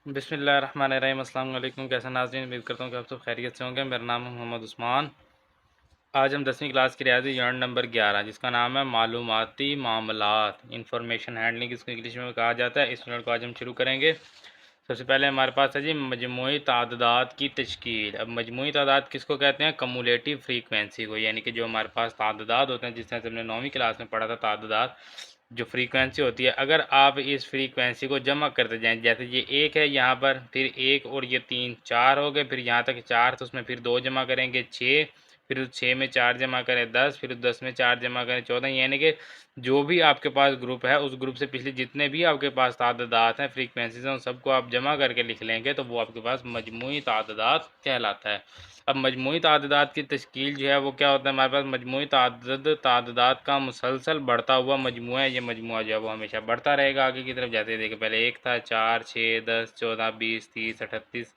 बिस्मिल्लाहिर्रहमानिर्रहीम। अस्सलाम वालेकुम। कैसे नाज़रीन, उम्मीद करता हूँ कि आप सब खैरियत से होंगे। मेरा नाम है मोहम्मद उस्मान। आज हम 10वीं क्लास की रियाज़ी यूनिट नंबर 11 जिसका नाम है मालूमाती मामलात, इंफॉर्मेशन हैंडलिंग इसको इंग्लिश में कहा जाता है। इस यूनिट को आज हम शुरू करेंगे। सबसे पहले हमारे पास है जी मजमूई तादाद की तश्कील। अब मजमूई तादाद किसको कहते हैं? कम्युलेटिव फ्रीक्वेंसी को, यानी कि जो हमारे पास तादाद होते हैं, जिस तरह से हमने 9वीं क्लास में पढ़ा था तादाद, जो फ्रीक्वेंसी होती है, अगर आप इस फ्रीक्वेंसी को जमा करते जाएं, जैसे ये एक है यहाँ पर, फिर एक और ये तीन चार हो गए, फिर यहाँ तक चार, तो उसमें फिर दो जमा करेंगे छः, फिर उस छः में चार जमा करें 10, फिर उस 10 में चार जमा करें 14, यानी कि जो भी आपके पास ग्रुप है उस ग्रुप से पिछले जितने भी आपके पास तादाद हैं, फ्रीक्वेंसीज हैं, उन सबको आप जमा करके लिख लेंगे तो वो आपके पास मजमूई तादाद कहलाता है। अब मजमूई तादाद की तश्कील जो है वो क्या होता है? हमारे पास मजमूई तादाद का मुसलसल बढ़ता हुआ मजमूआ है। ये मजमूआ जो है वो हमेशा बढ़ता रहेगा आगे की तरफ जाते। देखिए पहले एक था, 4, 6, 10, 14, 20, 30, 38,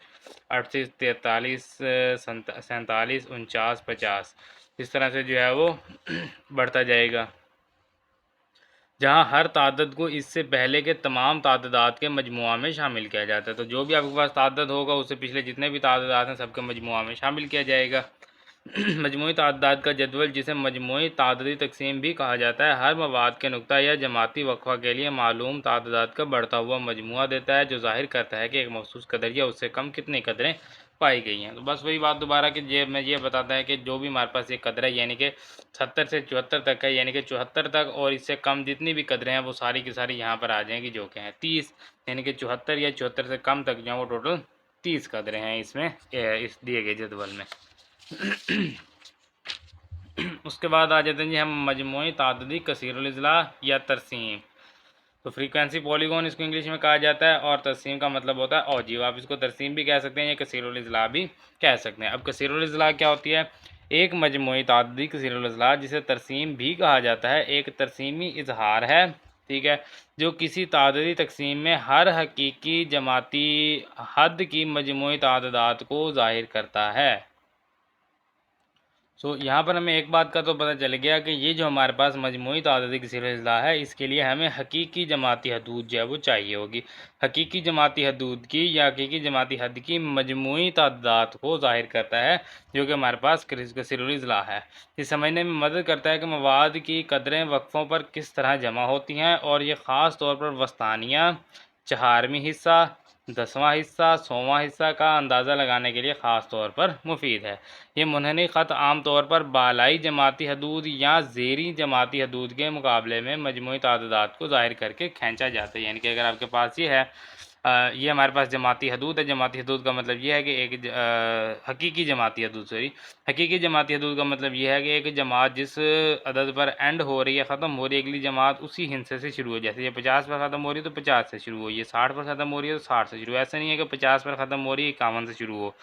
38, 43, 47, 49, 50, इस तरह से जो है वो बढ़ता जाएगा, जहाँ हर तादाद को इससे पहले के तमाम तादाद के मजमुआ में शामिल किया जाता है। तो जो भी आपके पास तादाद होगा उससे पिछले जितने भी तादाद हैं सबके मजमुआ में शामिल किया जाएगा। मजमूई तादाद का जदवल, जिसे मजमूई तादादी तकसीम भी कहा जाता है, हर मवाद के नुक्ता या जमाती वक्फा के लिए मालूम तादाद का बढ़ता हुआ मजमुआ देता है, जो जाहिर करता है कि एक मखसूस कदर या उससे कम कितनी कदरें पाई गई हैं। तो बस वही बात दोबारा कि ये बताता है कि जो भी हमारे पास ये कदर है, यानी कि 70 से 74 तक है, यानी कि 74 तक और इससे कम जितनी भी कदरें हैं वो सारी की सारी यहाँ पर आ जाएंगी, जो कि हैं 30, यानी कि 74 या 74 से कम तक जो है वो टोटल 30 कदरें हैं इसमें, इस दिए गए जदवल में। उसके बाद आ जाते हैं जी हम मजमूई तादादी कसीरुल इजला या तरसीम। तो फ्रीक्वेंसी पॉलीगॉन इसको इंग्लिश में कहा जाता है, और तरसीम का मतलब होता है औजीव। आप इसको तरसीम भी कह सकते हैं या कसीरुल इजला भी कह सकते हैं। अब कसीरुल इजला क्या होती है? एक मजमूई तादादी कसीरुल इजला, जिसे तरसीम भी कहा जाता है, एक तरसीमी इजहार है, ठीक है, जो किसी तादादी तकसीम में हर हकीकी जमाती हद की मजमूई तादाद को जाहिर करता है। यहाँ पर हमें एक बात का तो पता चल गया कि ये जो हमारे पास मजमूई तादादी की सिलसिला है, इसके लिए हमें हकीकी जमाती हदूद जो है वो चाहिए होगी। हकीकी जमाती हदूद की या हकीकी जमाती हद की मजमूई तादाद को जाहिर करता है, जो कि हमारे पास सिलसिला है। ये समझने में मदद करता है कि मवाद की कदरें वक्फ़ों पर किस तरह जमा होती हैं, और ये ख़ास तौर पर वस्तानिया, चहारवीं हिस्सा, 10वां हिस्सा, 100वां हिस्सा का अंदाज़ा लगाने के लिए ख़ास तौर पर मुफीद है। ये मुनहनी ख़त आम तौर पर बालाई जमाती हदूद या ज़ेरी जमाती हदूद के मुकाबले में मजमूई तादाद को ज़ाहिर करके खींचा जाता है। यानी कि अगर आपके पास ये है, ये हमारे पास जमाती हदूद है। जमाती हदूद का मतलब ये है कि हकीकी जमाती हदूद, सॉरी, हकीकी जमाती हदूद का मतलब ये है कि एक जमात जिस अदद पर एंड हो रही है, ख़त्म हो रही है, अगली जमात उसी हिस्से से शुरू हो। जैसे ये 50 पर ख़त्म हो रही है तो 50 से शुरू हो, ये 60 पर ख़त्म हो रही है तो 60 से शुरू हो। ऐसा नहीं है कि 50 पर ख़त्म हो रही है 51 से शुरू हो।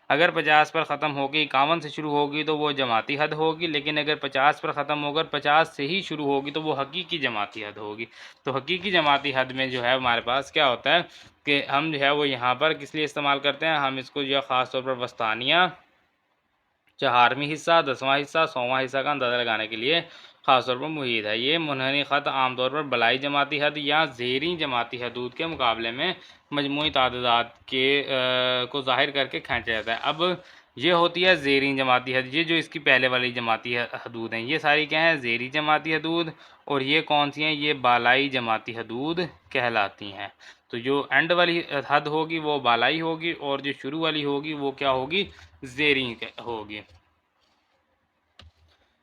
अगर 50 पर ख़त्म होगी 51 से शुरू होगी तो वो जमाती हद होगी, लेकिन अगर 50 पर ख़त्म होकर 50 से ही शुरू होगी तो वो हकीकी जमाती हद होगी। तो हकीकी जमाती हद में जो है हमारे पास क्या होता है कि हम जो है वो यहाँ पर किस लिए इस्तेमाल करते हैं? हम इसको जो है ख़ास तौर पर वस्तानिया, चहारवीं हिस्सा, 10वां हिस्सा, 100वां हिस्सा का अंदाज़ा लगाने के लिए ख़ास तौर पर मुफीद है। ये मुनहनी ख़त आमतौर पर बलाई जमाती हद या ज़ेरी जमाती हदूद के मुकाबले में मजमूई तादाद के को ज़ाहिर करके खींचा जाता है। अब ये होती है ज़ेरी जमाती हद, ये जो इसकी पहले वाली जमाती हदूद हैं, ये सारी क्या हैं? ज़ेरी जमाती हदूद। और ये कौन सी हैं? ये बालाई जमाती हदूद कहलाती हैं। तो जो एंड वाली हद होगी वो बालाई होगी, और जो शुरू वाली होगी वो क्या होगी? ज़ेरी होगी।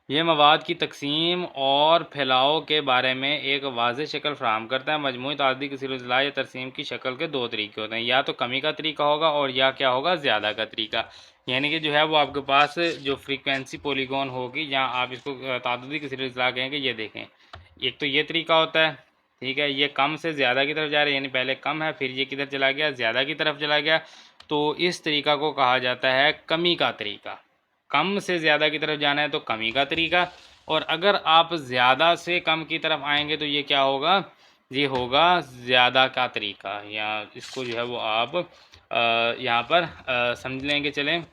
यह मवाद की तकसीम और फैलाव के बारे में एक वाज़ेह शक्ल फ़राहम करता है। मजमूई तादादी की सिलसिला या तरसीम की शक्ल के दो तरीके होते हैं, या तो कमी का तरीका होगा और या क्या होगा? ज़्यादा का तरीका। यानी कि जो है वो आपके पास जो फ्रीक्वेंसी पॉलीगॉन होगी, या आप इसको तादादी की सिलसिला कहेंगे, ये देखें, एक तो ये तरीका होता है, ठीक है, ये कम से ज़्यादा की तरफ जा रहा है, यानी पहले कम है फिर ये किधर चला गया? ज़्यादा की तरफ चला गया। तो इस तरीका को कहा जाता है कमी का तरीका। कम से ज़्यादा की तरफ जाना है तो कमी का तरीका, और अगर आप ज़्यादा से कम की तरफ आएंगे तो ये क्या होगा? ये होगा ज़्यादा का तरीका। या इसको जो है वो आप यहाँ पर समझ लेंगे। चलें,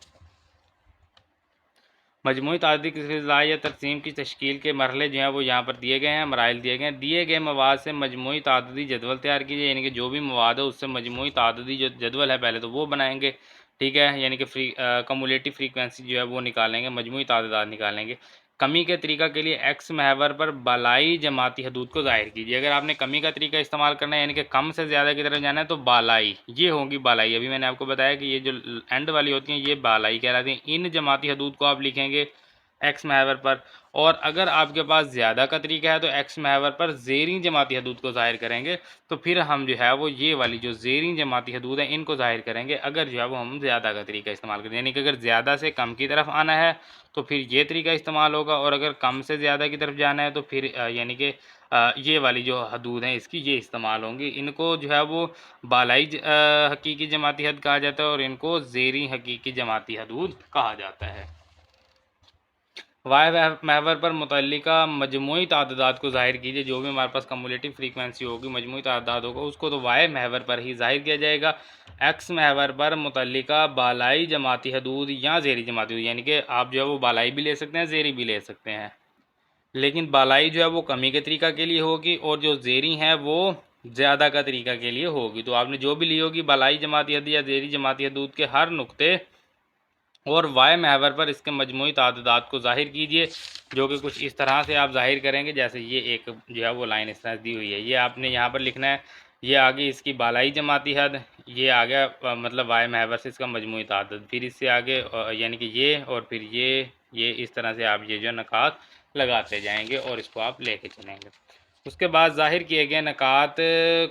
मजमूई तादादी की फ़िज़ा या तक़सीम की तश्कील के मरहले जो हैं वो यहाँ पर दिए गए हैं, मराइल दिए गए हैं। दिए गए मवाद से मजमूई तादादी जदवल तैयार कीजिए, यानी कि जो भी मवाद है उससे मजमूई तादादी जो जदवल है पहले तो वो बनाएंगे, ठीक है, यानी कि कम्युलेटिव फ्रीक्वेंसी जो है वो निकालेंगे, मजमूई तादाद निकालेंगे। कमी के तरीका के लिए एक्स महवर पर बालाई जमाती हदूद को ज़ाहिर कीजिए। अगर आपने कमी का तरीका इस्तेमाल करना है यानी कि कम से ज़्यादा की तरफ जाना है तो बालाई, ये होगी बालाई। अभी मैंने आपको बताया कि ये जो एंड वाली होती हैं ये बालाई कहलाती हैं। इन जमाती हदूद को आप लिखेंगे एक्स महवर पर, और अगर आपके पास ज़्यादा का तरीका है तो एक्स महवर पर ज़ेरी जमाती हदूद को ज़ाहिर करेंगे। तो फिर हम जो है वो ये वाली जो ज़ेरी जमाती हदूद है इनको ज़ाहिर करेंगे अगर जो है वो हम ज़्यादा का तरीका इस्तेमाल करें, यानी कि अगर ज़्यादा से कम की तरफ आना है तो फिर ये तरीका इस्तेमाल होगा, और अगर कम से ज़्यादा की तरफ जाना है तो फिर यानी कि ये वाली जो हदूद हैं इसकी ये इस्तेमाल होंगी। इनको जो है वो बालाई हकीकी जमाती हद कहा जाता है और इनको ज़ेरी हकीकी जमाती हदूद कहा जाता है। वाय महवर पर मुतल्लिका मजमूई तादाद को ज़ाहिर कीजिए। जो भी हमारे पास कम्युलेटिव फ्रीक्वेंसी होगी, मजमूई तादाद होगा, उसको तो वाय महवर पर ही ज़ाहिर किया जाएगा। एक्स महवर पर मुतल्लिका बालाई जमाती हदूद या ज़ेरी जमाती हदूद, यानी कि आप जो है वो बालाई भी ले सकते हैं, ज़ेरी भी ले सकते हैं, लेकिन बालाई जो है वो कमी के तरीका के लिए होगी और जो ज़ेरी है वो ज़्यादा का तरीका के लिए होगी। तो आपने जो भी ली होगी बालाई जमाती हद या ज़ेरी जमाती हदूद के हर नुक्ते और वाय महवर पर इसके मजमूई तादाद को ज़ाहिर कीजिए, जो कि कुछ इस तरह से आप ज़ाहिर करेंगे। जैसे ये एक जो है वो लाइन इस तरह दी हुई है, ये आपने यहाँ पर लिखना है, ये आगे इसकी बालाई जमाती हद, ये आ गया मतलब वाय महवर से इसका मजमूई तादाद, फिर इससे आगे यानी कि ये, और फिर ये इस तरह से आप ये जो नकात लगाते जाएंगे और इसको आप लेके चलेंगे। उसके बाद ज़ाहिर किए गए नकात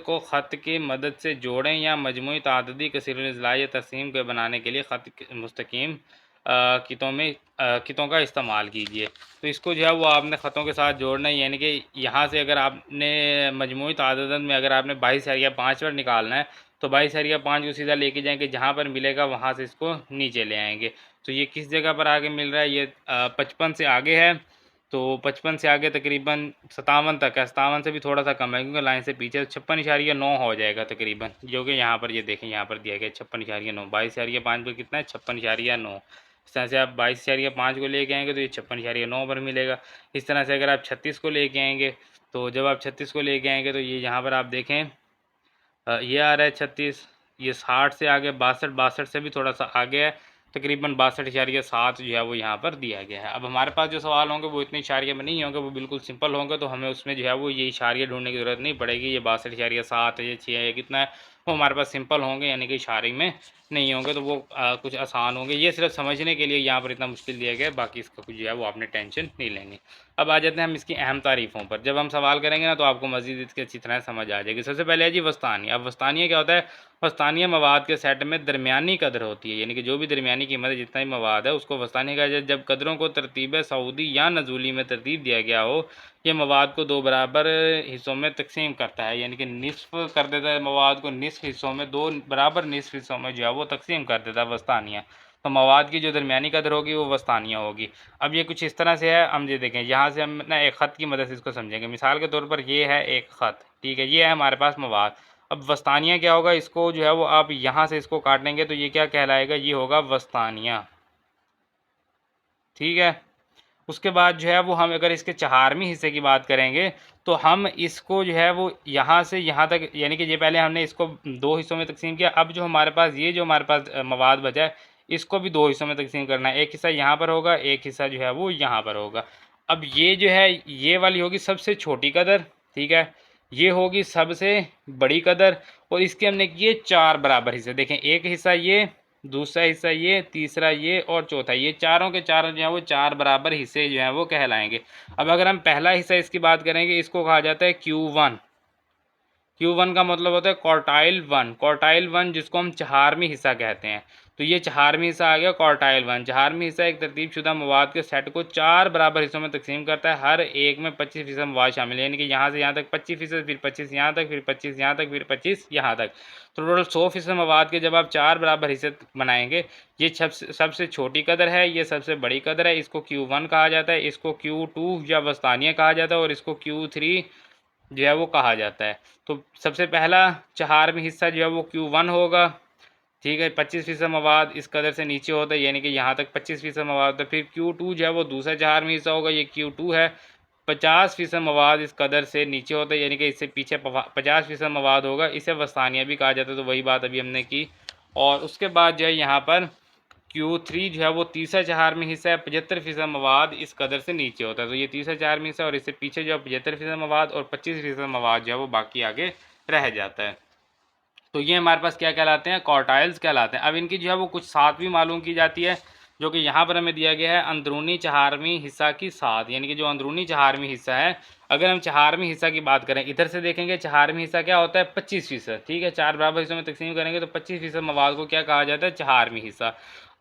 को ख़त की मदद से जोड़ें या मजमूई ताददी कसीरुल इज़्ला या तक़सीम के बनाने के लिए ख़त मुस्तकीम कितों का इस्तेमाल कीजिए। तो इसको जो है वो आपने ख़तों के साथ जोड़ना है, यानी कि यहाँ से अगर आपने मजमूई तादाद में अगर आपने 22 या 5 पर निकालना है तो 22 या 5 को सीधा लेके जाएंगे, जहाँ पर मिलेगा वहाँ से इसको नीचे ले आएंगे। तो ये किस जगह पर आगे मिल रहा है, ये 55 से आगे है, तो 55 से आगे तकरीबन 57 तक है, 57 से भी थोड़ा सा कम है क्योंकि लाइन से पीछे 56.9 हो जाएगा तकरीबन, जो कि यहाँ पर ये देखें यहाँ पर दिया गया 56.9। 22.5 पर कितना है, 56.9। इस तरह से आप 22.5 को लेके आएंगे तो ये 56.9 पर मिलेगा। इस तरह से अगर आप 36 को लेके आएंगे तो जब आप 36 को लेके आएंगे तो ये यहाँ पर आप देखें ये आ रहा है 36, ये 60 से आगे 62 से भी थोड़ा सा आगे है, तकरीबन 62.7 जो है वो यहाँ पर दिया गया है। अब हमारे पास जो सवाल होंगे वो इतने इशारिया में नहीं होंगे, वो बिल्कुल सिंपल होंगे, तो हमें उसमें जो है वो ये इशारिया ढूंढने की ज़रूरत नहीं पड़ेगी। ये 62.7 है, ये 6 है, ये कितना है, वो हमारे पास सिंपल होंगे, यानी कि इशारे में नहीं होंगे, तो वो कुछ आसान होंगे। ये सिर्फ समझने के लिए यहाँ पर इतना मुश्किल दिया गया है, बाकी इसका कुछ जो है वो आपने टेंशन नहीं लेंगे। अब आ जाते हैं हम इसकी अहम तारीफ़ों पर। जब हम सवाल करेंगे ना तो आपको मज़ीद इसकी अच्छी तरह समझ आ जाएगी। सबसे पहले है जी वस्तानिया। अब वस्तानिया क्या होता है, वस्तानिया मवाद के सेट में दरमियानी कदर होती है, यानी कि जो भी दरमियानी कीमत है, जितना भी मवाद है उसको वस्तानिया कहा जाए। जब कदरों को तरतीब सऊदी या नजूली में तरतीब दिया गया हो, ये मवाद को 2 बराबर हिस्सों में तकसीम करता है, यानी कि निसफ़ कर देता है मवाद को, निसफ़ हिस्सों में, 2 बराबर निसफ़ हिस्सों में जो है वो तकसीम कर देता है वस्तानिया। तो मवाद की जो दरमियानी कदर होगी वो वस्तानिया होगी। अब ये कुछ इस तरह से है, हम ये देखें, यहाँ से हम ना एक ख़त की मदद से इसको समझेंगे। मिसाल के तौर पर ये है एक ख़त, ठीक है, ये है हमारे पास मवाद। अब वस्तानिया क्या होगा, इसको जो है वो आप यहाँ से इसको काटेंगे तो ये क्या कहलाएगा, ये होगा वस्तानिया, ठीक है। उसके बाद जो है वो हम अगर इसके 4वें हिस्से की बात करेंगे तो हम इसको जो है वो यहाँ से यहाँ तक, यानी कि ये पहले हमने इसको 2 हिस्सों में तकसीम किया। अब जो हमारे पास ये जो हमारे पास मवाद बचा है इसको भी 2 हिस्सों में तकसीम करना है। एक हिस्सा यहाँ पर होगा, एक हिस्सा जो है वो यहाँ पर होगा। अब ये जो है ये वाली होगी सबसे छोटी कदर, ठीक है, ये होगी सबसे बड़ी कदर, और इसके हमने किए 4 बराबर हिस्से। देखें, एक हिस्सा ये, दूसरा हिस्सा ये, तीसरा ये और चौथा ये, चारों के चारों जो है वो 4 बराबर हिस्से जो हैं वो कहलाएंगे। अब अगर हम पहला हिस्सा इसकी बात करेंगे, इसको कहा जाता है Q1। Q1 का मतलब होता है क्वार्टाइल 1, क्वार्टाइल 1 जिसको हम 4वें हिस्सा कहते हैं। तो ये 4वें हिस्सा आ गया क्वार्टाइल 1। 4वें हिस्सा एक तरतीबशुदा मवाद के सेट को 4 बराबर हिस्सों में तकसीम करता है, हर एक में 25% मवाद शामिल है, यानी कि यहाँ से यहाँ तक 25%, फिर 25 यहाँ तक, फिर 25 यहाँ तक, फिर 25 यहाँ तक। तो टोटल 100% मवाद के जब आप 4 बराबर हिस्से बनाएंगे, ये सबसे छोटी कदर है, ये सबसे बड़ी कदर है, इसको Q1 कहा जाता है, इसको Q2 या वस्तानिया कहा जाता है, और इसको Q3 जो है वो कहा जाता है। तो सबसे पहला 4वें हिस्सा जो है वो Q1 होगा, ठीक है। 25% मवाद इस कदर से नीचे होता है, यानी कि यहाँ तक 25% मवाद होता है। फिर Q2 जो है वो दूसरा चहारवीं हिस्सा होगा, ये Q2 है। 50% मवाद इस कदर से नीचे होता है, यानी कि इससे पीछे 50% मवाद होगा, इसे वस्तानिया भी कहा जाता है। तो वही बात अभी हमने की। और उसके बाद जो है यहाँ पर Q3 जो है वो तीसरा चहारवीं हिस्सा है। 75% मवाद इस कदर से नीचे होता है। तो ये तीसरा चहारवीं हिस्सा और इससे पीछे जो है 75% मवाद और 25% मवाद जो है वो बाकी आगे रह जाता है। तो ये हमारे पास क्या कहलाते हैं, क्वार्टाइल्स कहलाते हैं। अब इनकी जो है वो कुछ सात भी मालूम की जाती है, जो कि यहाँ पर हमें दिया गया है अंदरूनी चहारवीं हिस्सा की सात, यानी कि जो अंदरूनी चहारवीं हिस्सा है। अगर हम चहारवीं हिस्सा की बात करें, इधर से देखेंगे चहारवीं हिस्सा क्या होता है 25%। ठीक है, चार बराबर हिस्सों में तकसीम करेंगे तो 25% मवाद को क्या कहा जाता है, चहारवीं हिस्सा।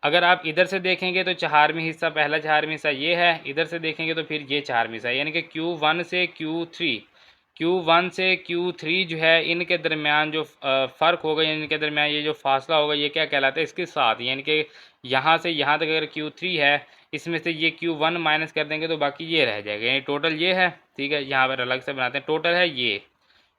अगर आप इधर से देखेंगे तो चहारवीं हिस्सा, पहला चहारवीं हिस्सा ये है, इधर से देखेंगे तो फिर ये चहारवीं हिस्सा, यानी कि Q1 से Q3, Q1 से Q3 जो है इनके दरमियान जो फ़र्क होगा, इनके दरमियान ये जो फासला होगा, ये क्या कहलाता है, इसके साथ, यानी कि यहाँ से यहाँ तक अगर Q3 है, इसमें से ये Q1 माइनस कर देंगे तो बाकी ये रह जाएगा, यानी टोटल ये है। ठीक है, यहाँ पर अलग से बनाते हैं, टोटल है ये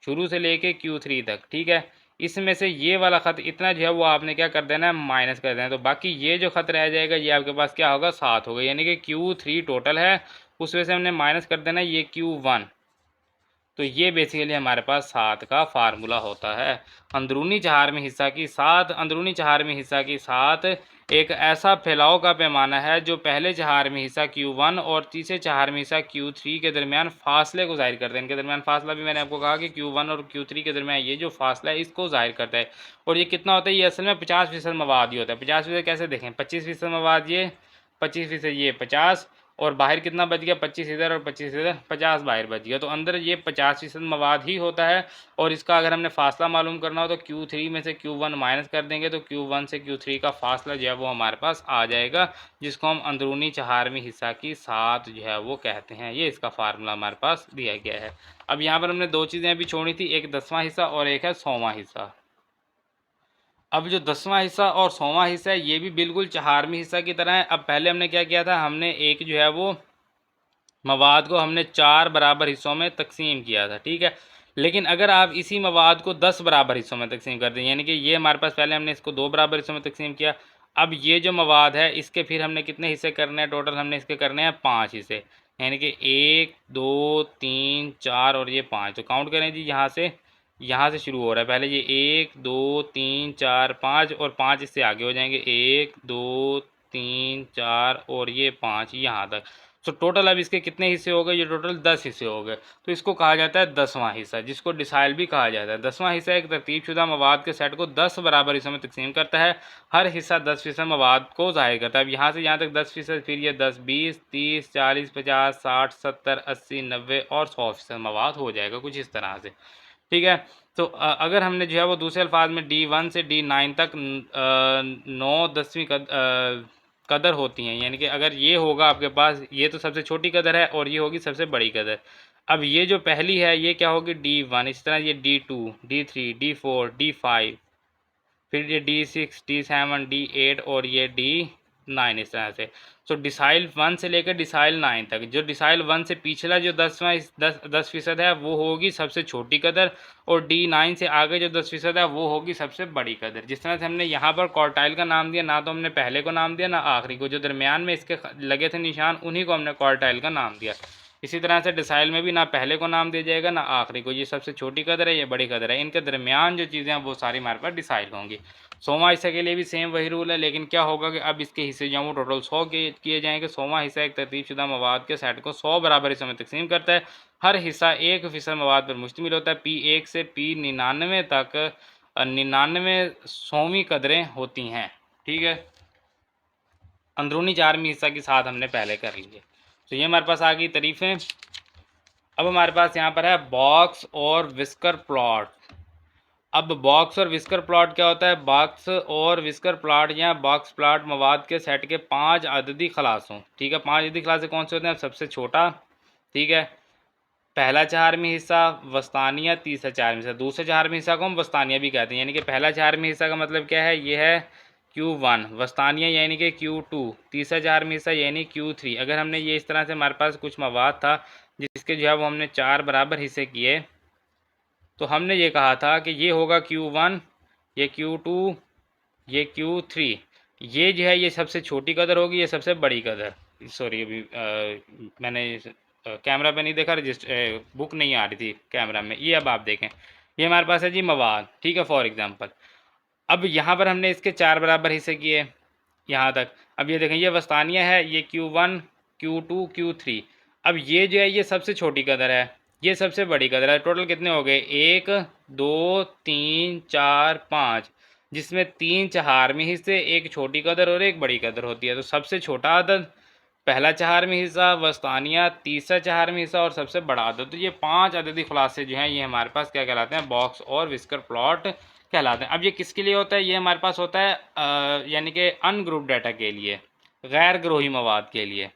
शुरू से लेके Q3 तक। ठीक है, इसमें से ये वाला ख़त इतना जो है वो आपने क्या कर देना है, माइनस कर देना है। तो बाकी ये जो ख़त रह जाएगा ये आपके पास क्या होगा, 7 होगा, यानी कि Q3 टोटल है, उस वजह से हमने माइनस कर देना है ये Q1। तो ये बेसिकली हमारे पास सात का फार्मूला होता है। अंदरूनी चहारवीं हिस्सा की सात, अंदरूनी चहारवीं हिस्सा की सात एक ऐसा फैलाव का पैमाना है जो पहले चहारवीं हिस्सा Q1 और तीसरे चहारवीं हिस्सा Q3 के दरमियान फासले को जाहिर करता है। इनके दरमियान फासला भी मैंने आपको कहा कि Q1 और Q3 के दरमियान ये जो फासला है इसको जाहिर करता है। और ये कितना होता है, ये असल में 50% मवाद ही होता है। 50% कैसे देखें, 25% मवाद ये, 25% ये 50, और बाहर कितना बच गया, 25 इधर और 25 इधर, 50 बाहर बच गया। तो अंदर ये 50% मवाद ही होता है। और इसका अगर हमने फासला मालूम करना हो तो Q3 में से Q1 माइनस कर देंगे तो Q1 से Q3 का फासला जो है वो हमारे पास आ जाएगा, जिसको हम अंदरूनी चहारवीं हिस्सा की सात जो है वो कहते हैं। ये इसका फार्मूला हमारे पास दिया गया है। अब यहाँ पर हमने दो चीज़ें अभी छोड़ी थी, एक 10वां हिस्सा और एक है 100वां हिस्सा। अब जो 10वां हिस्सा और 100वां हिस्सा है ये भी बिल्कुल चहारवीं हिस्सा की तरह है। अब पहले हमने क्या किया था, हमने एक जो है वो मवाद को हमने 4 बराबर हिस्सों में तकसीम किया था। ठीक है, लेकिन अगर आप इसी मवाद को 10 बराबर हिस्सों में तकसीम कर दें, यानी कि ये हमारे पास पहले हमने इसको 2 बराबर हिस्सों में तकसीम किया, अब ये जो मवाद है इसके फिर हमने कितने हिस्से करने हैं, टोटल हमने इसके करने हैं 5 हिस्से, यानी कि 1 2 3 4 और ये 5। तो काउंट करें जी, यहाँ से शुरू हो रहा है, पहले ये 1 2 3 4 5 और 5 इससे आगे हो जाएंगे, 1 2 3 4 और ये 5 यहाँ तक। तो टोटल अब इसके कितने हिस्से हो गए, ये टोटल 10 हिस्से हो गए। तो इसको कहा जाता है 10वां हिस्सा, जिसको डिसाइल भी कहा जाता है। 10वां हिस्सा एक तरतीबशुदा मवाद के सेट को 10 बराबर हिस्सों में तकसीम करता है। हर हिस्सा 10% मवाद को ज़ाहिर करता है। अब यहाँ से यहाँ तक 10%, फिर ये 10 20 30 40 50 60 70 80 90 और 100% मवाद हो जाएगा, कुछ इस तरह से। ठीक है, तो अगर हमने जो है वो दूसरे अल्फाज में D1 से D9 तक 9/10 कदर होती हैं, यानी कि अगर ये होगा आपके पास, ये तो सबसे छोटी कदर है और ये होगी सबसे बड़ी कदर। अब ये जो पहली है ये क्या होगी, D1, इस तरह ये D2 D3 D4 D5, फिर ये D6 D7 D8 और ये D9, इस तरह से। सो डिसाइल 1 से लेकर डिसाइल 9 तक, जो डिसाइल 1 से पिछला जो 10% है वो होगी सबसे छोटी कदर, और D9 से आगे जो 10% है वो होगी सबसे बड़ी कदर। जिस तरह से हमने यहाँ पर क्वार्टाइल का नाम दिया, ना तो हमने पहले को नाम दिया ना आखिरी को, जो दरमियान में इसके लगे थे निशान उन्हीं को हमने क्वार्टाइल का नाम दिया। इसी तरह से डिसाइल में भी ना पहले को नाम दिया जाएगा ना आखिरी को, ये सबसे छोटी कदर है ये बड़ी कदर है, इनके दरमियान जो चीज़ें हैं वो सारी हमारे पास डिसाइल होंगी। 100वां हिस्से के लिए भी सेम वही रूल है, लेकिन क्या होगा कि अब इसके हिस्से जो हैं वो टोटल 100 किए जाएंगे। 100वां हिस्सा एक तरतीबशुदा मवाद के सेट को 100 बराबर हिस्सों में तकसीम करता है। हर हिस्सा 1% मवाद पर मुश्तमिल होता है। P1 से P99 तक 99 100वीं कदरें होती हैं। ठीक है, अंदरूनी चारवीं हिस्सा के साथ हमने पहले कर लिए। तो ये हमारे पास आ गई तारीफ़ें। अब हमारे पास यहाँ पर है बॉक्स और विस्कर प्लॉट। अब बॉक्स और विस्कर प्लॉट क्या होता है, बॉक्स और विस्कर प्लॉट या बॉक्स प्लॉट मवाद के सेट के 5 अददी खलासों। ठीक है, 5 अददी खलासे कौन से होते हैं, सबसे छोटा, ठीक है, पहला चहारवीं हिस्सा, वस्तानिया, तीसरा चहारवीं हिस्सा। दूसरे चहारवीं हिस्सा को हम वस्तानिया भी कहते हैं, यानी कि पहला चहारवीं हिस्सा का मतलब क्या है, ये है Q1, वस्तानिया यानी कि Q2, तीसरा चहारवीं हिस्सा यानी Q3। अगर हमने ये इस तरह से, हमारे पास कुछ मवाद था जिसके जो है वो हमने 4 बराबर हिस्से किए, तो हमने ये कहा था कि ये होगा Q1, ये Q2, ये Q3, ये जो है ये सबसे छोटी कदर होगी, ये सबसे बड़ी कदर। सॉरी, अभी मैंने कैमरा पे नहीं देखा, रजिस्टर बुक नहीं आ रही थी कैमरा में। ये अब आप देखें, ये हमारे पास है जी मवाद, ठीक है, फॉर एग्जांपल। अब यहाँ पर हमने इसके 4 बराबर हिस्से किए यहाँ तक। अब ये देखें, ये वस्तानिया है, ये Q1, Q2, Q3। अब ये जो है ये सबसे छोटी कदर है, ये सबसे बड़ी कदर है। टोटल कितने हो गए? 1, 2, 3, 4, 5, जिसमें 3 चहारवीं हिस्से, एक छोटी कदर और एक बड़ी कदर होती है। तो सबसे छोटा अदद पहला चहारवीं हिस्सा, वस्तानिया तीसरा चहारवीं हिस्सा और सबसे बड़ा अदद। तो ये 5 अददी खुलासे जो हैं ये हमारे पास क्या कहलाते हैं? बॉक्स और विस्कर प्लॉट कहलाते हैं। अब ये किसके लिए होता है? ये हमारे पास होता है यानी कि अनग्रुप डाटा के लिए, गैर ग्रोही मवाद के लिए।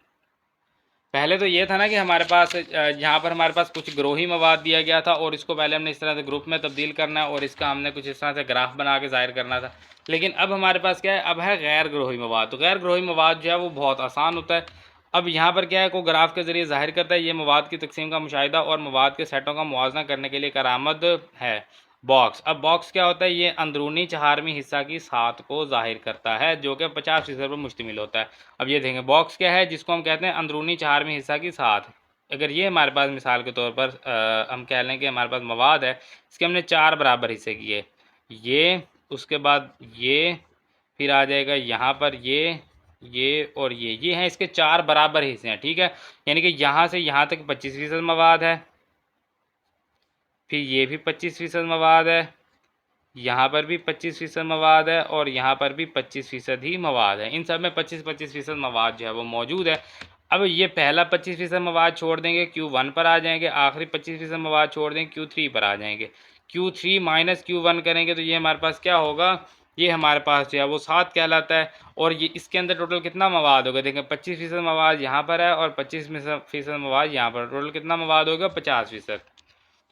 पहले तो ये था ना कि हमारे पास यहाँ पर हमारे पास कुछ ग्रोही मवाद दिया गया था और इसको पहले हमने इस तरह से ग्रुप में तब्दील करना है और इसका हमने कुछ इस तरह से ग्राफ बना के ज़ाहिर करना था। लेकिन अब हमारे पास क्या है? अब है गैर ग्रोही मवाद। तो गैर ग्रोही मवाद जो है वो बहुत आसान होता है। अब यहाँ पर क्या है, को ग्राफ के ज़रिए ज़ाहिर करता है। ये मवाद की तकसीम का मुशाहिदा और मवाद के सेटों का मुआवजा करने के लिए करामद है बॉक्स। अब बॉक्स क्या होता है? ये अंदरूनी चहारवीं हिस्सा की सात को जाहिर करता है, जो कि 50% पर मुश्तमिल होता है। अब ये देखेंगे बॉक्स क्या है, जिसको हम कहते हैं अंदरूनी चहारवीं हिस्सा की सात। अगर ये हमारे पास मिसाल के तौर पर हम कह लें कि हमारे पास मवाद है, इसके हमने 4 बराबर हिस्से किए, ये, उसके बाद ये, फिर आ जाएगा यहाँ पर ये और ये हैं इसके 4 बराबर हिस्से हैं, ठीक है। यानी कि यहाँ से यहाँ तक 25% मवाद है, फिर ये भी 25% मवाद है, यहाँ पर भी 25% मवाद है और यहाँ पर भी 25% ही मवाद है। इन सब में 25-25% मवाद जो है वो मौजूद है। अब ये पहला 25% मवाद छोड़ देंगे, Q1 पर आ जाएंगे। आखिरी 25% मवाद छोड़ देंगे, Q3 पर आ जाएंगे। Q3 माइनस Q1 करेंगे तो ये हमारे पास क्या होगा? ये हमारे पास जो है वो 7 कहलाता है। और ये इसके अंदर टोटल कितना मवाद होगा? देखें, 25% मवाद यहाँ पर है और 25% मवाद यहाँ पर। टोटल कितना मवाद होगा? 50%।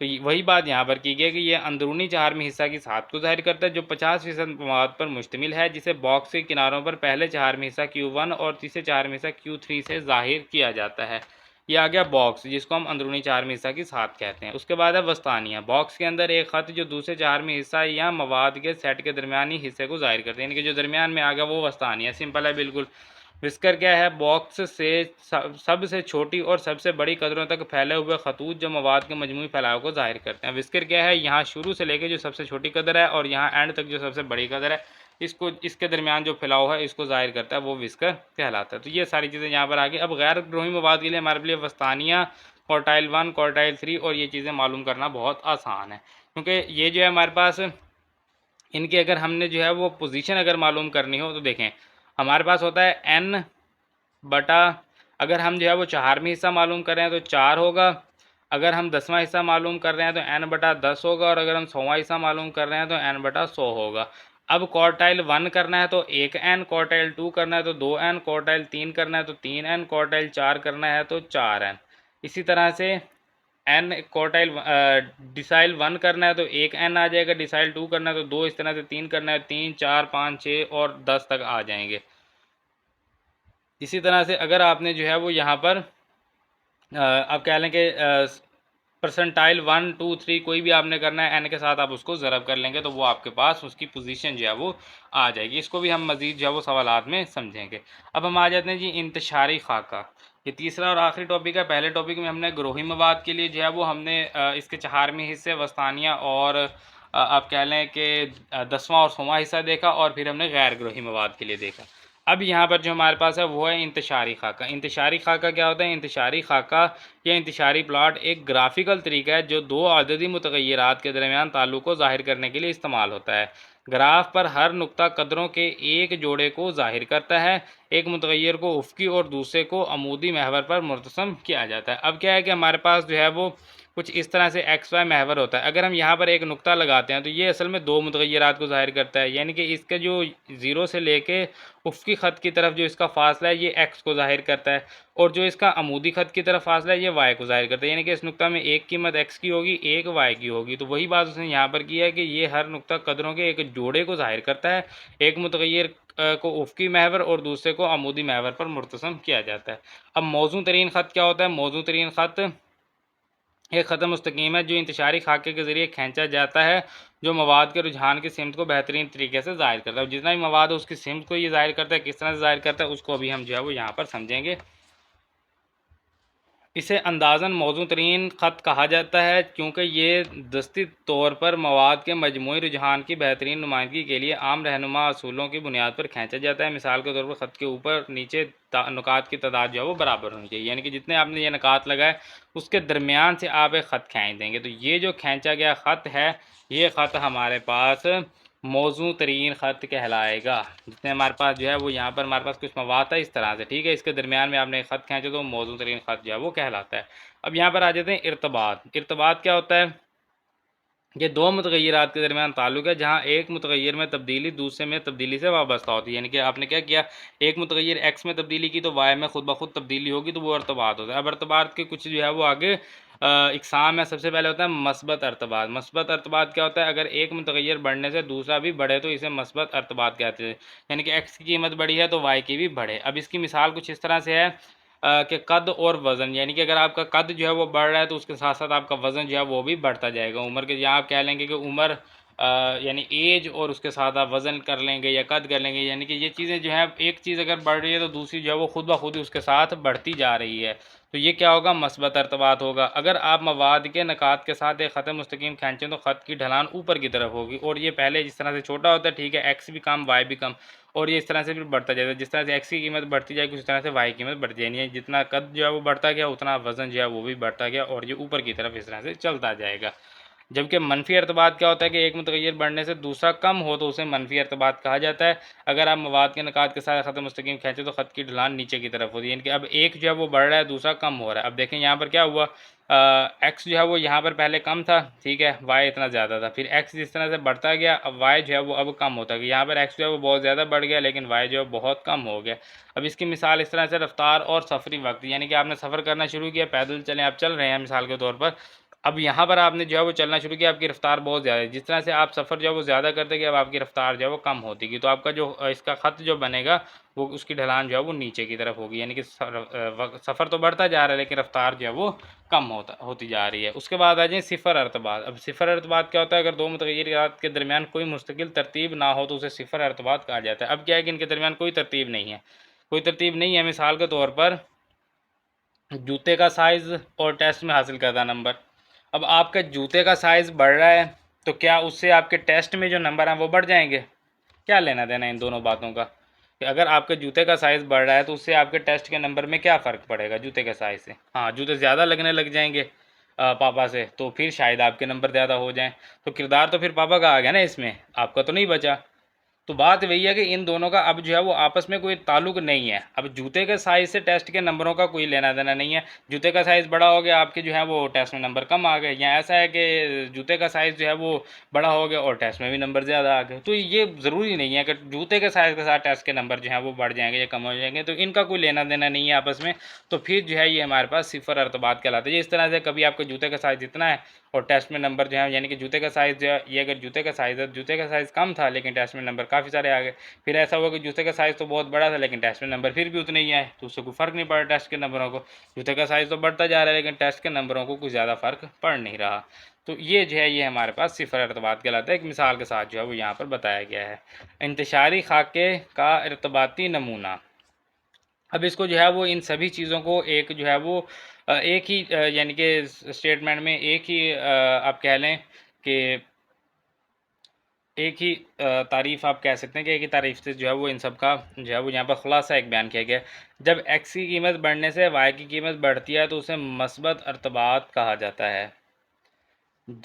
तो वही बात यहाँ पर की गई कि ये अंदरूनी चहारवीं हिस्सा की सात को जाहिर करता है, जो 50% मवाद पर मुश्तमिल है, जिसे बॉक्स के किनारों पर पहले चहारवीं हिस्सा Q1 और तीसरे चहारवीं हिस्सा Q3 से जाहिर किया जाता है। ये आ गया बॉक्स, जिसको हम अंदरूनी चहारवीं हिस्सा की सात कहते हैं। उसके बाद है वस्तानिया। बॉक्स के अंदर एक ख़त जो दूसरे चहारवीं हिस्सा या मवाद के सेट के दरमियानी हिस्से को जाहिर करते हैं, यानी कि जो दरमियान में आ गया वो वस्तानिया। सिंपल है बिल्कुल। विस्कर क्या है? बॉक्स से सबसे छोटी और सबसे बड़ी कदरों तक फैले हुए खतूत जो मवाद के मजमूई फैलाव को जाहिर करते हैं। विस्कर क्या है? यहाँ शुरू से लेकर जो सबसे छोटी कदर है और यहाँ एंड तक जो सबसे बड़ी कदर है, इसको, इसके दरमियान जो फैलाव है इसको जाहिर करता है, वो विस्कर कहलाता है। तो ये सारी चीज़ें यहाँ पर आ गई। अब गैर ग्रोही मवाद के लिए हमारे लिए वस्तानिया, क्वार्टाइल 1, क्वार्टाइल 3 और ये चीज़ें मालूम करना बहुत आसान है, क्योंकि ये जो है हमारे पास इनकी अगर हमने जो है वो पोजीशन अगर मालूम करनी हो तो देखें, हमारे पास होता है n बटा, अगर हम जो है वो चहारवीं हिस्सा मालूम कर रहे हैं तो 4 होगा, अगर हम 10वां हिस्सा मालूम कर रहे हैं तो n बटा 10 होगा, और अगर हम 100वां हिस्सा मालूम कर रहे हैं तो n बटा 100 होगा। अब क्वार्टाइल 1 करना है तो 1n, क्वार्टाइल 2 करना है तो 2n, क्वार्टाइल 3 करना है तो 3n, क्वार्टाइल 4 करना है तो 4n। इसी तरह से एन क्वार्टाइल डिसाइल 1 करना है तो 1n आ जाएगा, डिसाइल 2 करना है तो 2, इस तरह से 3 करना है, 3, 4, 5, 6 और 10 तक आ जाएंगे। इसी तरह से अगर आपने जो है वो यहाँ पर आप कह लें कि परसेंटाइल 1, 2, 3 कोई भी आपने करना है, एन के साथ आप उसको ज़रब कर लेंगे तो वो आपके पास उसकी पोजीशन जो है वो आ जाएगी। इसको भी हम मज़ीद जो है वो सवालात में समझेंगे। अब हम आ जाते हैं जी इंतशारी खाका। ये तीसरा और आखिरी टॉपिक है। पहले टॉपिक में हमने ग्रोही मवाद के लिए जो है वो हमने इसके चहारवीं हिस्से वस्तानिया और आप कह लें कि 10वां और 100वां हिस्सा देखा, और फिर हमने गैर ग्रोही मवाद के लिए देखा। अब यहाँ पर जो हमारे पास है वो है इंतशारी खाका। इंतशारी खाका क्या होता है? इंतशारी खाका या इंतशारी प्लाट एक ग्राफिकल तरीका है जो दो अददी मुतग़य्यरात के दरमियान ताल्लुक़ को ज़ाहिर करने के लिए इस्तेमाल होता है। ग्राफ पर हर नुक्ता कदरों के एक जोड़े को ज़ाहिर करता है, एक मुतग़य्यर को उफ़क़ी और दूसरे को अमूदी महवर पर मुरतसम किया जाता है। अब क्या है कि हमारे पास जो है वो कुछ इस तरह से एक्स वाई महवर होता है। अगर हम यहाँ पर एक नुक्ता लगाते हैं तो ये असल में दो मुतग़य्यरात को ज़ाहिर करता है, यानी कि इसका जो 0 से लेके उफ़क़ी ख़त की तरफ जो इसका फ़ासला है ये एक्स को ज़ाहिर करता है, और जो इसका अमूदी ख़त की तरफ फ़ासला है ये वाई को ज़ाहिर करता है। यानी कि इस नुक्ता में एक कीमत एक्स की होगी, एक वाई की होगी। तो वही बात उसने यहाँ पर की है कि ये हर नुक्ता कदरों के एक जोड़े को ज़ाहिर करता है, एक मुतग़य्यर को उफ़क़ी महवर और दूसरे को अमूदी महवर पर मुरतसम किया जाता है। अब मौजू तरीन ख़त क्या होता है? मौजू तरीन ख़त एक ख़त मुस्तकीम है जो इंतशारी खाके के ज़रिए खींचा जाता है, जो मवाद के रुझान की सिमत को बेहतरीन तरीके से ज़ाहिर करता है। जितना भी मवाद है उसकी सिमत को ये ज़ाहिर करता है, किस तरह से ज़ाहिर करता है उसको अभी हम जो है वो यहाँ पर समझेंगे। इसे अंदाज़न मौजू तरीन ख़त कहा जाता है क्योंकि ये दस्ती तौर पर मवाद के मजमूई रुझान की बेहतरीन नुमाइंदगी के लिए आम रहनुमा असूलों की बुनियाद पर खींचा जाता है। मिसाल के तौर पर ख़त के ऊपर नीचे नुकात की तादाद जो है वो बराबर होनी चाहिए, यानी कि जितने आपने ये नुकात लगाए उसके दरमियान से आप एक ख़त खींच देंगे। तो ये जो खींचा गया ख़त है, ये ख़त हमारे पास मौजू तरीन ख़त कहलाएगा। जितने हमारे पास जो है वो यहाँ पर हमारे पास कुछ मवाद है इस तरह से, ठीक है, इसके दरमियान में आपने एक ख़त खींचे तो मौजू तरीन ख़त जो है वो कहलाता है। अब यहाँ पर आ जाते हैं इर्तबात। इर्तबात क्या होता है? ये दो मुतग़य्यरात के दरमियान ताल्लुक़ है जहाँ एक मुतग़य्यर में तब्दीली दूसरे में तब्दीली से वाबस्ता होती है। यानी कि आपने क्या किया, एक मुतग़य्यर एक्स में तब्दीली की तो वाई में खुद ब खुद तब्दीली होगी, तो वो इर्तबात होता है। अब इर्तबात के कुछ जो है वो आगे इक़साम है। सबसे पहले होता है मस्बत इर्तबात। मस्बत इर्तबात क्या होता है? अगर एक मुतग़य्यर बढ़ने से दूसरा भी बढ़े तो इसे मस्बत इर्तबात कहते हैं। यानी कि एक्स की कीमत बढ़ी है तो वाई की भी बढ़े। अब इसकी मिसाल कुछ इस तरह से है कि कद और वज़न, यानी कि अगर आपका कद जो है वो बढ़ रहा है तो उसके साथ साथ आपका वज़न जो है वो भी बढ़ता जाएगा। उम्र के यहाँ आप कह लेंगे कि उम्र यानी एज, और उसके साथ आप वज़न कर लेंगे या कद कर लेंगे, यानी कि ये चीज़ें जो है एक चीज़ अगर बढ़ रही है तो दूसरी जो है वो खुद ब खुद ही उसके साथ बढ़ती जा रही है। तो ये क्या होगा? मस्बत इर्तबात होगा। अगर आप मवाद के नकात के साथ एक ख़त मुस्तकीम खींचें तो ख़त की ढलान ऊपर की तरफ होगी, और ये पहले जिस तरह से छोटा होता है, ठीक है, एक्स भी कम वाई भी कम, और ये इस तरह से फिर बढ़ता जाएगा। जिस तरह से एक्स की कीमत बढ़ती जाएगी उस तरह से वाई की कीमत बढ़ती जाएगी। जितना कद जो है वो बढ़ता गया उतना वज़न जो है वो भी बढ़ता गया, और ये ऊपर की तरफ इस तरह से चलता जाएगा। जबकि मनफी इर्तबात क्या होता है कि एक मुतग़य्यर बढ़ने से दूसरा कम हो तो उसे मनफी इर्तबात कहा जाता है। अगर आप मवाद के नकात के साथ ख़त मुस्तकीम खींचें तो ख़त की ढलान नीचे की तरफ होती है, यानी कि अब एक जो है वो बढ़ रहा है दूसरा कम हो रहा है। अब देखें यहाँ पर क्या हुआ, एक्स जो है वो यहाँ पर पहले कम था, ठीक है, वाई इतना ज़्यादा था, फिर एक्स जिस तरह से बढ़ता गया अब वाई जो है वो अब कम होता गया। यहाँ पर एक्स जो है वो बहुत ज़्यादा बढ़ गया लेकिन वाई जो है बहुत कम हो गया। अब इसकी मिसाल इस तरह से रफ्तार और सफरी वक्त, यानी कि आपने सफ़र करना शुरू किया, पैदल चलें, आप चल रहे हैं मिसाल के तौर पर, अब यहाँ पर आपने जो है वो चलना शुरू किया, आपकी रफ्तार बहुत ज़्यादा है। जिस तरह से आप सफ़र जो है वो ज़्यादा करते गए अब आपकी रफ्तार जो है वो कम होती गई, तो आपका जो इसका ख़त जो बनेगा वो उसकी ढलान जो है वो नीचे की तरफ होगी, यानी कि सफ़र तो बढ़ता जा रहा है लेकिन रफ्तार जो है वो कम होती जा रही है। उसके बाद आ जाए सिफ़र इर्तबात। अब सिफ़र इर्तबात क्या होता है? अगर दो मुतग़य्यरात के दरमियान कोई मुस्तकिल तरतीब ना हो तो उसे सिफ़र इर्तबात कहा जाता है। अब क्या है कि इनके दरमियान कोई तरतीब नहीं है, कोई तरतीब नहीं है। मिसाल के तौर पर जूते का साइज़ और टेस्ट में हासिल करदा नंबर। अब आपका जूते का साइज़ बढ़ रहा है तो क्या उससे आपके टेस्ट में जो नंबर हैं वो बढ़ जाएंगे? क्या लेना देना इन दोनों बातों का? कि अगर आपके जूते का साइज़ बढ़ रहा है तो उससे आपके टेस्ट के नंबर में क्या फ़र्क पड़ेगा जूते के साइज़ से? हाँ, जूते ज़्यादा लगने लग जाएंगे पापा से तो फिर शायद आपके नंबर ज़्यादा हो जाएं। तो किरदार तो फिर पापा का आ गया ना इसमें, आपका तो नहीं बचा। तो बात वही है कि इन दोनों का अब जो है वो आपस में कोई ताल्लुक नहीं है। अब जूते के साइज़ से टेस्ट के नंबरों का कोई लेना देना नहीं है। जूते का साइज़ बड़ा हो गया, आपके जो है वो टेस्ट में नंबर कम आ गए, या ऐसा है कि जूते का साइज़ जो है वो बड़ा हो गया और टेस्ट में भी नंबर ज़्यादा आ गए। तो ये ज़रूरी नहीं है कि जूते के साइज़ के साथ टेस्ट के नंबर जो हैं वो बढ़ जाएंगे या कम हो जाएंगे, तो इनका कोई लेना देना नहीं है आपस में। तो फिर जो है ये हमारे पास सिफ़र इर्तबात कहलाता है। इस तरह से कभी आपके जूते का साइज़ इतना है और टेस्ट में नंबर जो है, यानी कि जूते का साइज़ जो है, ये अगर जूते का साइज़ है, जूते का साइज़ कम था लेकिन टेस्ट में नंबर काफ़ी सारे आ गए। फिर ऐसा हुआ कि जूते का साइज़ तो बहुत बड़ा था लेकिन टेस्ट में नंबर फिर भी उतने ही आए, तो उससे कोई फ़र्क नहीं पड़ा टेस्ट के नंबरों को। जूते का साइज़ तो बढ़ता जा रहा है लेकिन टेस्ट के नंबरों को कुछ ज़्यादा फ़र्क पड़ नहीं रहा। तो ये जो है ये हमारे पास सिफ़र इर्तबात कहलाता है। एक मिसाल के साथ जो है वो यहाँ पर बताया गया है। इंतशारी खाके का इर्तबाती नमूना। अब इसको जो है वो इन सभी चीज़ों को एक जो है वो एक ही यानी कि स्टेटमेंट में एक ही आप कह लें कि एक ही तारीफ़ आप कह सकते हैं कि एक ही तारीफ़ से जो है वो इन सब का जो है वो यहाँ पर ख़ुलासा एक बयान किया गया है। जब एक्स की कीमत बढ़ने से वाई की कीमत बढ़ती है तो उसे मस्बत इर्तबात कहा जाता है।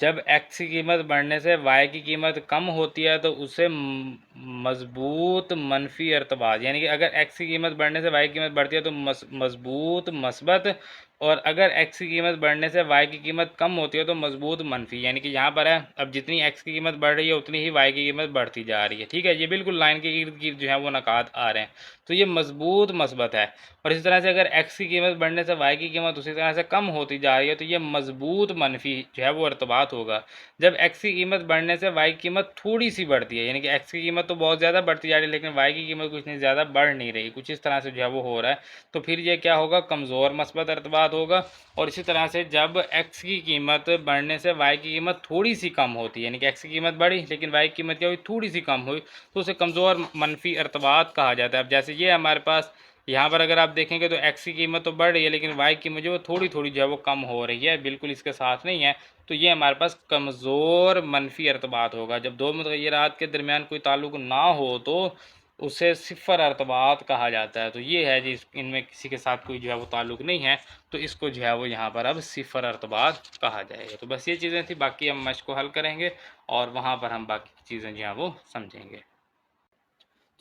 जब एक्स की कीमत बढ़ने से वाई की कीमत कम होती है तो उसे मजबूत मनफी इर्तबात, यानी कि अगर एक्स की कीमत बढ़ने से वाई की कीमत बढ़ती है तो मजबूत मस्बत, और अगर एक्स की कीमत बढ़ने से वाई की कीमत कम होती है तो मजबूत मनफी। यानी कि यहाँ पर है अब जितनी एक्स की कीमत बढ़ रही है उतनी ही वाई की कीमत बढ़ती जा रही है, ठीक है, ये बिल्कुल लाइन के इर्द गिर्द जो है वो नकात आ रहे हैं, तो ये मजबूत मस्बत है। और इसी तरह से अगर एक्स की कीमत बढ़ने से वाई की कीमत उसी तरह से कम होती जा रही है तो ये मजबूत मनफी जो है वो इर्तबात होगा। जब एक्स की कीमत बढ़ने से वाई की कीमत थोड़ी सी बढ़ती है, यानी कि एक्स की कीमत तो बहुत ज़्यादा बढ़ती जा रही है लेकिन वाई की कीमत कुछ नहीं ज़्यादा बढ़ नहीं रही, कुछ इस तरह से जो है वो हो रहा है, तो फिर ये क्या होगा? कमज़ोर मस्बत इर्तबात साथ होगा। और इसी तरह से जब x की कीमत बढ़ने से y की कीमत थोड़ी सी कम होती है, यानी कि x की कीमत बढ़ी लेकिन y की कीमत क्या हुई, थोड़ी सी कम हुई, तो उसे कमज़ोर मनफी इर्तबात कहा जाता है। अब जैसे ये हमारे पास यहाँ पर अगर आप देखेंगे तो x की कीमत तो बढ़ रही है लेकिन y की कीमत जो वो थोड़ी थोड़ी जो है वो कम हो रही है, बिल्कुल इसके साथ नहीं है, तो ये हमारे पास कमज़ोर मनफी इर्तबात होगा। जब दो मुतग़य्यरात के दरमियान कोई ताल्लुक़ ना हो तो उसे सिफ़र इर्तबात कहा जाता है। तो ये है जी, इनमें किसी के साथ कोई जो है वो ताल्लुक़ नहीं है, तो इसको जो है वो यहाँ पर अब सिफ़र इर्तबात कहा जाएगा। तो बस ये चीज़ें थी, बाकी हम मश्क को हल करेंगे और वहाँ पर हम बाकी की चीज़ें जो हैं वो समझेंगे।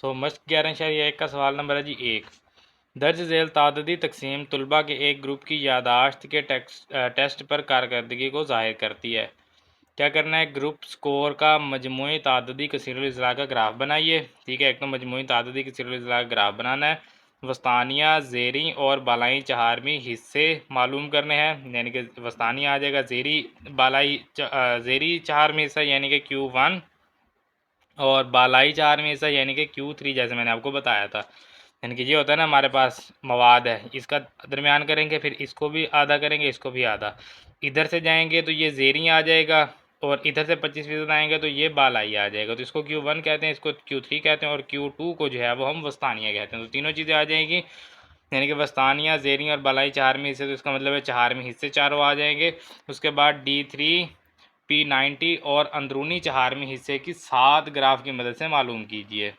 तो मश्क 11.1 का सवाल नंबर है जी 1। दर्ज झेल ताददी तकसीम तलबा के एक ग्रुप की यादाश्त के टेस्ट पर कारकर्दगी को ज़ाहिर करती है। क्या करना है, ग्रुप स्कोर का मजमूई ताददी कसीरुल इज़्ला का ग्राफ बनाइए। ठीक है, एक तो मजमूई ताददी कसीरुल इज़्ला का ग्राफ बनाना है। वस्तानिया, ज़ेरी और बालाई चहारमी हिस्से मालूम करने हैं, यानी कि वस्तानिया आ जाएगा, ज़ेरी चहारमी हिस्सा यानी कि Q1 और बालाई चहारमी हिस्सा यानी कि Q3, जैसे मैंने आपको बताया था। यानी कि ये होता है ना, हमारे पास मवाद है, इसका दरमियान करेंगे, फिर इसको भी आधा करेंगे, इसको भी आधा। इधर से जाएंगे तो ये ज़ेरी आ जाएगा और इधर से 25% आएंगे तो ये बालाई आ जाएगा। तो इसको Q1 कहते हैं, इसको Q3 कहते हैं और Q2 को जो है वो हम वस्तानिया कहते हैं। तो तीनों चीज़ें आ जाएंगी, यानी कि वस्तानिया, ज़ेरी और बालाई चहारमी हिस्से, तो इसका मतलब है चहारमी हिस्से चारों आ जाएंगे। उसके बाद D3, P90 और अंदरूनी चहारमी हिस्से की 7 ग्राफ की मदद से मालूम कीजिए।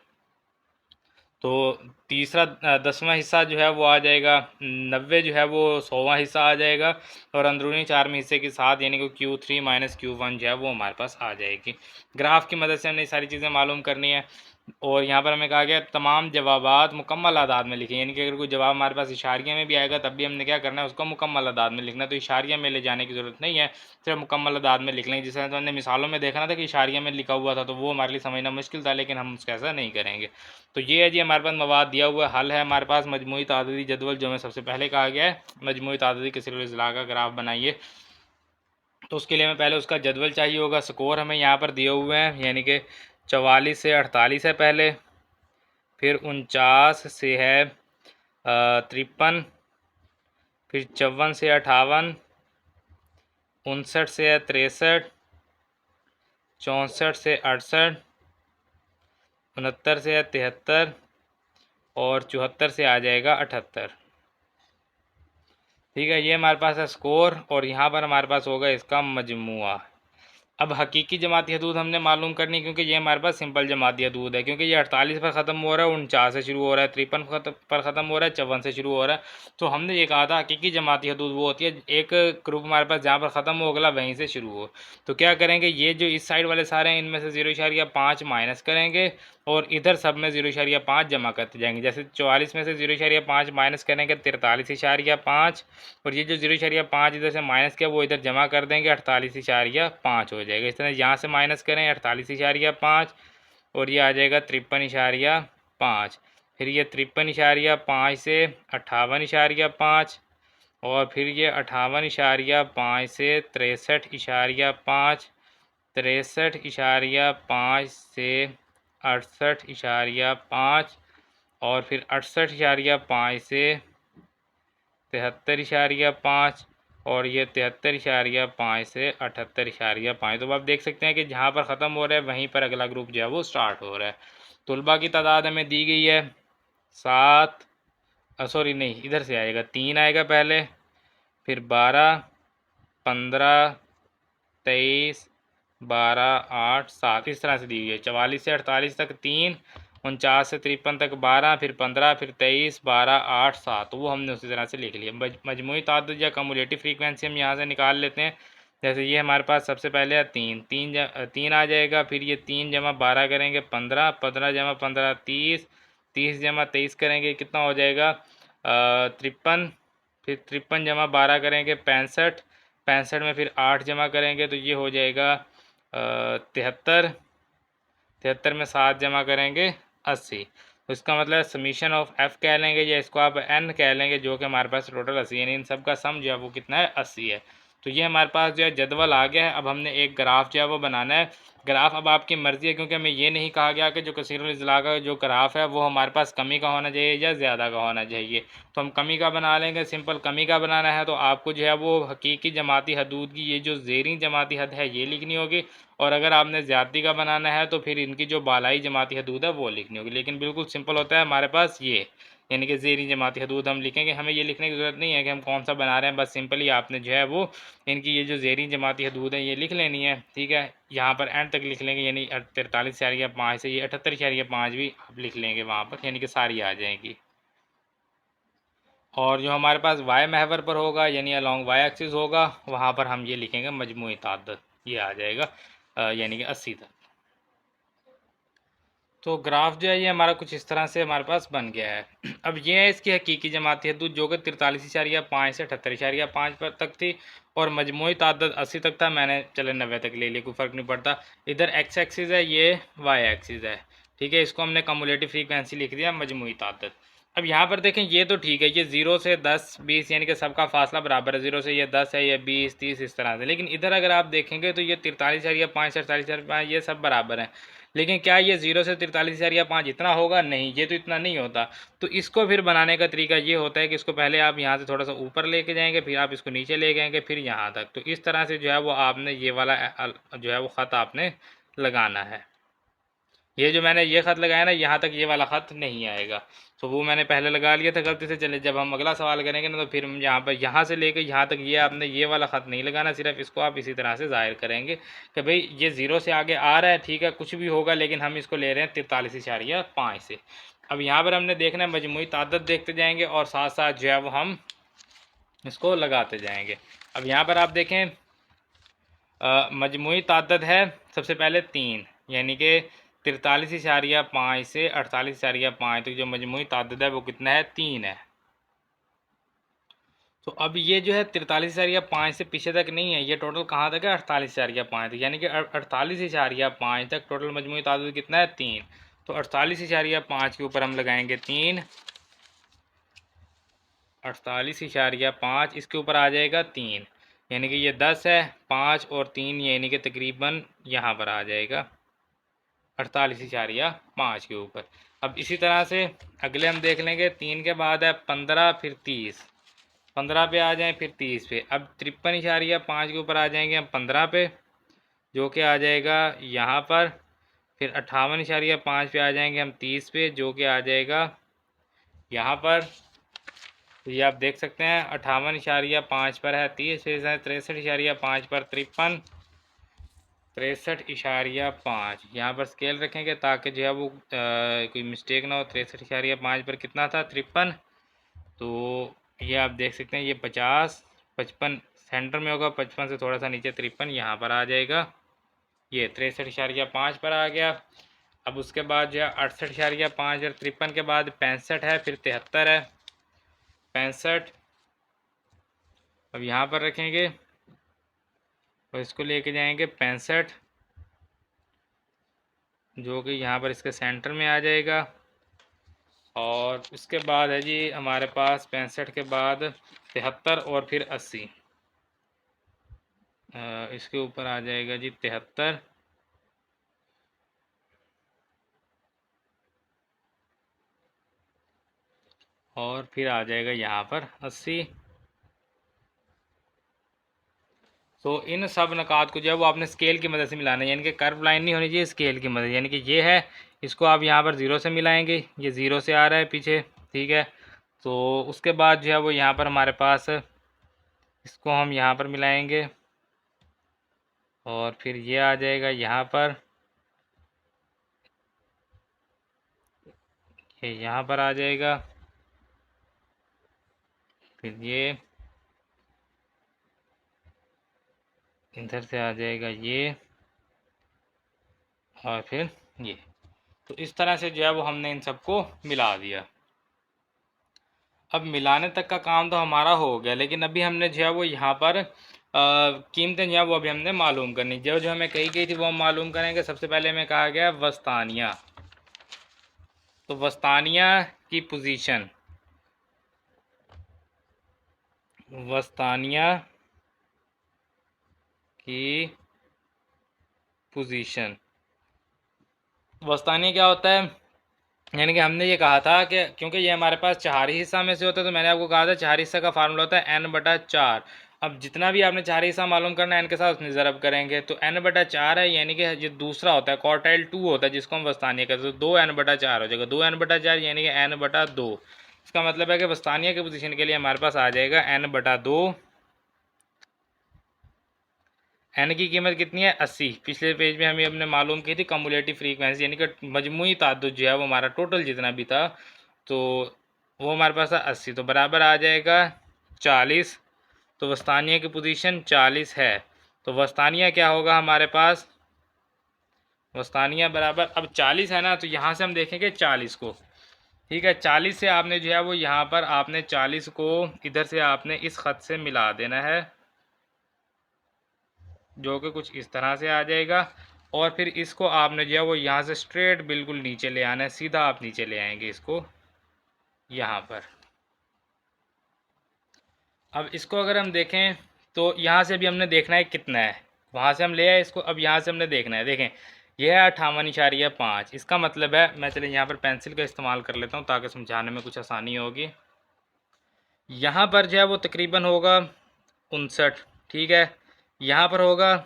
तो तीसरा 10वां हिस्सा जो है वो आ जाएगा 90, जो है वो 100वां हिस्सा आ जाएगा और अंदरूनी चारवें हिस्से के साथ यानी कि Q3 माइनस Q1 जो है वो हमारे पास आ जाएगी। ग्राफ की मदद से हमने सारी चीज़ें मालूम करनी है। और यहाँ पर हमें कहा गया तमाम जवाबात मुकम्मल आदाद में लिखें, यानी कि अगर कोई जवाब हमारे पास इशारिया में भी आएगा तब भी हमने क्या करना है, उसको मुकम्मल आदाद में लिखना है। तो इशारिया में ले जाने की ज़रूरत नहीं है, सिर्फ मुकम्मल आदाद में लिख लें। जिस तरह तो हमने मिसालों में देखा ना था कि इशारिया में लिखा हुआ था तो वो हमारे लिए समझना मुश्किल था, लेकिन हम उसका ऐसा नहीं करेंगे। तो ये है जी, हमारे पास मवाद दिया हुआ हल है हमारे पास मजमूई ताददी जदवल, जो हमें सबसे पहले कहा गया है मजमूई ताददी कसीरुल इज़्ला का ग्राफ बनाइए। तो उसके लिए हमें पहले उसका जदवल चाहिए होगा। स्कोर हमें यहाँ पर दिए हुए हैं, यानी कि 44 से 48 है पहले, फिर 49 से है 53, फिर 54 से 58, 59 से है 63, 64 से 68, 69 से है 73 और 74 से आ जाएगा 78। ठीक है, ये हमारे पास है स्कोर और यहाँ पर हमारे पास होगा इसका मजमुआ। अब हकीकी जमाती हदूद हमने मालूम करनी, क्योंकि ये हमारे पास सिंपल जमाती हदूद है, क्योंकि ये 48 पर ख़त्म हो रहा है, 49 से शुरू हो रहा है, 53 पर ख़त्म हो रहा है, 54 से शुरू हो रहा है। तो हमने ये कहा था हकीकी जमाती हदूद वो होती है एक ग्रुप हमारे पास जहाँ पर ख़त्म हो अगला वहीं से शुरू हो। तो क्या करेंगे, ये जो इस साइड वाले सारे हैं इनमें से 0.5 माइनस करेंगे और इधर सब में 0.5 जमा करते जाएंगे। जैसे 44 में से 0.5 माइनस करेंगे 43.5 और ये जो 0.5 इधर से माइनस किया वो इधर जमा कर देंगे 48.5 हो जाएगा। इस तरह यहाँ से माइनस करें 48.5 और ये आ जाएगा 53.5, फिर ये 53.5 से 58.5 और फिर ये 58.5 से 63.5, 63.5 से 68.5 और फिर 68.5 से 73.5 और ये 73.5 से 78.5। तो आप देख सकते हैं कि जहाँ पर ख़त्म हो रहा है वहीं पर अगला ग्रुप जो है वो स्टार्ट हो रहा है। तुलबा की तादाद हमें दी गई है 7, सॉरी नहीं, इधर से आएगा 3 आएगा पहले, फिर 12, 15, 23, 12, 8, 7 इस तरह से दी गई है। 44 से 48 तक 3, 49 से 53 तक 12, फिर 15, फिर 23, 12, 8, 7, तो वो हमने उसी तरह से लिख लिया। मजमूई तादाद या कम्युलेटिव फ्रीक्वेंसी हम यहाँ से निकाल लेते हैं। जैसे ये हमारे पास सबसे पहले है 3 आ जाएगा, फिर ये 3 जमा 12 करेंगे 15, 15 जमा 15 30, 30 जमा 23 करेंगे कितना हो जाएगा 53, फिर 53 जमा 12 करेंगे 65, 65 में फिर 8 जमा करेंगे तो ये हो जाएगा 73, 73 में 7 जमा करेंगे 80। तो इसका मतलब समीशन ऑफ एफ़ कह लेंगे या इसको आप एन कह लेंगे, जो कि हमारे पास टोटल 80 यानी इन सब का सम जो है वो कितना है 80 है। तो ये हमारे पास जो है जदवल आ गया है। अब हमने एक ग्राफ जो है वो बनाना है। ग्राफ अब आपकी मर्ज़ी है, क्योंकि हमें ये नहीं कहा गया कि जो कसीरुल इज़लाक़ का जो ग्राफ है वो हमारे पास कमी का होना चाहिए या ज़्यादा का होना चाहिए। तो हम कमी का बना लेंगे, सिंपल कमी का बनाना है। तो आपको जो है वो हकीकी जमाती हदूद की ये जो ज़ेरी जमाती हद है ये लिखनी होगी, और अगर आपने ज़्यादती का बनाना है तो फिर इनकी जो बालाई जमाती हदूद है वो लिखनी होगी। लेकिन बिल्कुल सिंपल होता है हमारे पास ये, यानी कि ज़ेरी जमाती हदूद हम लिखेंगे। हमें ये लिखने की ज़रूरत नहीं है कि हम कौन सा बना रहे हैं, बस सिंपली आपने जो है वो इनकी ये जो ज़ेरी जमाती हदूद है ये लिख लेनी है, ठीक है। यहाँ पर एंड तक लिख लेंगे, यानी 43.5 से ये 78.5 भी आप लिख लेंगे वहाँ पर, यानी कि सारी आ जाएंगी। और जो हमारे पास वाई महवर पर होगा, यानी अलॉन्ग वाई एक्सिस होगा, वहाँ पर हम ये लिखेंगे मजमूई तादाद, ये आ जाएगा यानी कि 80 तक। तो ग्राफ जो है ये हमारा कुछ इस तरह से हमारे पास बन गया है। अब ये है इसकी हकीकी जमाती हदूद, जो कि 43.5 से 78.5 पर तक थी, और मजमूई तादाद 80 तक था। मैंने चले 90 तक ले लिया, कोई फ़र्क नहीं पड़ता। इधर एक्स एक्सिस है, ये वाई एक्सिस है, ठीक है। इसको हमने कम्युलेटिव फ्रीक्वेंसी लिख दिया मजमूई तादाद। अब यहाँ पर देखें ये तो ठीक है, ये 0 से 10 20 यानी कि सबका फासला बराबर है। 0 से ये 10 है, ये 20 30 इस तरह से। लेकिन इधर अगर आप देखेंगे तो ये 43.5 48.5 ये सब बराबर हैं। लेकिन क्या ये 0 से 43.5 इतना होगा? नहीं, ये तो इतना नहीं होता। तो इसको फिर बनाने का तरीका ये होता है कि इसको पहले आप यहाँ से थोड़ा सा ऊपर लेके जाएंगे, फिर आप इसको नीचे ले जाएंगे, फिर यहाँ तक। तो इस तरह से जो है वो आपने ये वाला जो है वो ख़त आपने लगाना है। ये जो मैंने ये ख़त लगाया ना, यहाँ तक ये वाला ख़त नहीं आएगा। तो वो मैंने पहले लगा लिया था गलती से। चले, जब हम अगला सवाल करेंगे ना, तो फिर हम यहाँ पर यहाँ से लेके यहाँ तक ये आपने ये वाला ख़त नहीं लगाना, सिर्फ इसको आप इसी तरह से ज़ाहिर करेंगे कि भाई ये 0 से आगे आ रहा है, ठीक है, कुछ भी होगा, लेकिन हम इसको ले रहे हैं 43.5 से। अब यहाँ पर हमने देखना है मजमूई तादाद देखते जाएंगे, और साथ साथ जो है वो हम इसको लगाते जाएंगे। अब यहाँ पर आप देखें मजमूई तादाद है सबसे पहले 3, यानी कि 43.5 से 48.5 तक जो मजमूई तादाद है वो कितना है? 3 है। तो अब ये जो है 43.5 से पीछे तक नहीं है, ये टोटल कहाँ तक है? 48.5 तक, यानी कि 48.5 तक टोटल मजमूई तादाद कितना है? 3। तो 48.5 के ऊपर हम लगाएंगे 3, 48.5 इसके ऊपर आ जाएगा 3, यानी कि ये 10 है, 5 और 3 यानी कि तकरीबन यहाँ पर आ जाएगा 48.5 के ऊपर। अब इसी तरह से अगले हम देख लेंगे, 3 के बाद है 15, फिर 30, 15 पे आ जाएं, फिर 30 पे। अब 53.5 के ऊपर आ जाएंगे हम 15 पे, जो कि आ जाएगा यहाँ पर। फिर 58.5 पे आ जाएंगे हम 30 पे, जो कि आ जाएगा यहाँ पर। तो ये आप देख सकते हैं 58.5 पर है 30, फिर 63.5 पर 53, 63.5 यहाँ पर स्केल रखेंगे ताकि जो है वो कोई मिस्टेक ना हो। 63.5 पर कितना था? 53। तो ये आप देख सकते हैं ये 50, 55 सेंटर में होगा, 55 से थोड़ा सा नीचे 53 यहाँ पर आ जाएगा। ये 63.5 पर आ गया। अब उसके बाद जो है 68.5 और 53 के बाद 65 है, फिर 73 है, 65। अब यहाँ पर रखेंगे और इसको लेके जाएंगे 65, जो कि यहाँ पर इसके सेंटर में आ जाएगा। और उसके बाद है जी हमारे पास 65 के बाद 73 और फिर 80, इसके ऊपर आ जाएगा जी 73, और फिर आ जाएगा यहाँ पर 80। तो इन सब नकात को जो है वो आपने स्केल की मदद से मिलाना है, यानी कि कर्व लाइन नहीं होनी चाहिए, स्केल की मदद। यानी कि ये है, इसको आप यहाँ पर 0 से मिलाएंगे, ये 0 से आ रहा है पीछे, ठीक है। तो उसके बाद जो है वो यहाँ पर हमारे पास इसको हम यहाँ पर मिलाएंगे, और फिर ये आ जाएगा यहाँ पर, ये यहाँ पर आ जाएगा, फिर ये इधर से आ जाएगा ये, और फिर ये। तो इस तरह से जो है वो हमने इन सबको मिला दिया। अब मिलाने तक का काम तो हमारा हो गया, लेकिन अभी हमने जो है वो यहाँ पर कीमतें जो है वो अभी हमने मालूम करनी। जो जो हमें कही गई थी वो हम मालूम करेंगे। सबसे पहले हमें कहा गया वस्तानिया। तो वस्तानिया की पोजीशन, वस्तानिया की पोजीशन। वस्तानिया क्या होता है, यानी कि हमने ये कहा था कि क्योंकि ये हमारे पास चार ही हिस्सा में से होता है, तो मैंने आपको कहा था चार हिस्सा का फार्मूला होता है n/4। अब जितना भी आपने चार हिस्सा मालूम करना है n के साथ उसमें ज़रब करेंगे, तो n/4 है, यानी कि ये दूसरा होता है क्वार्टाइल 2 होता है जिसको हम वस्तानिया कहते हैं, तो 2n/4 हो जाएगा। 2n/4 यानी कि n/2। इसका मतलब है कि वस्तानिया की पोजीशन के लिए हमारे पास आ जाएगा n/2। एन की कीमत कितनी है 80। पिछले पेज में हमें हमने मालूम की थी कम्युलेटिव फ्रीक्वेंसी, यानी कि मजमुई ताद्दुद जो है वो हमारा टोटल जितना भी था, तो वो हमारे पास था 80, तो बराबर आ जाएगा 40। तो वस्तानिया की पोजीशन 40 है। तो वस्तानिया क्या होगा हमारे पास, वस्तानिया बराबर, अब 40 है ना, तो यहाँ से हम देखेंगे 40 को, ठीक है। 40 से आपने जो है वो यहाँ पर आपने 40 को इधर से आपने इस ख़त से मिला देना है, जो कि कुछ इस तरह से आ जाएगा। और फिर इसको आपने जो है वो यहाँ से स्ट्रेट बिल्कुल नीचे ले आना है, सीधा आप नीचे ले आएंगे इसको यहाँ पर। अब इसको अगर हम देखें तो यहाँ से भी हमने देखना है कितना है, वहाँ से हम ले आए इसको, अब यहाँ से हमने देखना है। देखें यह है 58.5। इसका मतलब है, मैं चले यहाँ पर पेंसिल का इस्तेमाल कर लेता हूँ ताकि समझाने में कुछ आसानी होगी। यहाँ पर जो है वो तकरीबन होगा 59, ठीक है। यहाँ पर होगा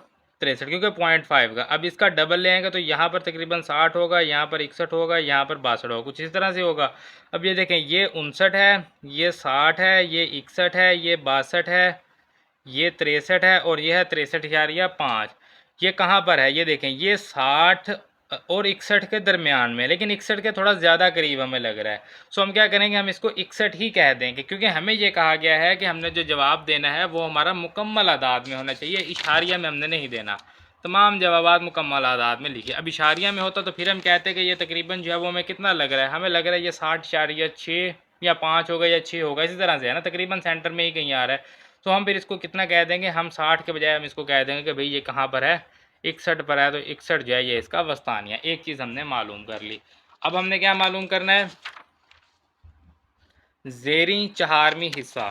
63, क्योंकि 0.5 का। अब इसका डबल ले आएंगे तो यहाँ पर तकरीबन 60 होगा, यहाँ पर 61 होगा, यहाँ पर 62 होगा, कुछ इस तरह से होगा। अब ये देखें, ये 59 है, ये 60 है, ये 61 है, ये 62 है, ये 63 है, और ये है 63.5। ये कहाँ पर है, ये देखें, ये 60 और 61 के दरमियान में, लेकिन 61 के थोड़ा ज़्यादा करीब हमें लग रहा है। सो हम क्या करेंगे, हम इसको 61 ही कह देंगे, क्योंकि हमें ये कहा गया है कि हमने जो जवाब देना है वो हमारा मुकम्मल आदाद में होना चाहिए, इशारिया में हमने नहीं देना। तमाम जवाबात मुकम्मल आदाद में लिखिए। अब इशारिया में होता तो फिर हम कहते हैं कि ये तकरीबन जो है वो हमें कितना लग रहा है, हमें लग रहा है ये 60.6 या 5 होगा या 6 होगा, इसी तरह से है ना, तकरीबन सेंटर में ही कहीं आ रहा है। तो हम फिर इसको कितना कह देंगे, हम 60 के बजाय हम इसको कह देंगे कि भाई ये कहाँ पर है, 61 पर है, तो 61 जो है ये इसका वस्तानिया। एक चीज़ हमने मालूम कर ली। अब हमने क्या मालूम करना है, ज़ेरी चहारमी हिस्सा,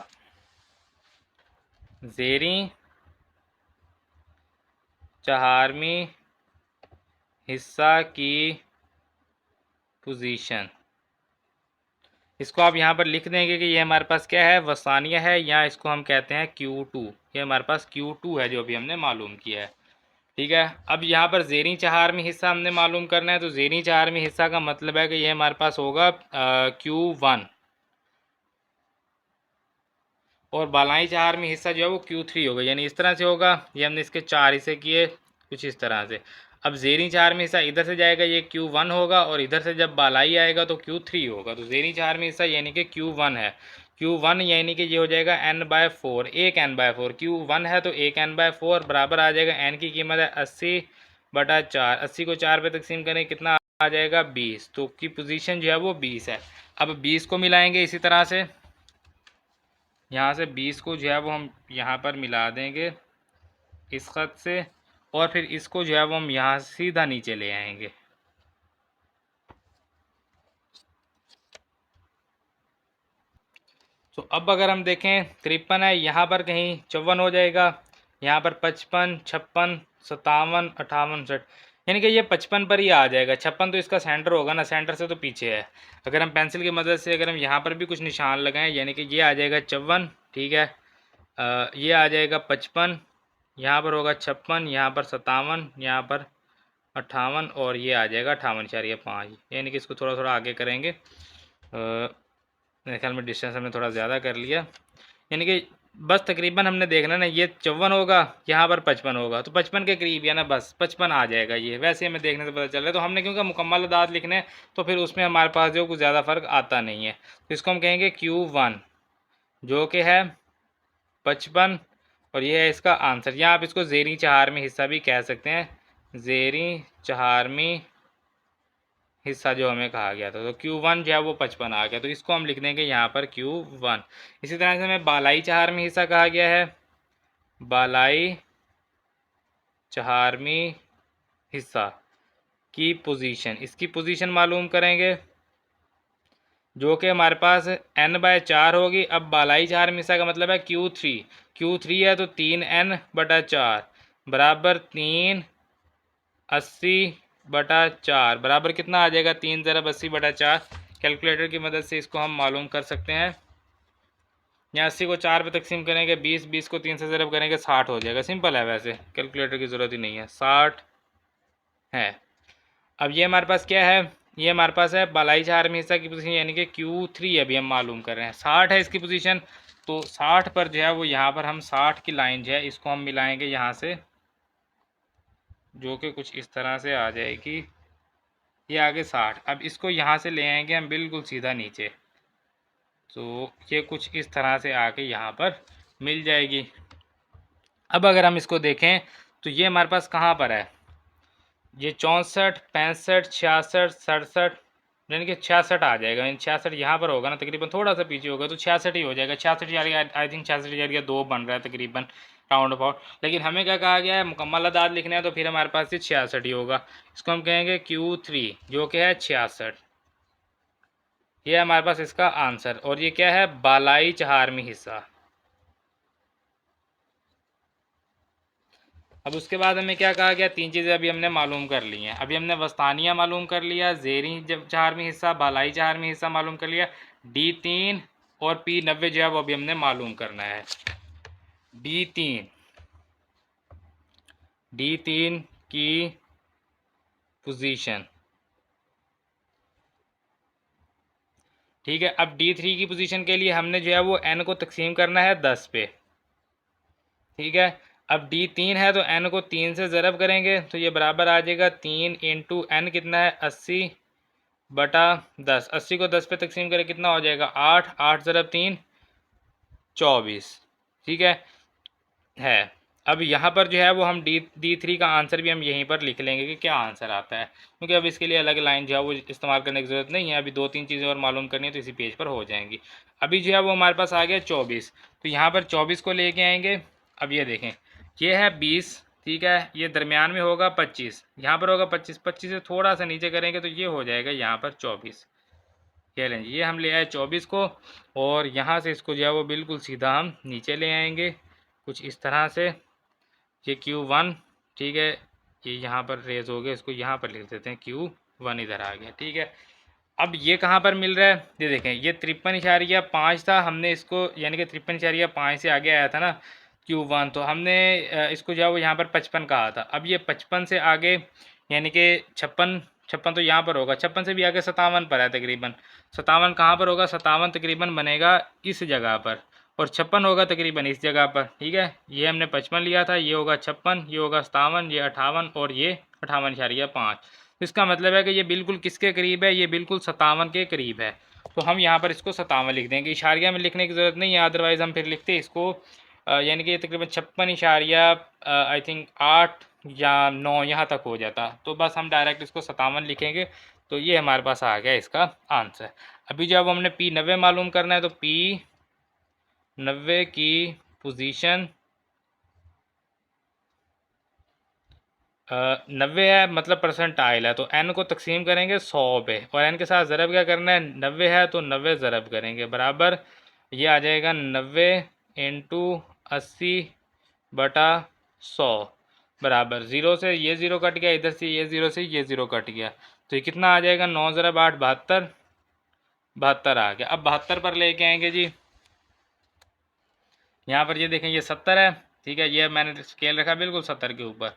ज़ेरी चहारमी हिस्सा की पोजीशन। इसको आप यहाँ पर लिख देंगे कि ये हमारे पास क्या है, वस्तानिया है, या इसको हम कहते हैं Q2। ये हमारे पास Q2 है जो अभी हमने मालूम किया है, ठीक है। अब यहाँ पर ज़ेरी चहारमी हिस्सा हमने मालूम करना है, तो ज़ेरी चहारमी हिस्सा का मतलब है कि ये हमारे पास होगा Q1, और बालाई चहारमी हिस्सा जो है वो Q3 होगा, यानी इस तरह से होगा। ये हमने इसके 4 हिस्से किए कुछ इस तरह से। अब ज़ेरी चहारमी हिस्सा इधर से जाएगा, ये Q1 होगा, और इधर से जब बालाई आएगा तो Q3 होगा। तो ज़ेरी चहारमी हिस्सा यानी कि Q1 है, Q1 यानी कि ये हो जाएगा n/4, एक n/4। Q1 है तो एक n/4 बराबर आ जाएगा, n की कीमत है 80/4। 80 को 4 पे तकसीम करें कितना आ जाएगा 20, तो की पोजीशन जो है वो 20 है। अब 20 को मिलाएंगे इसी तरह से, यहाँ से 20 को जो है वो हम यहाँ पर मिला देंगे इस ख़त से, और फिर इसको जो है वो हम यहाँ सीधा नीचे ले आएंगे। तो अब अगर हम देखें 53 है, यहाँ पर कहीं 54 हो जाएगा, यहाँ पर 55, 56, 57, 58, 59, यानी कि ये 55 पर ही आ जाएगा। 56 तो इसका सेंटर होगा ना, सेंटर से तो पीछे है। अगर हम पेंसिल की मदद से अगर हम यहाँ पर भी कुछ निशान लगाएं, यानी कि ये आ जाएगा 54, ठीक है। ये आ जाएगा 55, यहाँ पर होगा 56, यहाँ पर 57, यहाँ पर 58, और ये आ जाएगा 58.5, यानी कि इसको थोड़ा थोड़ा आगे करेंगे। मेरे ख्याल में डिस्टेंस हमने थोड़ा ज़्यादा कर लिया, यानी कि बस तकरीबन हमने देखना ना, ये 54 होगा, यहाँ पर 55 होगा, तो 55 के करीब या ना, बस 55 आ जाएगा ये। वैसे हमें देखने से पता चल रहा है, तो हमने क्योंकि मुकम्मल अदाद लिखने हैं तो फिर उसमें हमारे पास जो कुछ ज़्यादा फ़र्क आता नहीं है, तो इसको हम कहेंगे Q1 जो कि है 55, और ये है इसका आंसर। या आप इसको ज़ेरी चहारमी हिस्सा भी कह सकते हैं, ज़ेरी चहारमी हिस्सा जो हमें कहा गया था। तो Q1 जो है वो 55 आ गया, तो इसको हम लिख देंगे यहाँ पर Q1। इसी तरह से हमें बालाई चहारमी हिस्सा कहा गया है, बालाई चहारमी हिस्सा की पोजीशन, इसकी पोजीशन मालूम करेंगे जो कि हमारे पास n/4 होगी। अब बालाई चहारमी हिस्सा का मतलब है Q3, Q3 है तो 3n/4, बराबर 3/80/4 बराबर कितना आ जाएगा? 3 × 80/4। कैलकुलेटर की मदद से इसको हम मालूम कर सकते हैं। यहाँ 80 को 4 पे तकसीम करेंगे, 20 को 3 से ज़रब करेंगे, 60 हो जाएगा। सिंपल है, वैसे कैलकुलेटर की ज़रूरत ही नहीं है, 60 है। अब ये हमारे पास क्या है? ये हमारे पास है बालाई चार में हिस्सा की पोजीशन, यानी कि Q3 अभी हम मालूम कर रहे हैं। 60 है इसकी पोजीशन, तो 60 पर जो है वो यहाँ पर हम 60 की लाइन जो है इसको हम मिलाएंगे यहाँ से, जो कि कुछ इस तरह से आ जाएगी। ये आगे 60, अब इसको यहाँ से ले आएंगे हम बिल्कुल सीधा नीचे, तो ये कुछ इस तरह से आके यहाँ पर मिल जाएगी। अब अगर हम इसको देखें तो ये हमारे पास कहाँ पर है? ये 64, 65, 66, 67, यानी कि 66 आ जाएगा। 66 यहाँ पर होगा ना, तकरीबन थोड़ा सा पीछे होगा तो 66 ही हो जाएगा। 66 यानी आई थिंक 66 यानी 2 बन रहा है तकरीबन राउंड अबाउट। लेकिन हमें क्या कहा गया है? मुकम्मल अदाद लिखना है, तो फिर हमारे पास ये 66 ही होगा। इसको हम कहेंगे Q3, जो कि है 66। ये हमारे पास इसका आंसर। और ये क्या है? बालाई चहारमी हिस्सा। अब उसके बाद हमें क्या कहा गया? 3 चीज़ें अभी हमने मालूम कर ली हैं। अभी हमने वस्तानिया मालूम कर लिया, ज़ेरी जब चहारमी हिस्सा, बालाई चहारमी हिस्सा मालूम कर लिया। D3 और P90 जो है वो अभी हमने मालूम करना है। D3 की पोजीशन, ठीक है। अब D3 की पोजीशन के लिए हमने जो है वो n को तकसीम करना है 10 पे, ठीक है। अब D3 है तो n को 3 से ज़रब करेंगे, तो ये बराबर आ जाएगा 3 × n कितना है? 80/10। 80 को 10 पे तकसीम करें, कितना हो जाएगा? 8। 8 ज़रब 3 24, ठीक है। अब यहाँ पर जो है वो हम D3 का आंसर भी हम यहीं पर लिख लेंगे कि क्या आंसर आता है, क्योंकि अब इसके लिए अलग लाइन जो है वो इस्तेमाल करने की ज़रूरत नहीं है। अभी 2-3 चीज़ें और मालूम करनी है तो इसी पेज पर हो जाएंगी। अभी जो है वो हमारे पास आ गया 24, तो यहाँ पर 24 को लेके आएंगे। अब ये देखें, ये है 20, ठीक है। ये दरमियान में होगा 25, यहाँ पर होगा 25। 25 से थोड़ा सा नीचे करेंगे तो ये हो जाएगा यहाँ पर 24। कह लें ये हम ले आए 24 को, और यहाँ से इसको जो है वो बिल्कुल सीधा हम नीचे ले आएंगे कुछ इस तरह से। ये Q1, ठीक है, ये यहाँ पर रेज हो गया, इसको यहाँ पर लिख देते हैं Q1 इधर आ गया, ठीक है। अब ये कहाँ पर मिल रहा है? ये देखें, ये 53.5 था, हमने इसको यानी कि 53.5 से आगे आया था ना Q1, तो हमने इसको जो है वो यहाँ पर 55 कहा था। अब ये 55 से आगे यानी कि 56, 56 तो यहाँ पर होगा, 56 से भी आगे 57 पर है तकरीबन। 57 कहाँ पर होगा? 57 तकरीबन बनेगा इस जगह पर, और 56 होगा तकरीबन इस जगह पर, ठीक है। ये हमने 55 लिया था, ये होगा 56, ये होगा 57, ये 58 और ये 58.5। तो इसका मतलब है कि ये बिल्कुल किसके करीब है? ये बिल्कुल 57 के करीब है। तो हम यहाँ पर इसको 57 लिख देंगे। इशारिया में लिखने की ज़रूरत नहीं है, अदरवाइज़ हम फिर लिखते इसको यानी कि तकरीबन 56 आई थिंक 8 या 9 यहाँ तक हो जाता, तो बस हम डायरेक्ट इसको 57 लिखेंगे। तो ये हमारे पास आ गया इसका आंसर। अभी जब हमने P90 मालूम करना है, तो P90 की पोजीशन 90 है, मतलब परसेंटाइल है, तो n को तकसीम करेंगे 100 पे, और n के साथ ज़रब क्या करना है? 90 है तो 90 ज़रब करेंगे, बराबर ये आ जाएगा 90 × 80/100 बराबर 0 से ये 0 कट गया, इधर से ये 0 से ये 0 कट गया, तो ये कितना आ जाएगा? 9 × 8 72, 72 आ गया। अब 72 पर लेके आएंगे जी। यहाँ पर ये देखें, ये 70 है, ठीक है। ये मैंने स्केल रखा बिल्कुल 70 के ऊपर।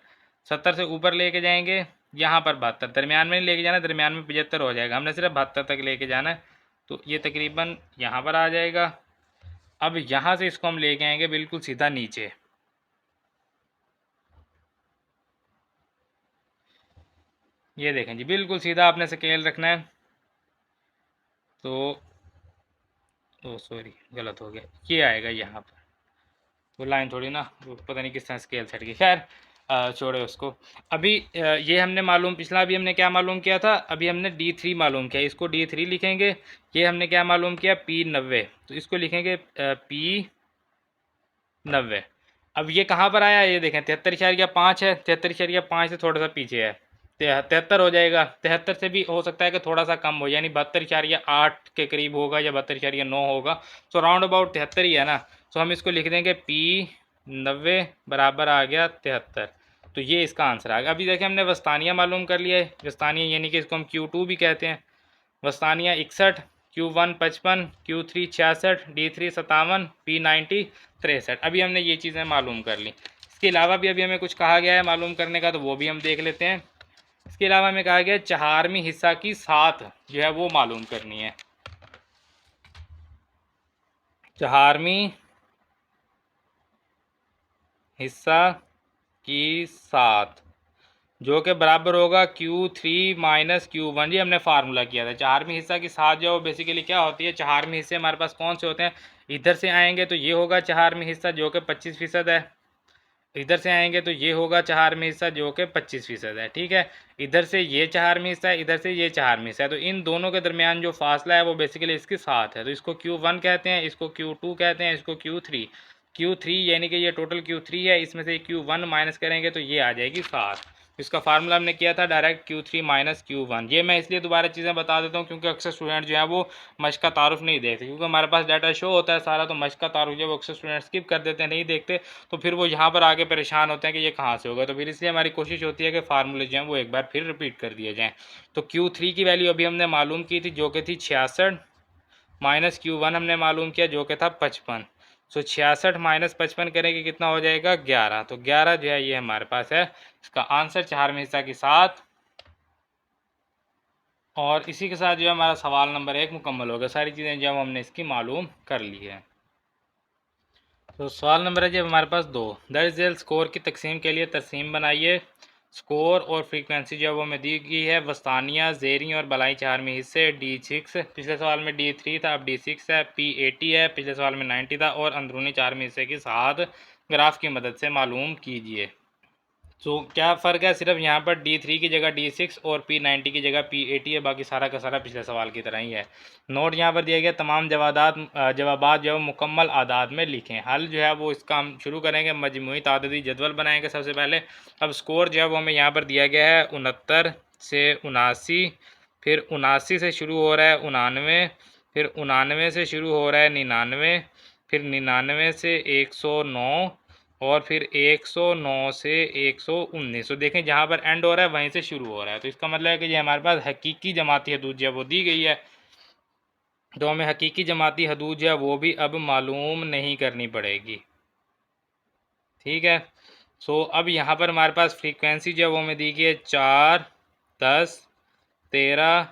70 से ऊपर लेके जाएंगे, यहाँ पर 72, दरमियान में नहीं लेके जाना, दरमियान में 75 हो जाएगा, हमने सिर्फ 72 तक लेके जाना है, तो ये तकरीबन यहाँ पर आ जाएगा। अब यहाँ से इसको हम लेके आएंगे बिल्कुल सीधा नीचे, ये देखें जी, बिल्कुल सीधा आपने स्केल रखना है। तो ओ सॉरी, गलत हो गया, ये आएगा यहाँ पर। वो लाइन थोड़ी ना, वो पता नहीं किस तरह स्केल सेट की, खैर छोड़े उसको। अभी ये हमने मालूम, पिछला अभी हमने क्या मालूम किया था? अभी हमने D3 मालूम किया, इसको D3 लिखेंगे। ये हमने क्या मालूम किया? P90, तो इसको लिखेंगे P90। अब ये कहाँ पर आया? ये देखें 73.5 है, 73.5 से थोड़ा सा पीछे है, 73 हो जाएगा। 73 से भी हो सकता है कि थोड़ा सा कम हो, यानी 72.8 के करीब होगा या 72.9 होगा, तो राउंड अबाउट 73 ही है ना। तो हम इसको लिख देंगे P90 90 बराबर आ गया 73। तो ये इसका आंसर आ गया। अभी देखिए हमने वस्तानिया मालूम कर लिया है। वस्तानिया यानी कि इसको हम Q2 भी कहते हैं। वस्तानिया 61, Q1 55, Q3 66, D3 57, P90 63। अभी हमने ये चीज़ें मालूम कर ली। इसके अलावा भी अभी हमें कुछ कहा गया है मालूम करने का, तो वो भी हम देख लेते हैं। इसके अलावा हमें कहा गया है चहारवीं हिस्सा की सात जो है वो मालूम करनी है। चहारवीं हिस्सा की सात जो कि बराबर होगा Q3 माइनस Q1। ये हमने फार्मूला किया था। चहारवीं हिस्सा की सात जो बेसिकली क्या होती है, चहारवीं हिस्से हमारे पास कौन से होते हैं, इधर से आएंगे तो ये होगा चहारवीं हिस्सा जो कि 25% है। इधर से आएंगे तो ये होगा चहारवीं हिस्सा जो कि 25% है। ठीक है, इधर से ये चहारवीं हिस्सा है, इधर से ये चहारवीं हिस्सा है। तो इन दोनों के दरमियान जो फासला है वो बेसिकली इसकी सात है। तो इसको Q1 कहते हैं, इसको Q2 कहते हैं, इसको Q3 यानी कि ये टोटल Q3 है, इसमें से Q1 माइनस करेंगे तो ये आ जाएगी सात। इसका फार्मूला हमने किया था डायरेक्ट Q3 माइनस Q1। ये मैं इसलिए दोबारा चीज़ें बता देता हूँ क्योंकि अक्सर स्टूडेंट जो है वो मश्क का तारुफ नहीं देखते, क्योंकि हमारे पास डाटा शो होता है सारा, तो मश्क का तारुफ जो वो अक्सर स्टूडेंट स्किप कर देते हैं, नहीं देखते, तो फिर वो यहाँ पर आके परेशान होते हैं कि ये कहाँ से होगा। तो फिर इसलिए हमारी कोशिश होती है कि फार्मूले जो हैं वो एक बार फिर रिपीट कर दिए जाएँ। तो Q3 की वैल्यू अभी हमने मालूम की थी जो कि थी 66, माइनस Q1 हमने मालूम किया जो कि था 55। सो 66 माइनस 55 करेंगे कितना हो जाएगा 11। तो 11 जो है ये हमारे पास है इसका आंसर, चहारवीं हिस्सा की सात। और इसी के साथ जो है हमारा सवाल नंबर 1 मुकम्मल हो गया। सारी चीज़ें जो हमने इसकी मालूम कर ली है। तो सवाल नंबर है जब हमारे पास दो दर्ज झेल स्कोर की तकसीम के लिए तरसीम बनाइए। स्कोर और फ्रीक्वेंसी जो है वो हमें दी गई है। वस्तानिया, ज़ेरी और बलाई चहारवीं हिस्से D6, पिछले सवाल में D3 था, अब D6 है। P80 है, पिछले सवाल में 90 था। और अंदरूनी चहारवीं हिस्से की सात ग्राफ की मदद से मालूम कीजिए। तो क्या फ़र्क है, सिर्फ यहाँ पर D3 की जगह D6 और P90 की जगह P80 है, बाकी सारा का सारा पिछले सवाल की तरह ही है। नोट यहाँ पर दिया गया, तमाम जवाबात जो है मुकम्मल आदाद में लिखें। हल जो है वो इसका हम शुरू करेंगे, मजमूई तादादी जदवल बनाएंगे सबसे पहले। अब स्कोर जो है वो हमें यहाँ पर दिया गया है 69 से 79, फिर 79 से शुरू हो रहा है 99, फिर 99 से शुरू हो रहा है 99, फिर 99 से 109, और फिर 109 से 119। तो देखें जहाँ पर एंड हो रहा है वहीं से शुरू हो रहा है। तो इसका मतलब है कि ये हमारे पास हकीकी जमाती हदूद जो है वो दी गई है। तो हमें हकीकी जमाती हदूद जो है वो भी अब मालूम नहीं करनी पड़ेगी। ठीक है, सो अब यहाँ पर हमारे पास फ्रीक्वेंसी जो है वो हमें दी गई है 4, 10, 13,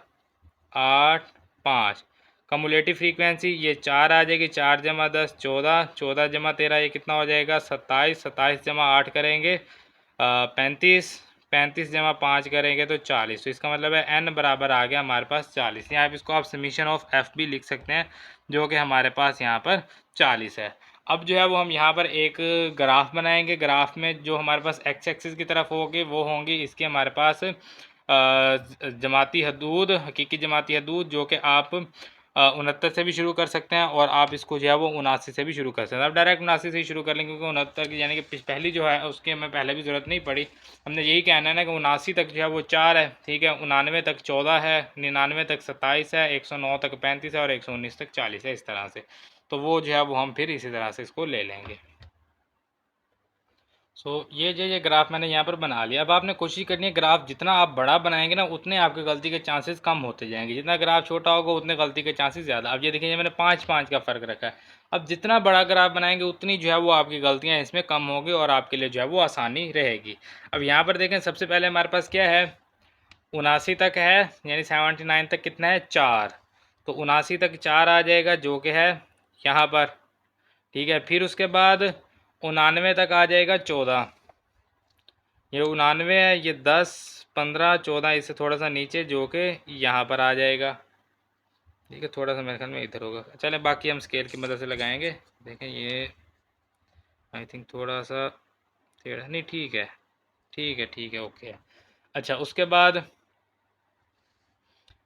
8, 5। कमुलेटिव फ्रीक्वेंसी ये 4 आ जाएगी, 4 जमा 10 14, 14 जमा 13 ये कितना हो जाएगा 27, 27 जमा 8 करेंगे 35, 35 जमा 5 करेंगे तो 40। तो इसका मतलब है n बराबर आ गया हमारे पास 40। यहाँ पर इसको आप समीशन ऑफ f भी लिख सकते हैं जो कि हमारे पास यहाँ पर 40 है। अब जो है वो हम यहाँ पर एक ग्राफ बनाएंगे। ग्राफ में जो हमारे पास एक्स एक्सिस की तरफ होगी वो होंगी इसके हमारे पास जमाती हदूद, हकीकी जमाती हदूद, जो कि आप 69 से भी शुरू कर सकते हैं और आप इसको जो है वो 79 से भी शुरू कर सकते हैं। अब डायरेक्ट 79 से ही शुरू कर लेंगे क्योंकि 69 की यानी कि पहली जो है उसकी हमें पहले भी ज़रूरत नहीं पड़ी। हमने यही कहना है ना कि 79 तक जो है वो 4 है, ठीक है, 99 तक 14 है, 99 तक 27 है, 109 तक 35 है और 119 तक 40 है, इस तरह से। तो वो जो है वो हम फिर इसी तरह से इसको ले लेंगे। ये ग्राफ मैंने यहाँ पर बना लिया। अब आपने कोशिश करनी है ग्राफ जितना आप बड़ा बनाएंगे ना उतने आपके गलती के चांसेस कम होते जाएंगे। जितना ग्राफ छोटा होगा उतने गलती के चांसेस ज़्यादा। अब ये देखिए मैंने 5-5 का फ़र्क रखा है। अब जितना बड़ा ग्राफ बनाएंगे उतनी जो है वो आपकी गलतियाँ इसमें कम होगी और आपके लिए जो है वो आसानी रहेगी। अब यहाँ पर देखें सबसे पहले हमारे पास क्या है, 79 तक है, यानी 79 तक कितना है 4। तो 79 तक 4 आ जाएगा जो कि है यहाँ पर, ठीक है। फिर उसके बाद 99 तक आ जाएगा 14, ये 99 है, ये 10, 15, 14 इससे थोड़ा सा नीचे जो कि यहाँ पर आ जाएगा, ठीक है। थोड़ा सा मेरे ख्याल में इधर होगा, चलें बाकी हम स्केल की मदद से लगाएंगे। देखें ये आई थिंक थोड़ा सा टेढ़ा, नहीं ठीक है, ठीक है, ठीक है, ओके है। अच्छा उसके बाद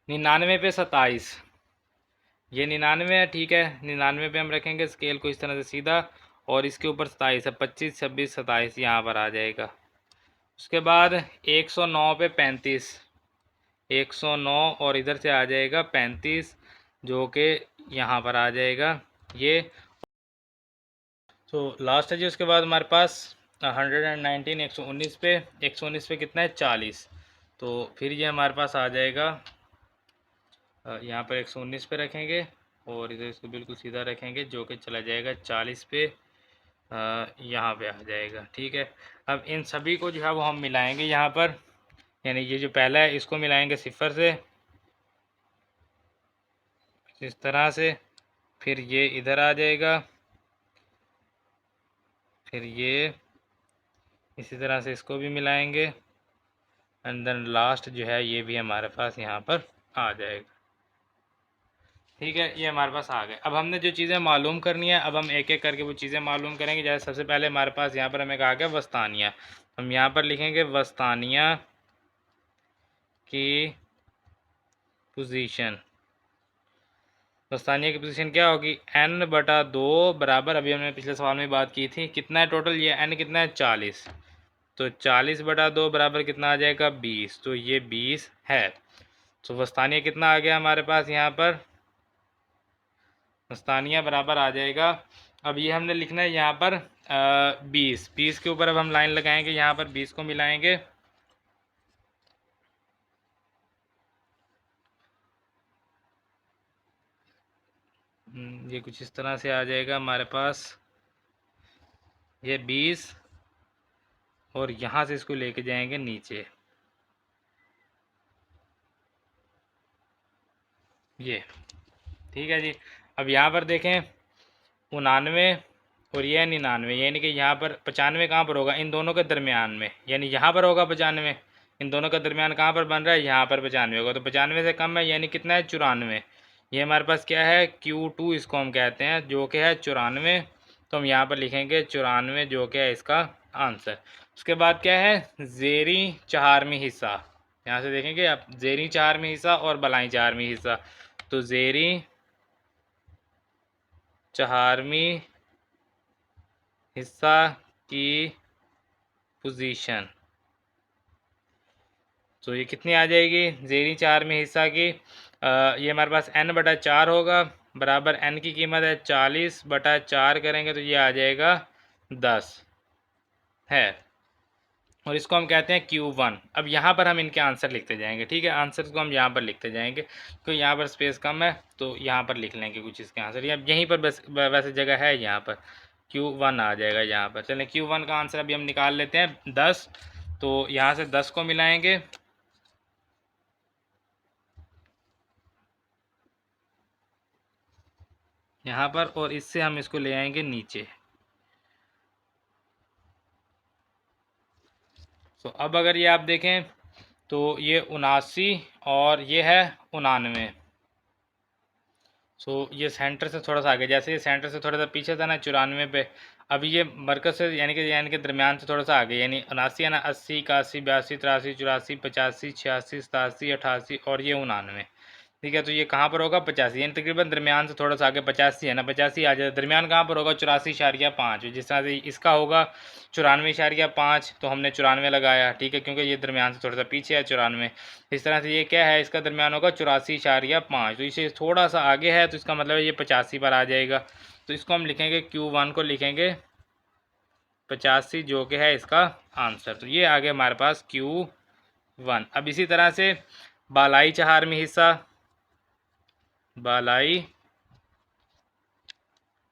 99 पे 27, ये 99 है, ठीक है। 99 पे हम रखेंगे स्केल को इस तरह से सीधा और इसके ऊपर 27 है, 25, 26, 27 यहाँ पर आ जाएगा। उसके बाद 109 पे 35, 109 और इधर से आ जाएगा 35 जो कि यहाँ पर आ जाएगा ये। तो लास्ट है जी, उसके बाद हमारे पास 119 119 पे, 119 पे कितना है 40, तो फिर ये हमारे पास आ जाएगा यहाँ पर 119 पे रखेंगे और इधर इसको बिल्कुल सीधा रखेंगे जो कि चला जाएगा 40 पे, यहाँ पे आ जाएगा। ठीक है, अब इन सभी को जो है वो हम मिलाएंगे यहाँ पर, यानी ये जो पहला है इसको मिलाएंगे सिफर से इस तरह से, फिर ये इधर आ जाएगा, फिर ये इसी तरह से इसको भी मिलाएंगे एंड देन लास्ट जो है ये भी हमारे पास यहाँ पर आ जाएगा। ठीक है, ये हमारे पास आ गए। अब हमने जो चीज़ें मालूम करनी है, अब हम एक एक करके वो चीज़ें मालूम करेंगे। जैसे सबसे पहले हमारे पास यहाँ पर हमें कहा गया वस्तानिया, हम यहाँ पर लिखेंगे वस्तानिया की पोजीशन। वस्तानिया की पोजीशन क्या होगी, n/2 बराबर, अभी हमने पिछले सवाल में बात की थी, कितना है टोटल, ये n कितना है 40, तो 40/2 बराबर कितना आ जाएगा 20, तो ये 20 है। तो वस्तानिया कितना आ गया हमारे पास यहाँ पर, वस्तानिया बराबर आ जाएगा, अब ये हमने लिखना है यहाँ पर 20, 20 के ऊपर अब हम लाइन लगाएंगे, यहाँ पर 20 को मिलाएंगे, ये कुछ इस तरह से आ जाएगा हमारे पास, ये 20 और यहाँ से इसको लेके जाएंगे नीचे, ये ठीक है जी। अब यहाँ पर देखें 99 और ये 99, यानी कि यहाँ पर 95 कहाँ पर होगा, इन दोनों के दरमियान में, यानी यहाँ पर होगा 95, इन दोनों का दरमियान कहाँ पर बन रहा है, यहाँ पर 95 होगा, तो 95 से कम है यानी कितना है 94, ये हमारे पास क्या है Q2 इसको हम कहते हैं, जो कि है 94, तो हम यहाँ पर लिखेंगे 94 जो कि है इसका आंसर। उसके बाद क्या है ज़ेरी चहारमी हिस्सा, यहाँ से देखेंगे आप ज़ेरी चहारमी हिस्सा और बलाई चहारमी हिस्सा, तो ज़ेरी चहारमी हिस्सा की पोजीशन, तो ये कितनी आ जाएगी ज़ेरी चार में हिस्सा की, ये हमारे पास n/4 होगा, बराबर n की कीमत है 40/4 करेंगे तो ये आ जाएगा 10 है, और इसको हम कहते हैं Q1। अब यहाँ पर हम इनके आंसर लिखते जाएंगे, ठीक है, आंसर को हम यहाँ पर लिखते जाएंगे क्योंकि यहाँ पर स्पेस कम है, तो यहाँ पर लिख लेंगे कुछ इसके आंसर, या यहीं पर बस वैसे जगह है, यहाँ पर Q1 आ जाएगा यहाँ पर। चलें Q1 का आंसर अभी हम निकाल लेते हैं 10, तो यहाँ से 10 को मिलाएंगे, यहाँ पर, और इससे हम इसको ले आएंगे नीचे। तो अब अगर ये आप देखें तो ये 79 और ये है 99, सो ये सेंटर से थोड़ा सा आगे, जैसे ये सेंटर से थोड़ा सा पीछे था ना 94 पे, अभी ये मरकज से यानी कि दरमियान से थोड़ा सा आगे, यानी 79 है ना, 80 81 82 83 84 85 86 87 88 और ये 99, ठीक है, तो ये कहाँ पर होगा 85, यानी तकरीबन दरमियान से थोड़ा सा आगे 85 है ना, 85 आ जाए, दरमियान कहाँ पर होगा 84.5, जिस तरह से इसका होगा 94.5, तो हमने 94 लगाया, ठीक है, क्योंकि ये दरमियान से थोड़ा सा पीछे है 94, इस तरह से ये क्या है इसका दरमियान होगा 84.5, तो इसे थोड़ा सा आगे है, तो इसका मतलब ये 85 पर आ जाएगा, तो इसको हम लिखेंगे Q1 को लिखेंगे 85 जो कि है इसका आंसर, तो ये आ गया हमारे पास Q1। अब इसी तरह से बालाई चहारमी हिस्सा, बालाई,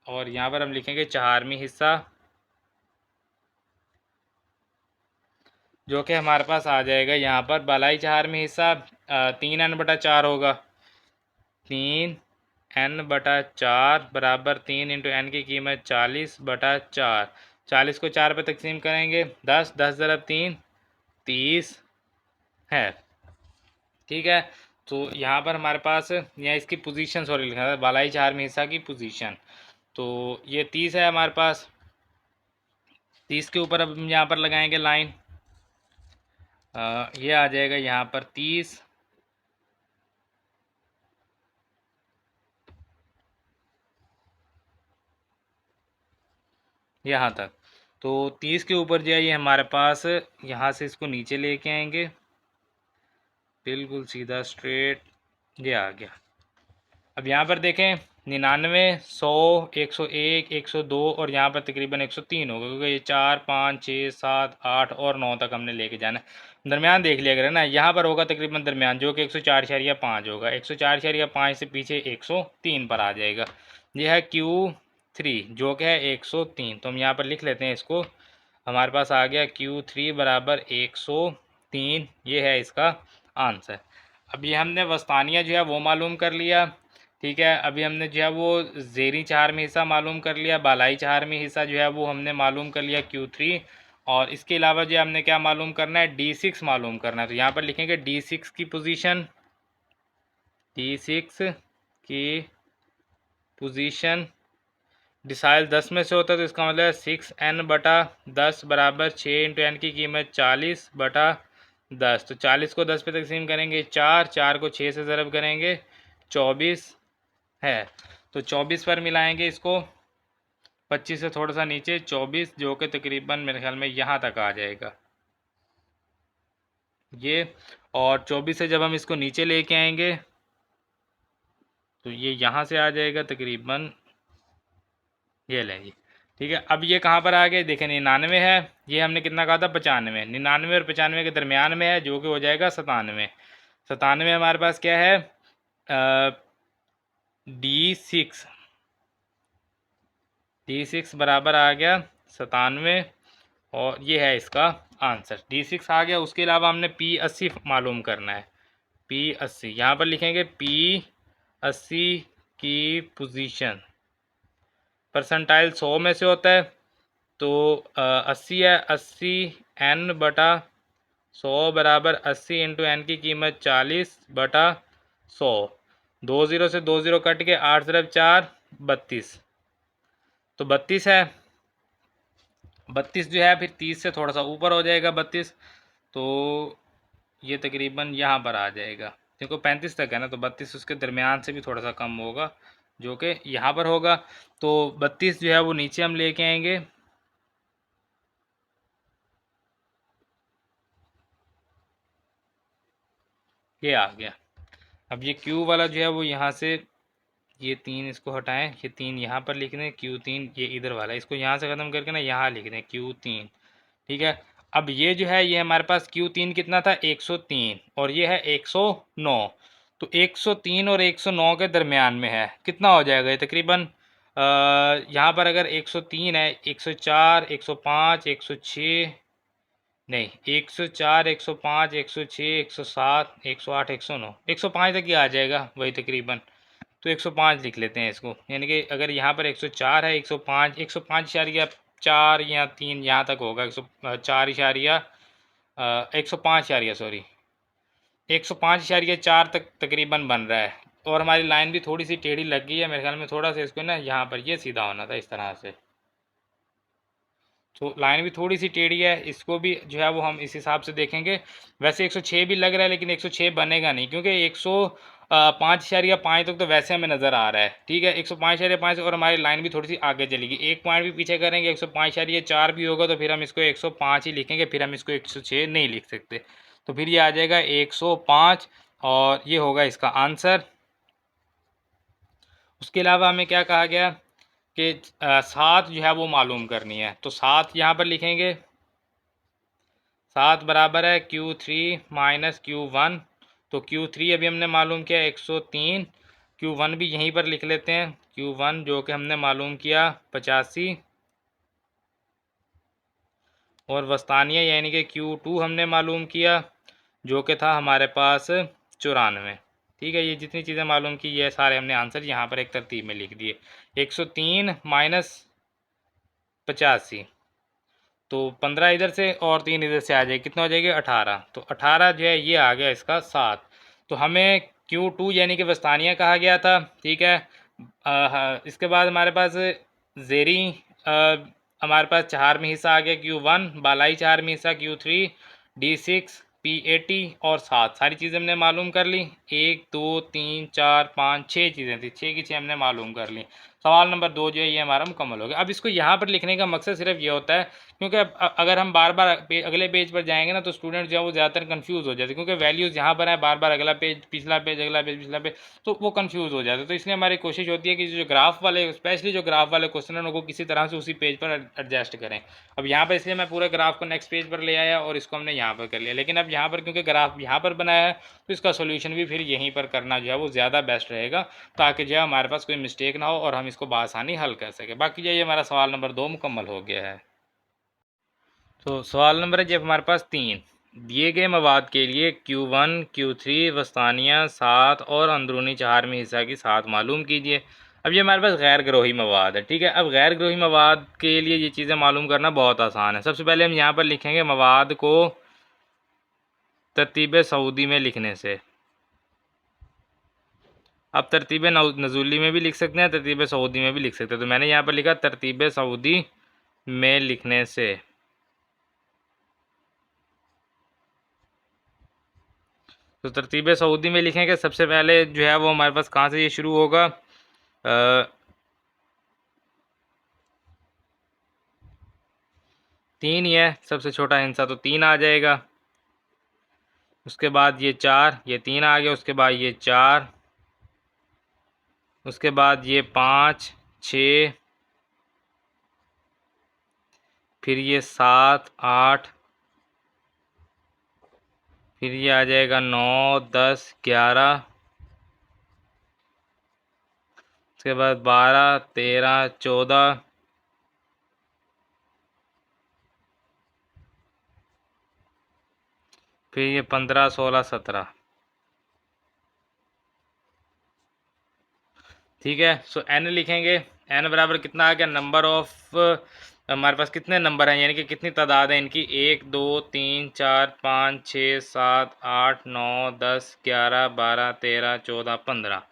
और यहाँ पर हम लिखेंगे चहारमी हिस्सा जो कि हमारे पास आ जाएगा यहाँ पर बालाई चहारमी हिस्सा 3n/4 होगा, 3n/4 बराबर 3 इंटू एन की कीमत 40/4, 40 को 4 पे तकसीम करेंगे 10, 10 ज़रब 3 30 है, ठीक है, तो यहाँ पर हमारे पास यहाँ इसकी पोजीशन सॉरी लिखा था बालाई चहारमी हिस्सा की पोजीशन, तो ये 30 है हमारे पास, 30 के ऊपर अब हम यहाँ पर लगाएंगे लाइन, ये आ जाएगा यहाँ पर 30, यहाँ तक, तो 30 के ऊपर जो है ये हमारे पास, यहाँ से इसको नीचे लेके आएंगे बिल्कुल सीधा स्ट्रेट, ये आ गया, अब यहाँ पर देखें 99, 100, 101, 102 और यहाँ पर तकरीबन 103 होगा, क्योंकि ये 4, 5, 6, 7, 8 और 9 तक हमने लेके जाना है। दरमियान देख लिया करें ना, यहाँ पर होगा तकरीबन दरमियान जो कि 104.5 होगा। 104.5 से पीछे 103 पर आ जाएगा। यह है Q3 जो कि है 103। तो हम यहाँ पर लिख लेते हैं इसको। हमारे पास आ गया Q3 बराबर 103। ये है इसका आंसर। अभी हमने वस्तानिया जो है वो मालूम कर लिया, ठीक है। अभी हमने जो है वो ज़ेरी चार में हिस्सा मालूम कर लिया, बालाई चार में हिस्सा जो है वो हमने मालूम कर लिया Q3। और इसके अलावा जो हमने क्या मालूम करना है, D6 मालूम करना है। तो यहाँ पर लिखेंगे D6 की पोजीशन, D6 की पोजीशन डिसाइल 10 में से होता है, तो इसका मतलब 6n/10 बराबर 6 इंटू एन की कीमत 40/10। तो 40 को 10 पे तकसीम करेंगे 4, 4 को 6 से ज़रब करेंगे 24 है। तो 24 पर मिलाएंगे इसको, 25 से थोड़ा सा नीचे 24, जो कि तकरीबन मेरे ख्याल में यहाँ तक आ जाएगा ये। और 24 से जब हम इसको नीचे लेके आएंगे तो ये यहाँ से आ जाएगा तकरीबन, ये लें जी, ठीक है। अब ये कहाँ पर आ गए, देखें 99 है, ये हमने कितना कहा था 95। 99 और 95 के दरमियान में है, जो कि हो जाएगा 97। 97 हमारे पास क्या है, D6। D6 बराबर आ गया 97 और ये है इसका आंसर। D6 आ गया। उसके अलावा हमने P80 मालूम करना है। P80 यहाँ पर लिखेंगे P80 की पोजीशन, परसेंटाइल 100 में से होता है, तो 80 है, 80n/100 बराबर 80 इंटू एन की कीमत 40/100। 2 0 से 2 0 कट के 8 × 4 32, तो 32 है। 32 जो है फिर 30 से थोड़ा सा ऊपर हो जाएगा 32, तो ये तकरीबन यहाँ पर आ जाएगा। देखो 35 तक है ना, तो 32 उसके दरमियान से भी थोड़ा सा कम होगा, जो कि यहाँ पर होगा। तो 32 जो है वो नीचे हम लेके आएंगे, ये आ गया। अब ये Q वाला जो है वो यहाँ से, ये 3 इसको हटाएं, ये 3 यहाँ पर लिख दें, Q3 ये इधर वाला, इसको यहाँ से ख़त्म करके ना यहाँ लिख दें Q3, ठीक है। अब ये जो है ये हमारे पास Q3 कितना था 103 और ये है 109। तो 103 और 109 के दरमियान में है, कितना हो जाएगा ये तकरीबन, यहाँ पर अगर 103 है, 104, 105, 106, नहीं 104, 105, 106, 107, 108, 109, 105 तक ही आ जाएगा वही तकरीबन। तो 105 लिख लेते हैं इसको, यानी कि अगर यहाँ पर 104 है, 105, 105.4 या 3 यहाँ तक होगा, 104 105 सॉरी 105.4 तक तकरीबन बन रहा है। और हमारी लाइन भी थोड़ी सी टेढ़ी लग गई है मेरे ख्याल में, थोड़ा सा इसको ना यहाँ पर ये सीधा होना था इस तरह से। तो लाइन भी थोड़ी सी टेढ़ी है, इसको भी जो है वो हम इस हिसाब से देखेंगे। वैसे 106 भी लग रहा है, लेकिन 106 बनेगा नहीं, क्योंकि 105.5 तक तो वैसे हमें नज़र आ रहा है, ठीक है। 105.5 और हमारी लाइन भी थोड़ी सी आगे चलेगी, एक पॉइंट भी पीछे करेंगे 105.4 भी होगा, तो फिर हम इसको 105 ही लिखेंगे, फिर हम इसको 106 नहीं लिख सकते। तो फिर ये आ जाएगा 105 और ये होगा इसका आंसर। उसके अलावा हमें क्या कहा गया कि 7 जो है वो मालूम करनी है, तो 7 यहाँ पर लिखेंगे। 7 बराबर है Q3 माइनस Q1। तो Q3 अभी हमने मालूम किया 103, Q1 भी यहीं पर लिख लेते हैं, Q1 जो कि हमने मालूम किया 85, और वस्तानिया यानी कि Q2 हमने मालूम किया जो कि था हमारे पास 94, ठीक है। ये जितनी चीज़ें मालूम की ये सारे हमने आंसर यहाँ पर एक तरतीब में लिख दिए। 103 माइनस 85, तो 15 इधर से और 3 इधर से आ जाएगी, कितना हो जाएगी 18। तो 18 जो है ये आ गया इसका 7। तो हमें Q2 यानी कि वस्तानिया कहा गया था, ठीक है। इसके बाद हमारे पास ज़ेरी हमारे पास 4 में हिस्सा आ गया Q1, बालाई 4 में हिस्सा Q3, D6, P80 और 7, सारी चीज़ें हमने मालूम कर ली। 1 2 3 4 5 6 चीज़ें थी, 6 की 6 हमने मालूम कर ली। सवाल नंबर 2 जो है ये हमारा मुकम्मल हो गया। अब इसको यहाँ पर लिखने का मकसद सिर्फ ये होता है क्योंकि अगर हम बार बार अगले पेज पर जाएंगे ना तो स्टूडेंट जो है वो ज़्यादातर कंफ्यूज हो जाते हैं, क्योंकि वैल्यूज़ यहाँ पर है, बार बार अगला पेज पिछला पेज अगला पेज पिछला पेज, तो वो कंफ्यूज हो जाते हैं। तो इसलिए हमारी कोशिश होती है कि जो ग्राफ वाले, स्पेशली जो ग्राफ वाले क्वेश्चन है उनको किसी तरह से उसी पेज पर एडजस्ट करें। अब यहाँ पर इसलिए मैं पूरे ग्राफ को नेक्स्ट पेज पर ले आया और इसको हमने यहाँ पर कर लिया, लेकिन अब यहाँ पर क्योंकि ग्राफ यहाँ पर बनाया है तो इसका सोल्यूशन भी फिर यहीं पर करना जो है वो ज़्यादा बेस्ट रहेगा, ताकि जो है हमारे पास कोई मिस्टेक ना हो और हम इसको बआसानी हल कर सकें। बाकी जो ये हमारा सवाल नंबर 2 मुकम्मल हो गया है। तो सवाल नंबर है जब हमारे पास 3 दिए गए मवाद के लिए Q1 Q3 वस्तानिया 7 और अंदरूनी चहारमी हिस्सा की 7 मालूम कीजिए। अब ये हमारे पास गैर ग्रोही मवाद है, ठीक है। अब गैर ग्रोही मवाद के लिए ये चीज़ें मालूम करना बहुत आसान है। सबसे पहले हम यहाँ पर लिखेंगे मवाद को तरतीब सऊदी में लिखने से। अब तरतीब नज़ूली में भी लिख सकते हैं, तरतीब सऊदी में भी लिख सकते हैं। तो मैंने यहाँ पर लिखा तरतीब सऊदी में लिखने से। तो तरतीब सऊदी में लिखेंगे सबसे पहले जो है वो हमारे पास कहाँ से ये शुरू होगा, 3 ही है, सबसे छोटा हिस्सा तो 3 आ जाएगा। उसके बाद ये 4, ये 3 आ गया। उसके बाद ये 4, उसके बाद ये 5 6, फिर ये 7 8, फिर ये आ जाएगा 9 10 11, उसके बाद 12 13 14, फिर ये 15 16 17। ठीक है। सो n लिखेंगे, n बराबर कितना आ गया, नंबर ऑफ, हमारे पास कितने नंबर हैं यानी कि कितनी तादाद है इनकी, 1 2 3 4 5 6 7 8 9 10 11 12 13 14 15,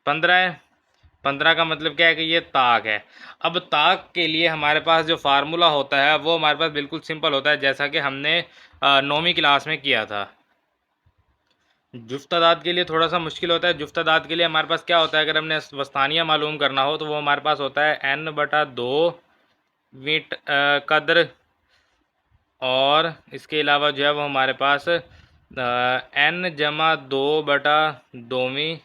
15 है। 15 का मतलब क्या है कि ये ताक है। अब ताक के लिए हमारे पास जो फार्मूला होता है वो हमारे पास बिल्कुल सिंपल होता है, जैसा कि हमने 9वीं क्लास में किया था। जुफ्त तादाद के लिए थोड़ा सा मुश्किल होता है। जुफ्त तादाद के लिए हमारे पास क्या होता है, अगर हमने वस्तानिया मालूम करना हो तो वो हमारे पास होता है n/2 वीट कद्र, और इसके अलावा जो है वो हमारे पास n/2/2वीं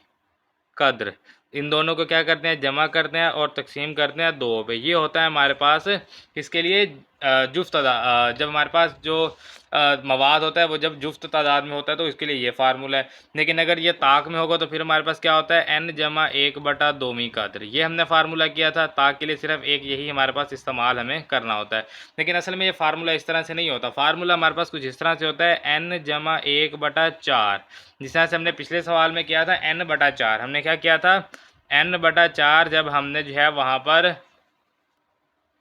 कद्र। इन दोनों को क्या करते हैं, जमा करते हैं और तकसीम करते हैं 2 पे। ये होता है हमारे पास इसके लिए जुफ्त तादाद। जब हमारे पास जो मवाद होता है वो जब जुफ्त तादाद में होता है तो इसके लिए ये फार्मूला है। लेकिन अगर ये ताक में होगा तो फिर हमारे पास क्या होता है, n/1/2वीं कद्र। ये हमने फार्मूला किया था। ताक के लिए सिर्फ एक यही हमारे पास इस्तेमाल हमें करना होता है, लेकिन असल में ये फार्मूला इस तरह से नहीं होता। फार्मूला हमारे पास कुछ इस तरह से होता है, n/1/4। जिस तरह से हमने पिछले सवाल में किया था n/4। हमने क्या किया था, n/4 जब हमने जो है वहाँ पर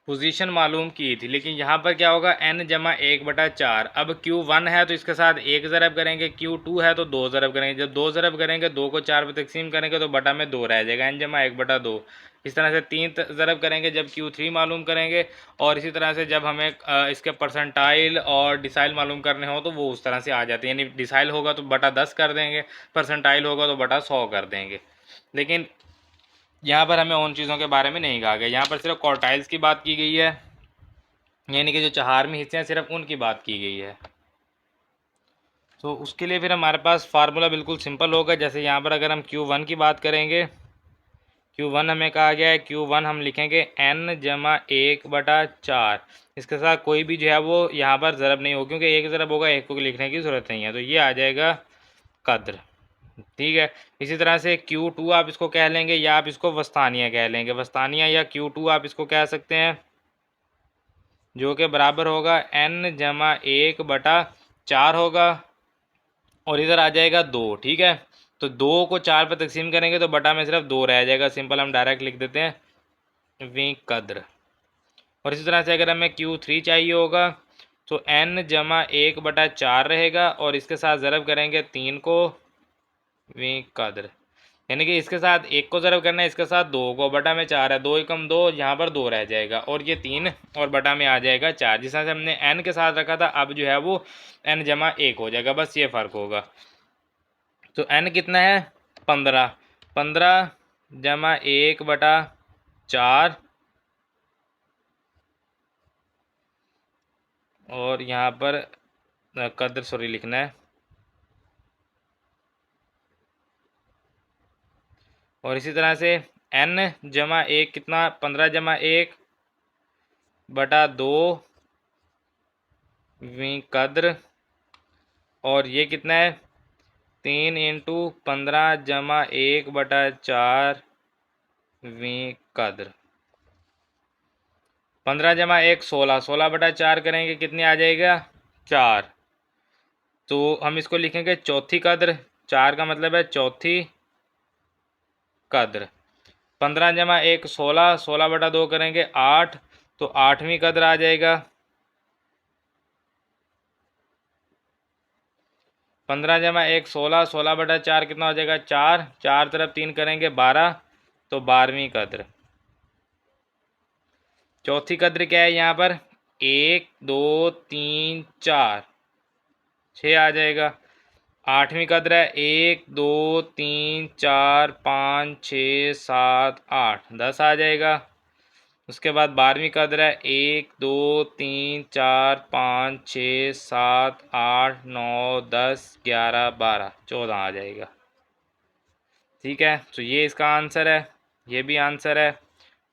पोजीशन मालूम की थी, लेकिन यहाँ पर क्या होगा, n/1/4। अब Q1 है तो इसके साथ 1 ज़रब करेंगे, Q2 है तो 2 ज़रब करेंगे। जब 2 ज़रब करेंगे 2 को 4 पे तकसीम करेंगे तो बटा में 2 रह जाएगा, n/1/2। इस तरह से 3 ज़रब करेंगे जब Q3 मालूम करेंगे, और इसी तरह से जब हमें इसके परसेंटाइल और डिसाइल मालूम करने हो तो वो उस तरह से आ जाते हैं। यानी डिसाइल होगा तो बटा 10 कर देंगे, परसेंटाइल होगा तो बटा 100 कर देंगे। लेकिन यहाँ पर हमें उन चीज़ों के बारे में नहीं कहा गया। यहाँ पर सिर्फ क्वार्टाइल्स की बात की गई है, यानी कि जो चहारवीं हिस्से हैं सिर्फ उनकी बात की गई है। तो उसके लिए फिर हमारे पास फार्मूला बिल्कुल सिंपल होगा। जैसे यहाँ पर अगर हम Q1 की बात करेंगे, Q1 हमें कहा गया है, Q1 हम लिखेंगे n/1/4। इसके साथ कोई भी जो है वो यहाँ पर ज़रब नहीं हो, क्योंकि एक ज़रब होगा, एक को लिखने की ज़रूरत नहीं है। तो ये आ जाएगा कद्र। ठीक है। इसी तरह से Q2 आप इसको कह लेंगे या आप इसको वस्तानिया कह लेंगे। वस्तानिया या Q2 आप इसको कह सकते हैं, जो कि बराबर होगा n/1/4 होगा, और इधर आ जाएगा 2। ठीक है। तो 2 को 4 पर तकसीम करेंगे तो बटा में सिर्फ 2 रह जाएगा। सिंपल हम डायरेक्ट लिख देते हैं वी कद्र। और इसी तरह से अगर हमें Q3 चाहिए होगा तो n/1/4 रहेगा, और इसके साथ ज़रब करेंगे 3 को वी कद्र। यानी कि इसके साथ 1 को ज़रब करना है, इसके साथ 2 को, बटा में 4 है, 2 एकम 2, यहाँ पर 2 रह जाएगा, और ये 3 और बटा में आ जाएगा 4। जिस तरह से हमने n के साथ रखा था अब जो है वो n/1 हो जाएगा, बस ये फ़र्क होगा। तो n कितना है, 15। 15 × 1/4 4 और यहाँ पर कदर सॉरी लिखना है, और इसी तरह से n जमा 1 कितना 15 जमा 1 बटा 2 वी कद्र, और ये कितना है 3 इंटू 15 जमा 1 बटा 4 वी कद्र। 15 जमा 1 16, 16 बटा 4 करेंगे कितनी आ जाएगा 4। तो हम इसको लिखेंगे चौथी कद्र, 4 का मतलब है चौथी कद्र। 15 जमा 1 16, 16 बटा 2 करेंगे 8, तो 8वीं कद्र आ जाएगा। 15 जमा 1 16, 16 बटा 4 कितना हो जाएगा 4, 4 तरफ 3 करेंगे 12, तो 12वीं कद्र। चौथी कद्र क्या है यहाँ पर 1 2 3 4, 6 आ जाएगा। 8वीं कद्र है 1 2 3 4 5 6 7 8, 10 आ जाएगा। उसके बाद 12वीं कद्र है 1 2 3 4 5 6 7 8 9 10 11 12, 14 आ जाएगा। ठीक है, तो ये इसका आंसर है, ये भी आंसर है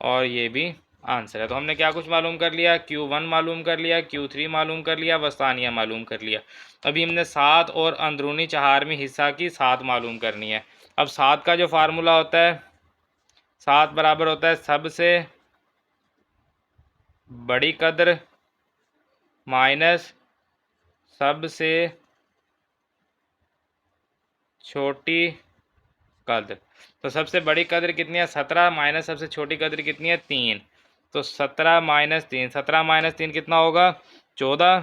और ये भी आंसर है। तो हमने क्या कुछ मालूम कर लिया, Q1 मालूम कर लिया, Q3 मालूम कर लिया, वस्तानिया मालूम कर लिया। अभी हमने 7 और अंदरूनी चहारवीं हिस्सा की 7 मालूम करनी है। अब 7 का जो फार्मूला होता है, 7 बराबर होता है सबसे बड़ी कद्र माइनस सबसे छोटी कद्र। तो सबसे बड़ी कद्र कितनी है 17 माइनस सबसे छोटी कद्र कितनी है 3, तो 17 माइनस 3, 17 माइनस 3 कितना होगा 14।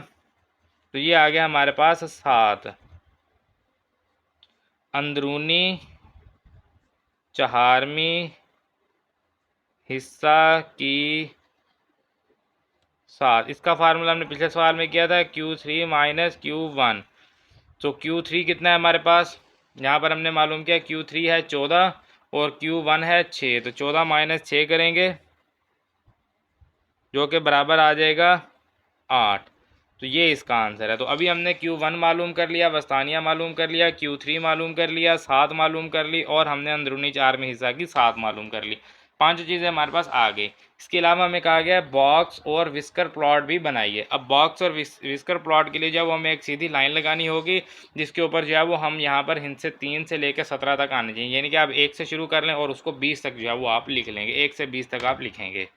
तो ये आ गया हमारे पास 7 अंदरूनी चहारवीं हिस्सा की 7। इसका फार्मूला हमने पिछले सवाल में किया था Q3 माइनस Q1। तो Q3 कितना है हमारे पास, यहाँ पर हमने मालूम किया Q3 है 14 और Q1 है 6, तो 14 माइनस 6 करेंगे जो कि बराबर आ जाएगा 8। तो ये इसका आंसर है। तो अभी हमने Q1 मालूम कर लिया, वस्तानिया मालूम कर लिया, Q3 मालूम कर लिया, 7 मालूम कर ली और हमने अंदरूनी चहारवीं हिस्सा की 7 मालूम कर ली। 5 चीज़ें हमारे पास आ गई। इसके अलावा हमें कहा गया बॉक्स और विस्कर प्लॉट भी बनाइए। अब बॉक्स और विस्कर प्लॉट के लिए जो है वो हमें एक सीधी लाइन लगानी होगी जिसके ऊपर जो है वो हम यहाँ पर हिंद से 3 से लेकर 17 तक आने चाहिए, यानी कि आप 1 से शुरू कर लें और उसको 20 तक जो है वो आप लिख लेंगे, 1 से 20 तक आप लिखेंगे।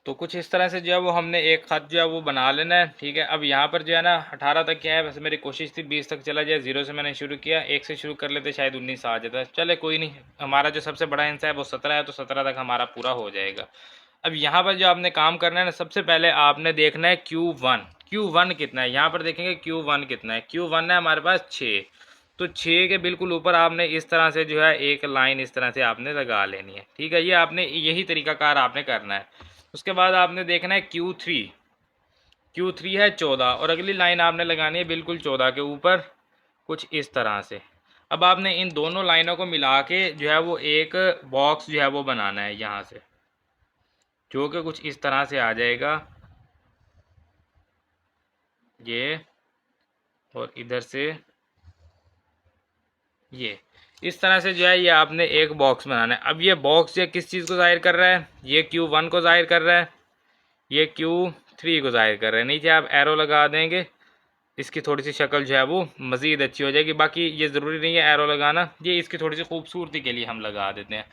तो कुछ इस तरह से जो है वो हमने एक ख़त जो है वो बना लेना है। ठीक है, अब यहाँ पर जो है ना 18 तक क्या है, वैसे मेरी कोशिश थी 20 तक चला जाए, 0 से मैंने शुरू किया, 1 से शुरू कर लेते शायद 19 आ जाता है। चले कोई नहीं, हमारा जो सबसे बड़ा हिस्सा है वो 17 है, तो 17 तक हमारा पूरा हो जाएगा। अब यहाँ पर जो आपने काम करना है ना, सबसे पहले आपने देखना है Q1 कितना है। यहाँ पर देखेंगे Q1 कितना है, Q1 है हमारे पास 6, तो 6 के बिल्कुल ऊपर आपने इस तरह से जो है एक लाइन इस तरह से आपने लगा लेनी है। ठीक है, ये आपने यही तरीकाकार आपने करना है। उसके बाद आपने देखना है Q3 है 14 और अगली लाइन आपने लगानी है बिल्कुल 14 के ऊपर कुछ इस तरह से। अब आपने इन दोनों लाइनों को मिला के जो है वो एक बॉक्स जो है वो बनाना है यहाँ से, जो कि कुछ इस तरह से आ जाएगा ये, और इधर से ये इस तरह से जो है ये आपने एक बॉक्स बनाना है। अब ये बॉक्स ये किस चीज़ को जाहिर कर रहा है, ये Q1 को जाहिर कर रहा है, ये Q3 को जाहिर कर रहे हैं। नीचे आप एरो लगा देंगे, इसकी थोड़ी सी शक्ल जो है वो मज़ीद अच्छी हो जाएगी। बाकी ये ज़रूरी नहीं है एरो लगाना, ये इसकी थोड़ी सी खूबसूरती के लिए हम लगा देते हैं।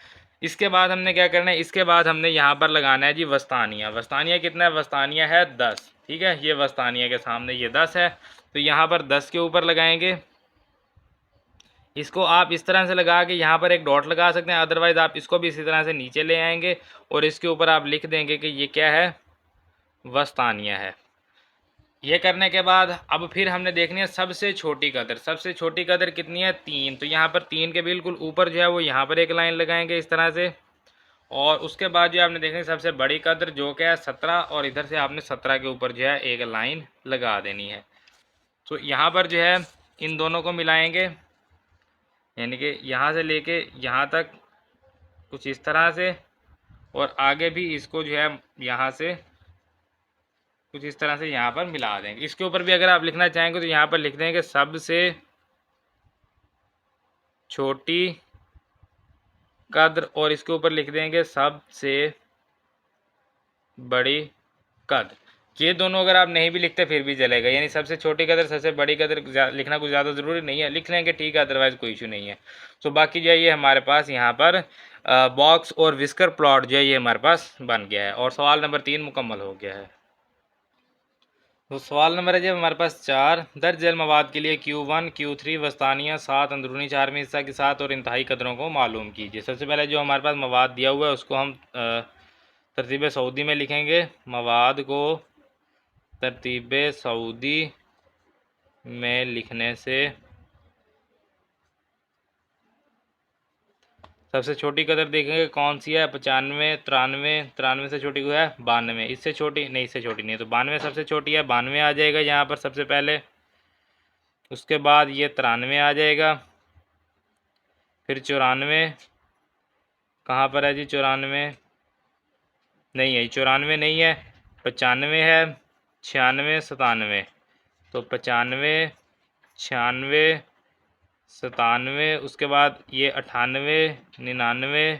इसके बाद हमने क्या करना है, इसके बाद हमने यहाँ पर लगाना है जी वस्तानिया। वस्तानिया कितना है, वस्तानिया है 10। ठीक है, ये वस्तानिया के सामने ये 10 है, तो यहाँ पर 10 के ऊपर लगाएंगे। इसको आप इस तरह से लगा के यहाँ पर एक डॉट लगा सकते हैं, अदरवाइज़ आप इसको भी इसी तरह से नीचे ले आएंगे और इसके ऊपर आप लिख देंगे कि ये क्या है, वस्तानिया है। ये करने के बाद अब फिर हमने देखनी है सबसे छोटी कदर। सबसे छोटी कदर कितनी है 3, तो यहाँ पर 3 के बिल्कुल ऊपर जो है वो यहाँ पर एक लाइन लगाएंगे इस तरह से, और उसके बाद जो आपने देखनी सबसे बड़ी कदर जो क्या है 17, और इधर से आपने 17 के ऊपर जो है एक लाइन लगा देनी है। तो यहाँ पर जो है इन दोनों को मिलाएंगे, यानी कि यहाँ से लेके यहाँ तक कुछ इस तरह से, और आगे भी इसको जो है यहाँ से कुछ इस तरह से यहाँ पर मिला देंगे। इसके ऊपर भी अगर आप लिखना चाहेंगे तो यहाँ पर लिख देंगे सबसे छोटी कद्र, और इसके ऊपर लिख देंगे सबसे बड़ी कद्र। ये दोनों अगर आप नहीं भी लिखते फिर भी चलेगा, यानी सबसे छोटी कदर सबसे बड़ी कदर लिखना कुछ ज़्यादा ज़रूरी नहीं है, लिख लेंगे ठीक है, अदरवाइज़ कोई इशू नहीं है। तो बाकी जो है ये हमारे पास यहाँ पर बॉक्स और विस्कर प्लॉट जो है ये हमारे पास बन गया है, और सवाल नंबर 3 मुकम्मल हो गया है। तो सवाल नंबर है जब हमारे पास 4 दर्ज झैल मवाद के लिए Q1 Q3 वस्तानिया 7 अंदरूनी 4वें हिस्सा के साथ और इंतहाई कदरों को मालूम कीजिए। सबसे पहले जो हमारे पास मवाद दिया हुआ है उसको हम तरतीब सऊदी में लिखेंगे। मवाद को तरतीब सऊदी में लिखने से सबसे छोटी कदर देखेंगे कौन सी है, 95, 93, 93 से छोटी को है 92, इससे छोटी नहीं, इससे छोटी नहीं है, तो 92 सबसे छोटी है, 92 आ जाएगा यहाँ पर सबसे पहले। उसके बाद ये 93 आ जाएगा, फिर 94 कहाँ पर है जी, 94 नहीं है, 94 नहीं है, 95 है, 96, 97, तो 95, 96, 97, उसके बाद ये 98, 99,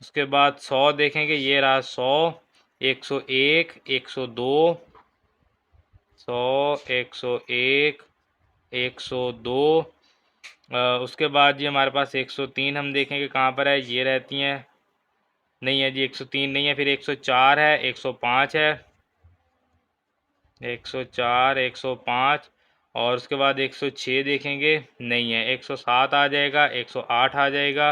उसके बाद 100 देखेंगे, ये रहा 100, 101, 102, 100, 101, 102, उसके बाद ये हमारे पास 103 हम देखेंगे कहाँ पर है, ये रहती हैं, नहीं है जी 103 नहीं है, फिर 104 है, 105 है, 104, 105, और उसके बाद 106 देखेंगे, नहीं है, 107 आ जाएगा, 108 आ जाएगा,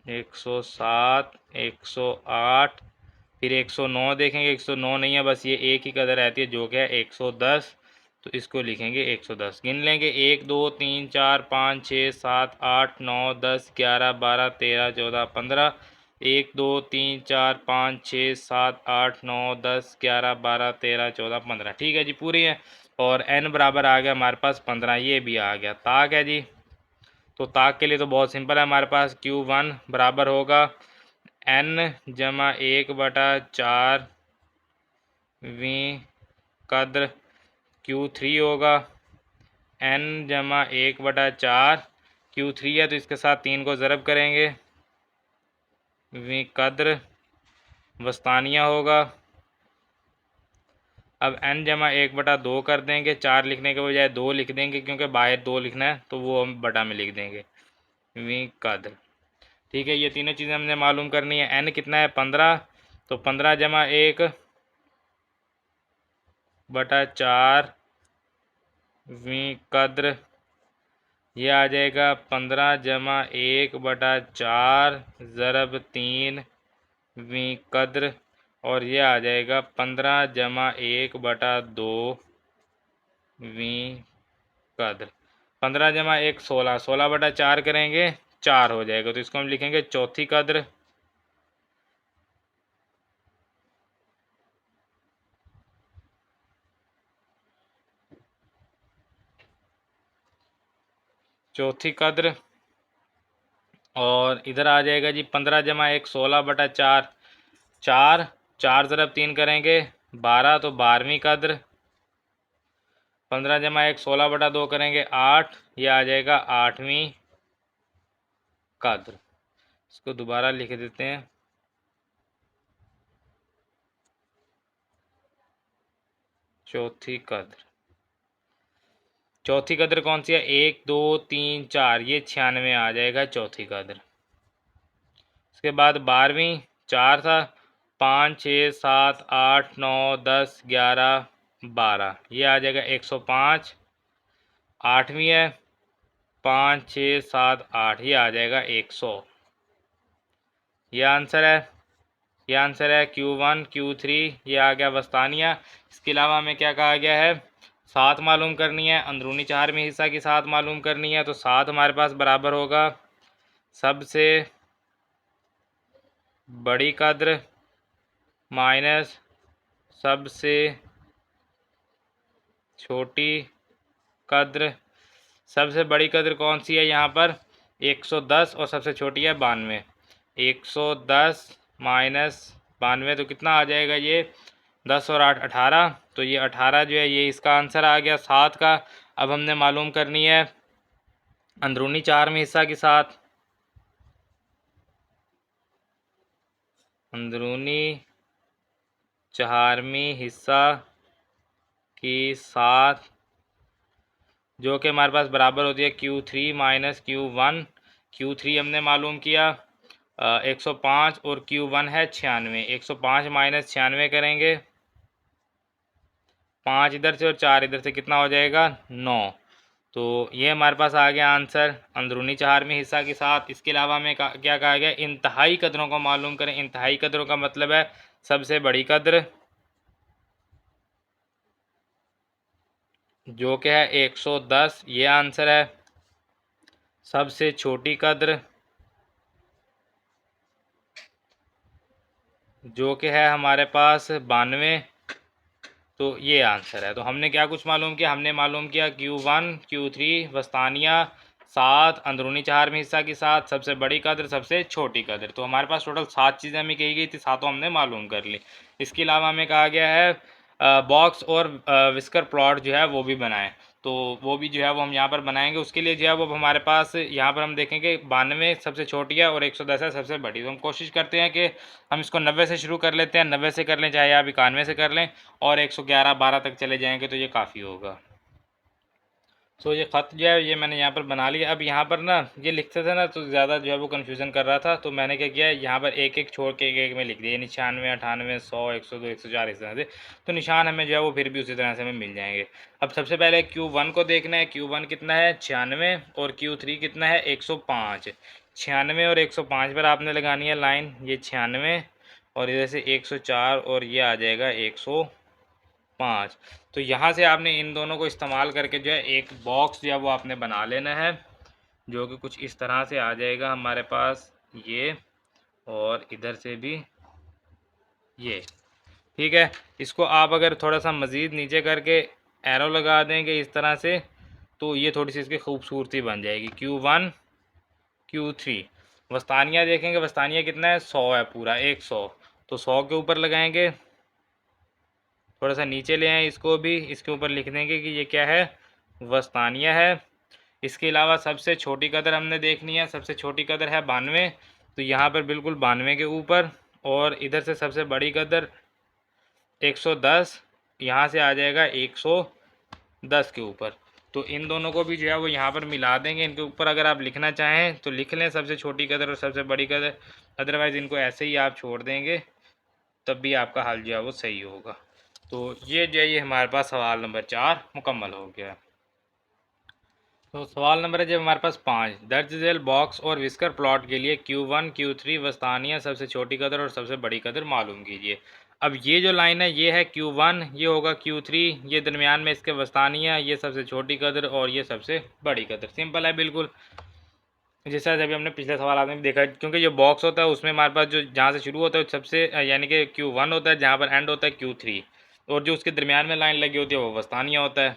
107, 108, फिर 109 देखेंगे, 109 नहीं है, बस ये एक ही कदर रहती है जो कि है 110, तो इसको लिखेंगे 110। गिन लेंगे 1 2 3 4 5 6 7 8 9 10 11 12 13 14 15, 1 2 3 4 5 6 7 8 9 10 11 12 13 14 15, ठीक है जी पूरी है। और n बराबर आ गया हमारे पास 15, ये भी आ गया। ताक है जी, तो ताक के लिए तो बहुत सिंपल है, हमारे पास Q1 बराबर होगा n जमा 1/4 वीं कद्र, Q3 होगा n जमा 1/4, Q3 है तो इसके साथ 3 को ज़रब करेंगे, वीं कद्र वस्तानिया होगा। अब n जमा 1/2 कर देंगे, 4 लिखने के बजाय 2 लिख देंगे क्योंकि बाहर 2 लिखना है तो वो हम बटा में लिख देंगे, वीं कद्र। ठीक है, ये तीनों चीज़ें हमने मालूम करनी है। n कितना है 15, तो 15 जमा 1/4 वीं कद्र, ये आ जाएगा 15 जमा 1/4 ज़रब 3 वीं कद्र, और ये आ जाएगा 15 जमा 1/2 वीं कद्र। 15 जमा 1 16, 16/4 करेंगे 4 हो जाएगा, तो इसको हम लिखेंगे चौथी कद्र। चौथी कद्र, और इधर आ जाएगा जी 15 जमा 1 16/4, 4, 4 ज़रब 3 करेंगे 12, तो 12वीं कद्र। 15 जमा 1 16/2 करेंगे 8, ये आ जाएगा 8वीं कद्र। इसको दोबारा लिख देते हैं, चौथी कद्र। चौथी कद्र कौन सी है, 1 2 3 4, ये 96 आ जाएगा चौथी कद्र। उसके बाद 12वीं 4 था, 5 6 7 8 9 10 11 12, ये आ जाएगा 105। 8वीं है 5 6 7 8, ये आ जाएगा 100। ये आंसर है, ये आंसर है Q1 Q3, ये आ गया वस्तानिया। इसके अलावा हमें क्या कहा गया है, 7 मालूम करनी है, अंदरूनी 4वें हिस्सा की 7 मालूम करनी है, तो 7 हमारे पास बराबर होगा सबसे बड़ी कद्र माइनस सबसे छोटी कद्र। सबसे बड़ी कद्र कौन सी है यहाँ पर, 110 और सबसे छोटी है 92। 110 माइनस 92 तो कितना आ जाएगा ये, 10 और 8 18। तो ये 18 जो है ये इसका आंसर आ गया 7 का। अब हमने मालूम करनी है अंदरूनी चारवीं हिस्सा के साथ, अंदरूनी चारवीं हिस्सा के साथ, जो कि हमारे पास बराबर होती है Q3 माइनस Q1। Q3 हमने मालूम किया 105 और Q1 है 96। 105 माइनस 96 करेंगे, 5 इधर से और 4 इधर से, कितना हो जाएगा 9। तो ये हमारे पास आ गया आंसर अंदरूनी चारवीं हिस्सा के साथ। इसके अलावा हमें क्या कहा गया, इंतहाई कदरों को मालूम करें। इंतहाई कदरों का मतलब है सबसे बड़ी कद्र, जो कि है 110, ये आंसर है। सबसे छोटी कद्र जो कि है हमारे पास 92, तो ये आंसर है। तो हमने क्या कुछ मालूम किया, हमने मालूम किया Q1 Q3 वस्तानिया 7, अंदरूनी चारवीं हिस्सा के साथ, सबसे बड़ी कद्र, सबसे छोटी कद्र। तो हमारे पास टोटल 7 चीज़ें हमें कही गई थी, सातों हमने मालूम कर ली। इसके अलावा हमें कहा गया है बॉक्स और विस्कर प्लॉट जो है वो भी बनाएं। तो वो भी जो है वो हम यहाँ पर बनाएंगे। उसके लिए जो है वो हमारे पास यहाँ पर हम देखेंगे 92 सबसे छोटी है और 110 है सबसे बड़ी। तो हम कोशिश करते हैं कि हम इसको 90 से शुरू कर लेते हैं, 90 से कर लें, चाहे आप 91 से कर लें, और 111 12 तक चले जाएंगे तो ये काफ़ी होगा। तो ये ख़त जो है ये मैंने यहाँ पर बना लिया। अब यहाँ पर ना ये लिखते थे ना तो ज़्यादा जो है वो कन्फ्यूज़न कर रहा था, तो मैंने क्या किया, यहाँ पर एक एक छोड़ के एक एक में लिख दिया, 96 98 100 102 104 इस तरह से। तो निशान हमें जो है वो फिर भी उसी तरह से हमें मिल जाएंगे। अब सबसे पहले Q1 को देखना है। Q1 कितना है 96 और Q3 कितना है 105। 96 और 105 पर आपने लगानी है लाइन, ये 96 और इधर से 104 और ये आ जाएगा 105। तो यहाँ से आपने इन दोनों को इस्तेमाल करके जो है एक बॉक्स जो है वो आपने बना लेना है, जो कि कुछ इस तरह से आ जाएगा हमारे पास ये, और इधर से भी ये। ठीक है, इसको आप अगर थोड़ा सा मज़ीद नीचे करके एरो लगा देंगे इस तरह से, तो ये थोड़ी सी इसकी खूबसूरती बन जाएगी। Q1 Q3 वस्तानिया देखेंगे, वस्तानिया कितना है 100 है, पूरा 100। तो 100 के ऊपर लगाएंगे, थोड़ा सा नीचे ले आए इसको भी, इसके ऊपर लिख देंगे कि ये क्या है, वस्तानिया है। इसके अलावा सबसे छोटी कदर हमने देखनी है, सबसे छोटी कदर है 92। तो यहाँ पर बिल्कुल 92 के ऊपर, और इधर से सबसे बड़ी कदर 110, यहाँ से आ जाएगा 110 के ऊपर। तो इन दोनों को भी जो है वो यहाँ पर मिला देंगे। इनके ऊपर अगर आप लिखना चाहें तो लिख लें सबसे छोटी कदर और सबसे बड़ी कदर, अदरवाइज़ इनको ऐसे ही आप छोड़ देंगे, तब भी आपका हल जो है वो सही होगा। तो ये जो है ये हमारे पास सवाल नंबर 4 मुकम्मल हो गया। तो सवाल नंबर है जब हमारे पास 5, दर्ज झेल बॉक्स और विस्कर प्लॉट के लिए Q1 Q3 वस्तानिया सबसे छोटी कदर और सबसे बड़ी कदर मालूम कीजिए। अब ये जो लाइन है ये है Q1, ये होगा Q3, ये दरमियान में इसके वस्तानिया, ये सबसे छोटी कदर और ये सबसे बड़ी कदर। सिंपल है बिल्कुल, जैसा अभी हमने पिछले सवाल में भी देखा, क्योंकि जो बॉक्स होता है उसमें हमारे पास जो जहाँ से शुरू होता है सबसे यानी कि Q1 होता है, जहाँ पर एंड होता है Q3, और जो उसके दरमियान में लाइन लगी होती है वो वस्तानिया होता है।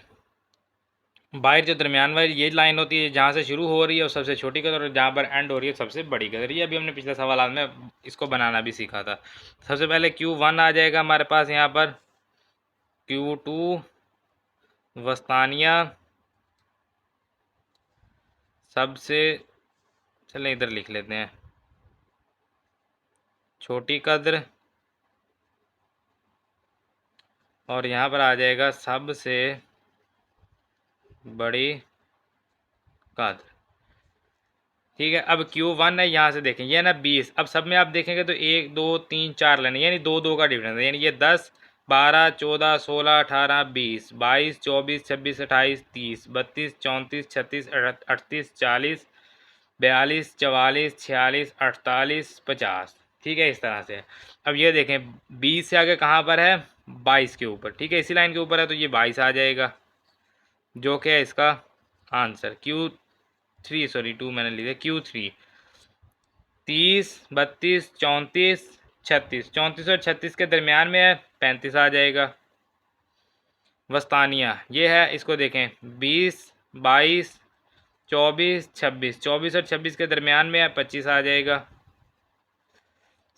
बाहर जो दरमियान वाली ये लाइन होती है जहाँ से शुरू हो रही है और सबसे छोटी कदर, और जहाँ पर एंड हो रही है सबसे बड़ी कदर। ये अभी हमने पिछले सवाल में इसको बनाना भी सीखा था। सबसे पहले Q1 आ जाएगा हमारे पास यहाँ पर, Q2 वस्तानिया सबसे, चलें इधर लिख लेते हैं, छोटी कद्र, और यहाँ पर आ जाएगा सबसे बड़ी कद्र। ठीक है, अब Q1 है, यहाँ से देखें ये ना 20, अब सब में आप देखेंगे तो 1 2 3 4 लेने, यानी 2 2 का डिफरेंस है, यानी ये 10 12 14 16 18 20 22 24 26 28 30 32 34 36 38 40 42 44 46 48 50। ठीक है, इस तरह से। अब ये देखें 20 से आगे कहाँ पर है, 22 के ऊपर। ठीक है, इसी लाइन के ऊपर है, तो ये 22 आ जाएगा, जो कि है इसका आंसर। Q3 सॉरी 2 मैंने लिया, Q3 30 32 34 36, 34 और 36 के दरमियान में है, 35 आ जाएगा। वस्तानिया ये है, इसको देखें 20 22 24 26, 24 और 26 के दरमियान में है 25 आ जाएगा।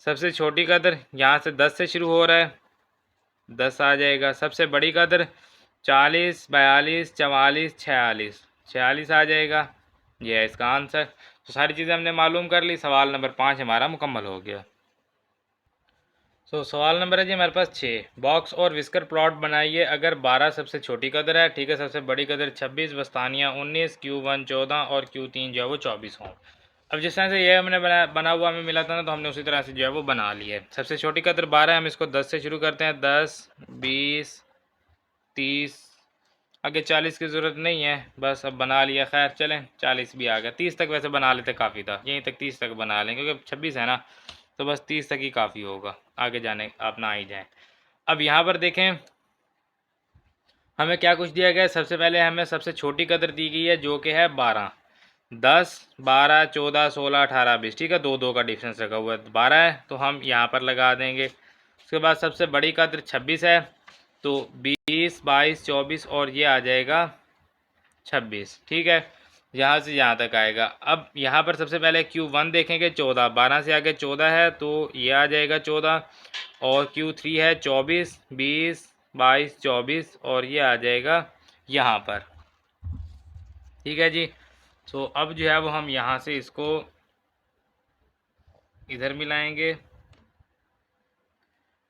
सबसे छोटी कदर यहाँ से 10 से शुरू हो रहा है, 10 आ जाएगा। सबसे बड़ी कदर 40 42 44 46, 46 आ जाएगा। ये है इसका आंसर। तो सारी चीज़ें हमने मालूम कर ली। सवाल नंबर 5 हमारा मुकम्मल हो गया। सवाल नंबर है जी हमारे पास 6। बॉक्स और विस्कर प्लॉट बनाइए अगर 12 सबसे छोटी कदर है, ठीक है, सबसे बड़ी कदर 26, वस्तानिया 19, Q1 14 और Q3 जो है वो 24 हों। अब जिस तरह से ये हमने बना हुआ हमें मिला था ना, तो हमने उसी तरह से जो है वो बना लिया है। सबसे छोटी कदर 12 है, हम इसको 10 से शुरू करते हैं। 10 20 30, आगे 40 की ज़रूरत नहीं है, बस अब बना लिया। खैर चलें, 40 भी आ गया। 30 तक वैसे बना लेते काफ़ी था, यहीं तक 30 तक बना लें, क्योंकि 26 है ना, तो बस 30 तक ही काफ़ी होगा। आगे जाने आप ना ही जाएँ। अब यहाँ पर देखें हमें क्या कुछ दिया गया है। सबसे पहले हमें सबसे छोटी कदर दी गई है जो कि है 12। 10 12 14 16 18 20, ठीक है, 2 2 का डिफरेंस रखा हुआ है। 12 है तो हम यहाँ पर लगा देंगे। उसके बाद सबसे बड़ी कदर 26 है, तो 20 22 24 और ये आ जाएगा 26, ठीक है, यहाँ से यहाँ तक आएगा। अब यहाँ पर सबसे पहले Q1 देखेंगे 14, 12 से आगे 14 है तो ये आ जाएगा 14, और Q3 है 24 20 22 24 और ये आ जाएगा यहाँ पर, ठीक है जी। तो अब जो है वो हम यहाँ से इसको इधर मिलाएंगे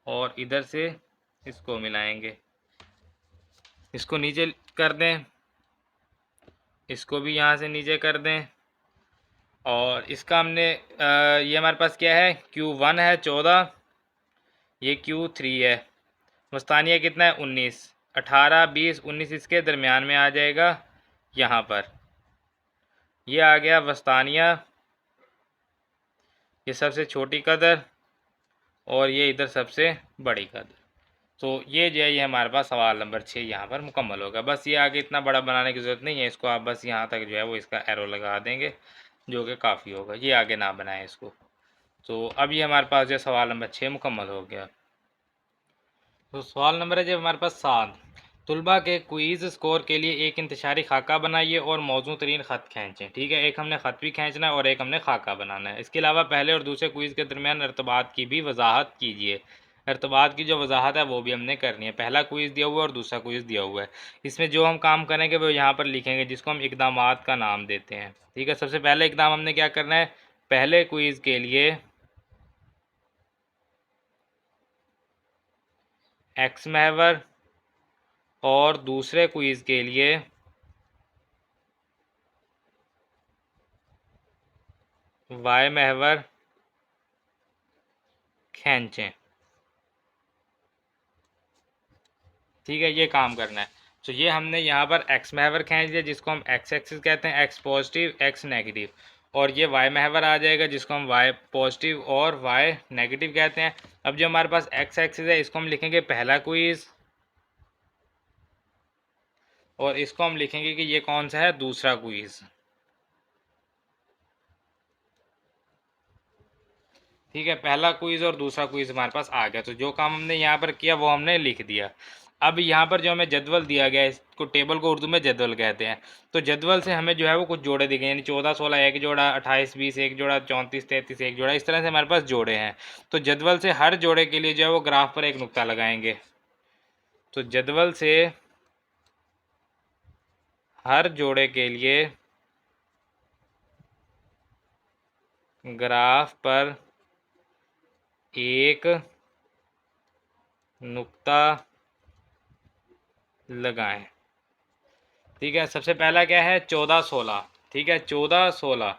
और इधर से इसको मिलाएंगे। इसको नीचे कर दें, इसको भी यहाँ से नीचे कर दें, और इसका हमने ये हमारे पास क्या है, Q1 है 14, ये Q3 है। मुस्तानिया कितना है 19, 18 20 19 इसके दरमियान में आ जाएगा यहाँ पर। ये आ गया वस्तानिया, ये सबसे छोटी कदर, और ये इधर सबसे बड़ी कदर। तो ये जो है ये हमारे पास सवाल नंबर 6 यहाँ पर मुकम्मल होगा। बस ये आगे इतना बड़ा बनाने की ज़रूरत नहीं है, इसको आप बस यहाँ तक जो है वो इसका एरो लगा देंगे जो कि काफ़ी होगा। ये आगे ना बनाएं इसको। तो अब ये हमारे पास जो सवाल नंबर 6 मुकम्मल हो गया। तो सवाल नंबर है जब हमारे पास 7। तुलबा के क्विज़ स्कोर के लिए एक इंतशारी खाका बनाइए और मौजू तरीन ख़त खींचें, ठीक है, एक हमने ख़त भी खींचना है और एक हमने खाका बनाना है। इसके अलावा पहले और दूसरे क्विज़ के दरमियान इर्तबात की भी वजाहत कीजिए। इर्तबात की जो वजाहत है वो भी हमने करनी है। पहला क्विज़ दिया हुआ है और दूसरा क्विज़ दिया हुआ है। इसमें जो हम काम करेंगे वो यहाँ पर लिखेंगे, जिसको हम इक़दामात का नाम देते हैं, ठीक है। सबसे पहले इक़दाम हमने क्या करना है, पहले क्विज़ के लिए एक्स महवर और दूसरे क्विज़ के लिए वाई महवर खींचें, ठीक है, ये काम करना है। तो ये हमने यहाँ पर एक्स महवर खींच दिया, जिसको हम एक्स एक्सिस कहते हैं, एक्स पॉजिटिव एक्स नेगेटिव, और ये वाई महवर आ जाएगा जिसको हम वाई पॉजिटिव और वाई नेगेटिव कहते हैं। अब जो हमारे पास एक्स एक्सिस है इसको हम लिखेंगे पहला क्विज़, और इसको हम लिखेंगे कि ये कौन सा है, दूसरा क्विज़, ठीक है। पहला क्विज़ और दूसरा क्विज़ हमारे पास आ गया। तो जो काम हमने यहाँ पर किया वो हमने लिख दिया। अब यहाँ पर जो हमें जदवल दिया गया है, इसको टेबल को उर्दू में जदवल कहते हैं। तो जदवल से हमें जो है वो कुछ जोड़े दिए गए, यानी 14 16 एक जोड़ा, 28 20 एक जोड़ा, 34 33 एक जोड़ा, इस तरह से हमारे पास जोड़े हैं। तो जदवल से हर जोड़े के लिए जो है वो ग्राफ पर एक नुक्ता लगाएंगे। तो जदवल से हर जोड़े के लिए ग्राफ पर एक नुक्ता लगाएं, ठीक है। सबसे पहला क्या है, 14 16, ठीक है, 14 16।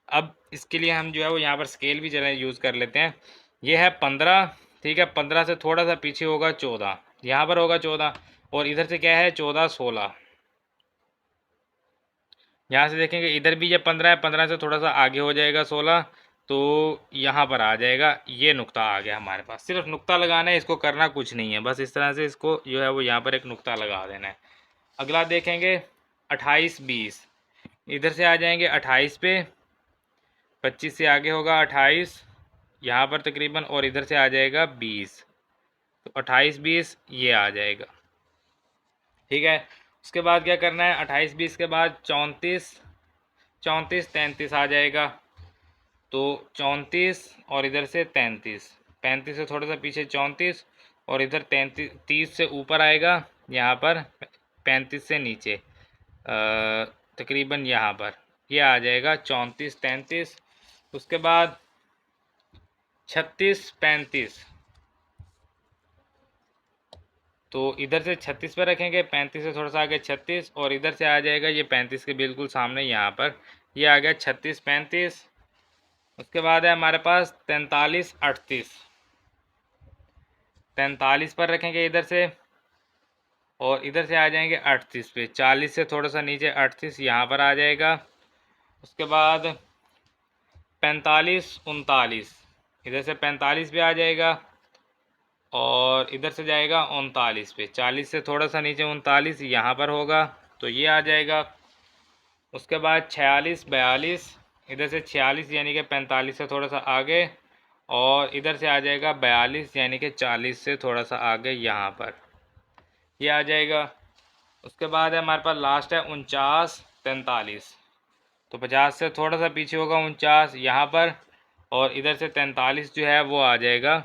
अब इसके लिए हम जो है वो यहाँ पर स्केल भी जरा यूज़ कर लेते हैं। ये है 15, ठीक है, 15 से थोड़ा सा पीछे होगा 14, यहाँ पर होगा 14, और इधर से क्या है 14 16। यहाँ से देखेंगे इधर भी ये 15 है, 15 से थोड़ा सा आगे हो जाएगा 16, तो यहाँ पर आ जाएगा, ये नुक्ता आ गया हमारे पास। सिर्फ नुक्ता लगाना है, इसको करना कुछ नहीं है, बस इस तरह से इसको जो है वो यहाँ पर एक नुक्ता लगा देना है। अगला देखेंगे 28 20, इधर से आ जाएंगे 28 पे, 25 से आगे होगा 28 यहाँ पर तकरीबन, और इधर से आ जाएगा 20, तो 28 20 ये आ जाएगा, ठीक है। उसके बाद क्या करना है, 28 20 के बाद 34 34 33 आ जाएगा। तो 34 और इधर से 33, 35 से थोड़ा सा पीछे 34 और इधर 33, 30 से ऊपर आएगा यहाँ पर 35 से नीचे तकरीबन यहाँ पर ये आ जाएगा 34 33। उसके बाद 36 35, तो इधर से 36 पर रखेंगे, 35 से थोड़ा सा आगे 36 और इधर से आ जाएगा ये 35 के बिल्कुल सामने यहाँ पर ये आ गया 36 35। उसके बाद है हमारे पास 43 38, 43 पर रखेंगे इधर से और इधर से आ जाएंगे 38 पे, 40 से थोड़ा सा नीचे 38 यहाँ पर आ जाएगा। उसके बाद 45 39, इधर से 45 पे आ जाएगा और इधर से जाएगा 39 पे, 40 से थोड़ा सा नीचे 39 यहाँ पर होगा तो ये आ जाएगा। उसके बाद 46 42, इधर से 46 यानी कि 45 से थोड़ा सा आगे और इधर से आ जाएगा 42 यानी कि 40 से थोड़ा सा आगे यहाँ पर ये आ जाएगा। उसके बाद है हमारे पास लास्ट है 49 43, तो 50 से थोड़ा सा पीछे होगा 49 यहाँ पर और इधर से 43 जो है वो आ जाएगा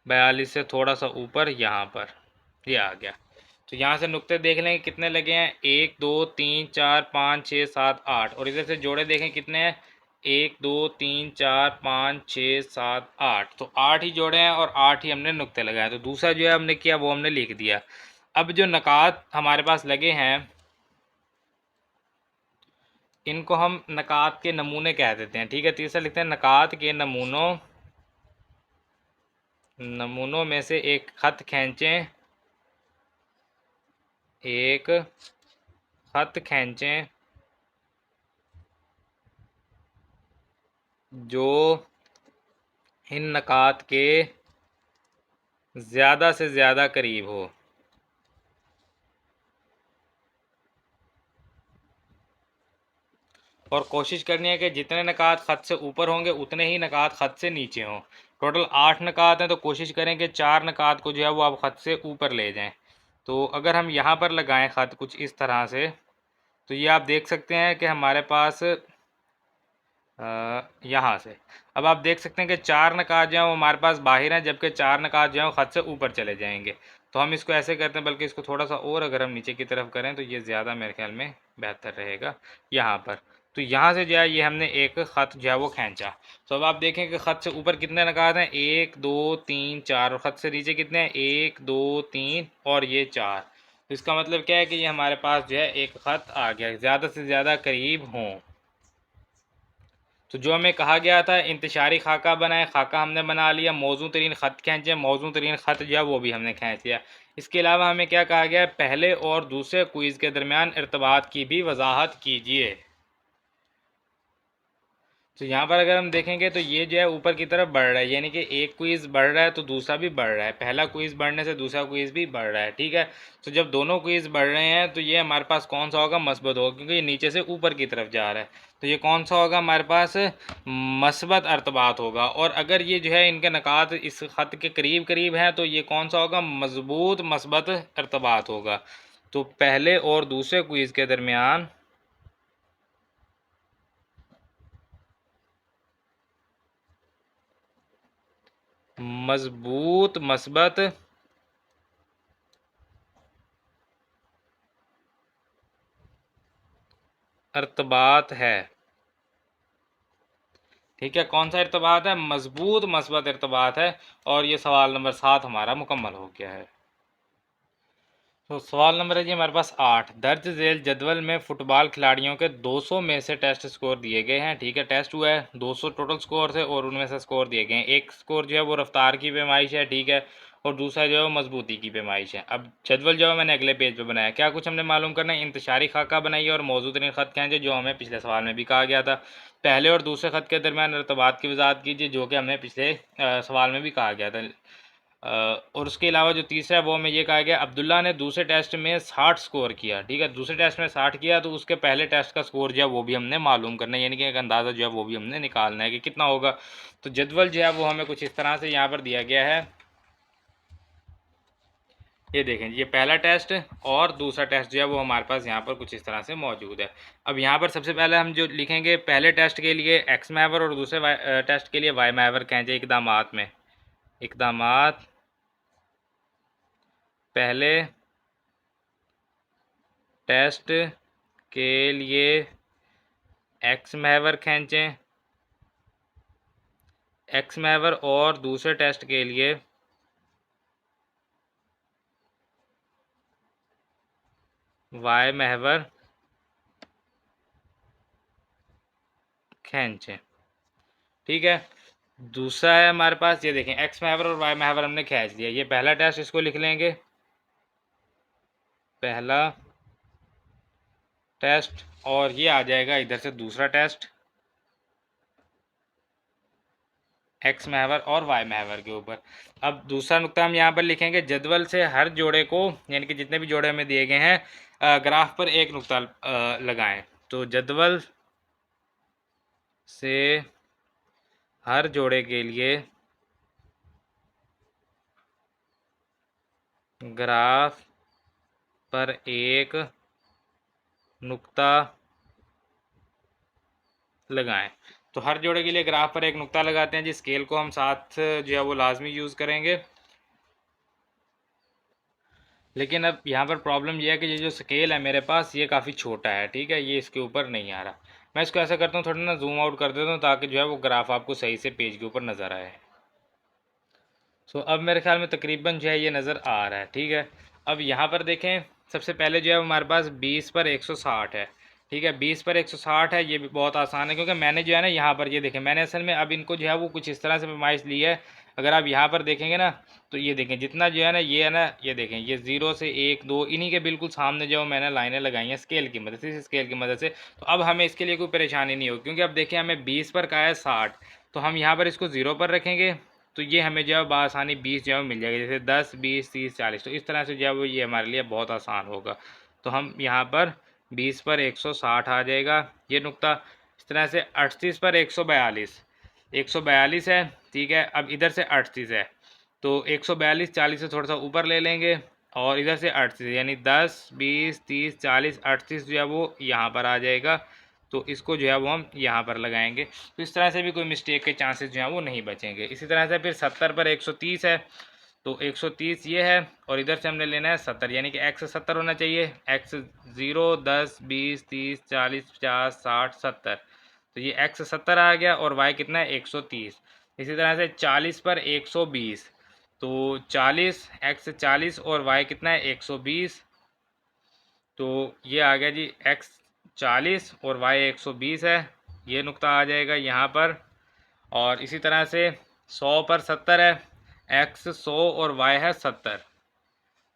42 से थोड़ा सा ऊपर यहाँ पर ये आ गया। तो यहाँ से नुक्ते देख लेंगे कितने लगे हैं 1 2 3 4 5 6 7 8 और इधर से जोड़े देखें कितने हैं 1 2 3 4 5 6 7 8, तो 8 ही जोड़े हैं और 8 ही हमने नुक्ते लगाए। तो दूसरा जो है हमने किया वो हमने लिख दिया। अब जो नकात हमारे पास लगे हैं इनको हम नकात के नमूने कह देते हैं, ठीक है। तीसरा लिखते हैं नकात के नमूनों में से एक खत खींचें, एक खत खींचें जो इन नकात के ज़्यादा से ज़्यादा करीब हो। और कोशिश करनी है कि जितने नकात ख़त से ऊपर होंगे उतने ही नकात ख़त से नीचे हों। टोटल 8 नकात हैं तो कोशिश करें कि 4 नकात को जो है वो आप ख़त से ऊपर ले जाएं। तो अगर हम यहाँ पर लगाएं ख़त कुछ इस तरह से तो ये आप देख सकते हैं कि हमारे पास यहाँ से अब आप देख सकते हैं कि 4 नकात जो हैं वो हमारे पास बाहर हैं जबकि 4 नकात जो हैं वो ख़त से ऊपर चले जाएंगे। तो हम इसको ऐसे करते हैं, बल्कि इसको थोड़ा सा और अगर हम नीचे की तरफ करें तो ये ज़्यादा मेरे ख्याल में बेहतर रहेगा यहाँ पर। तो यहाँ से जो है ये हमने एक ख़त जो है वो खींचा। तो अब आप देखें कि ख़त से ऊपर कितने नकात हैं 1 2 3 4 और ख़त से नीचे कितने हैं 1 2 3 और ये 4। तो इसका मतलब क्या है कि ये हमारे पास जो है एक ख़त आ गया, ज़्यादा से ज़्यादा करीब हों। तो जो हमें कहा गया था इंतशारी खाका बनाए, खाका हमने बना लिया, मौजू तरीन ख़त खींचे, मौजू तरीन ख़त जो है वो भी हमने खींच लिया। इसके अलावा हमें क्या कहा गया है पहले और दूसरे क्विज़ के दरमियान इर्तबात की भी वजाहत कीजिए। तो यहाँ पर अगर हम देखेंगे तो ये जो है ऊपर की तरफ बढ़ रहा है, यानी कि एक क्विज़ बढ़ रहा है तो दूसरा भी बढ़ रहा है, पहला क्विज़ बढ़ने से दूसरा क्विज़ भी बढ़ रहा है, ठीक है। तो जब दोनों क्विज़ बढ़ रहे हैं तो ये हमारे पास कौन सा होगा मस्बत होगा, क्योंकि ये नीचे से ऊपर की तरफ जा रहा है। तो ये कौन सा होगा हमारे पास मस्बत अरतबात होगा। और अगर ये जो है इनके नकात इस ख़त के करीब करीब हैं तो ये कौन सा होगा मजबूत मस्बत अरतबात होगा। तो पहले और दूसरे क्विज़ के दरमियान मजबूत मस्बत इर्तबात है, ठीक है। कौन सा इर्तबात है मजबूत मस्बत इर्तबात है। और ये सवाल नंबर 7 हमारा मुकम्मल हो गया है। तो सवाल नंबर है जी हमारे पास 8, दर्ज झेल जदवल में फ़ुटबॉल खिलाड़ियों के 200 में से टेस्ट स्कोर दिए गए हैं, ठीक है। टेस्ट हुआ है 200 टोटल स्कोर थे और उनमें से स्कोर दिए गए हैं। एक स्कोर जो है वो रफ्तार की पैमाइश है, ठीक है, और दूसरा जो है वो मजबूती की पैमाइश है। अब जदवल जो है मैंने अगले पेज पे बनाया, क्या कुछ हमने मालूम करना है। इंतशारी खाका बनाइए और मौजूद तरीन ख़त खींचे जो हमें पिछले सवाल में भी कहा गया था। पहले और दूसरे ख़त के दरमियान इर्तबात की वजाहत कीजिए जो कि हमें पिछले सवाल में भी कहा गया था। और उसके अलावा जो तीसरा है वो में ये कहा गया अब्दुल्ला ने दूसरे टेस्ट में 60 स्कोर किया, ठीक है। दूसरे टेस्ट में 60 किया तो उसके पहले टेस्ट का स्कोर जो है वो भी हमने मालूम करना है, यानी कि एक अंदाज़ा जो है वो भी हमने निकालना है कि कितना होगा। तो जदवल जो है वो हमें कुछ इस तरह से यहाँ पर दिया गया है ये देखें ये पहला टेस्ट और दूसरा टेस्ट जो है वो हमारे पास यहाँ पर कुछ इस तरह से मौजूद है। अब यहाँ पर सबसे पहले हम जो लिखेंगे पहले टेस्ट के लिए एक्स महवर और दूसरे टेस्ट के लिए वाई महवर खींचे इकदामात में। इकदामात पहले टेस्ट के लिए एक्स महवर खींचें, एक्स महवर, और दूसरे टेस्ट के लिए वाई महवर खींचें। ठीक है, दूसरा है हमारे पास, ये देखें एक्स महवर और वाई महवर हमने खींच दिया। ये पहला टेस्ट, इसको लिख लेंगे पहला टेस्ट, और ये आ जाएगा इधर से दूसरा टेस्ट एक्स महवर और वाई महवर के ऊपर। अब दूसरा नुक्ता हम यहाँ पर लिखेंगे, जदवल से हर जोड़े को, यानी कि जितने भी जोड़े हमें दिए गए हैं, ग्राफ पर एक नुक्ता लगाएं। तो जदवल से हर जोड़े के लिए ग्राफ पर एक नुक्ता लगाएं। तो हर जोड़े के लिए ग्राफ पर एक नुक्ता लगाते हैं जी। स्केल को हम साथ जो है वो लाजमी यूज़ करेंगे। लेकिन अब यहाँ पर प्रॉब्लम यह है कि ये जो स्केल है मेरे पास ये काफ़ी छोटा है, ठीक है, ये इसके ऊपर नहीं आ रहा। मैं इसको ऐसा करता हूँ, थोड़ा ना जूम आउट कर देता हूँ ताकि जो है वो ग्राफ आपको सही से पेज के ऊपर नज़र आए। सो अब मेरे ख्याल में तकरीबन जो है ये नज़र आ रहा है। ठीक है, अब यहाँ पर देखें, सबसे पहले जो है हमारे पास 20 पर 160 है। ठीक है, 20 पर 160 है, ये भी बहुत आसान है क्योंकि मैंने जो है ना यहाँ पर ये देखें, मैंने असल में अब इनको जो है वो कुछ इस तरह से पैमाइश ली है। अगर आप यहाँ पर देखेंगे ना तो ये देखें जितना जो है ना ये है ना, ये देखें ये 0 से 1 2 इन्हीं के बिल्कुल सामने जो मैंने लाइनें लगाई हैं स्केल की मदद से, इस स्केल की मदद से। तो अब हमें इसके लिए कोई परेशानी नहीं होगी क्योंकि अब देखें हमें 20 पर कहा है 60, तो हम यहाँ पर इसको 0 पर रखेंगे तो ये हमें जो है बआसानी 20 जो है मिल जाएगी, जैसे 10 20 30 40। तो इस तरह से जो है वो ये हमारे लिए बहुत आसान होगा। तो हम यहाँ पर 20 पर 160 आ जाएगा ये नुक्ता। इस तरह से 38 पर 142, 142 है। ठीक है, अब इधर से 38 है तो 142 40 से थोड़ा सा ऊपर ले लेंगे और इधर से 38, यानी 10 20 30 40 38 जो है वो यहाँ पर आ जाएगा। तो इसको जो है वो हम यहाँ पर लगाएंगे। तो इस तरह से भी कोई मिस्टेक के चांसेस जो हैं वो नहीं बचेंगे। इसी तरह से फिर 70 पर 130 है तो 130 ये है और इधर से हमने लेना है 70, यानी कि एक्स 70 होना चाहिए। एक्स 0 10 20 30 40 50 60 70, तो ये एक्स 70 आ गया और वाई कितना है 130। इसी तरह से 40 पर 120, तो 40 एक्स 40 और वाई कितना है 120, तो ये आ गया जी एक्स 40 और वाई 120 है, ये नुक्ता आ जाएगा यहाँ पर। और इसी तरह से 100 पर 70 है, एक्स 100 और वाई है 70,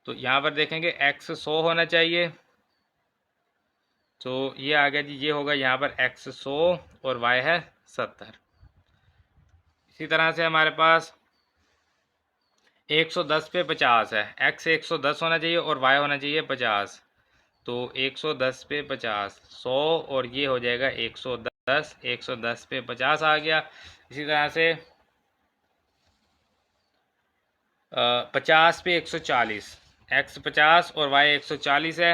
तो यहाँ पर देखेंगे एक्स 100 होना चाहिए। तो ये आ गया जी, ये होगा यहाँ पर एक्स 100 और वाई है 70। इसी तरह से हमारे पास 110 पे 50 है, एक्स 110 होना चाहिए और वाई होना चाहिए 50। तो 110 पे 50 100 और ये हो जाएगा 110, 110 पे 50 आ गया। इसी तरह से 50 पे 140, एक्स 50 और वाई 140 है।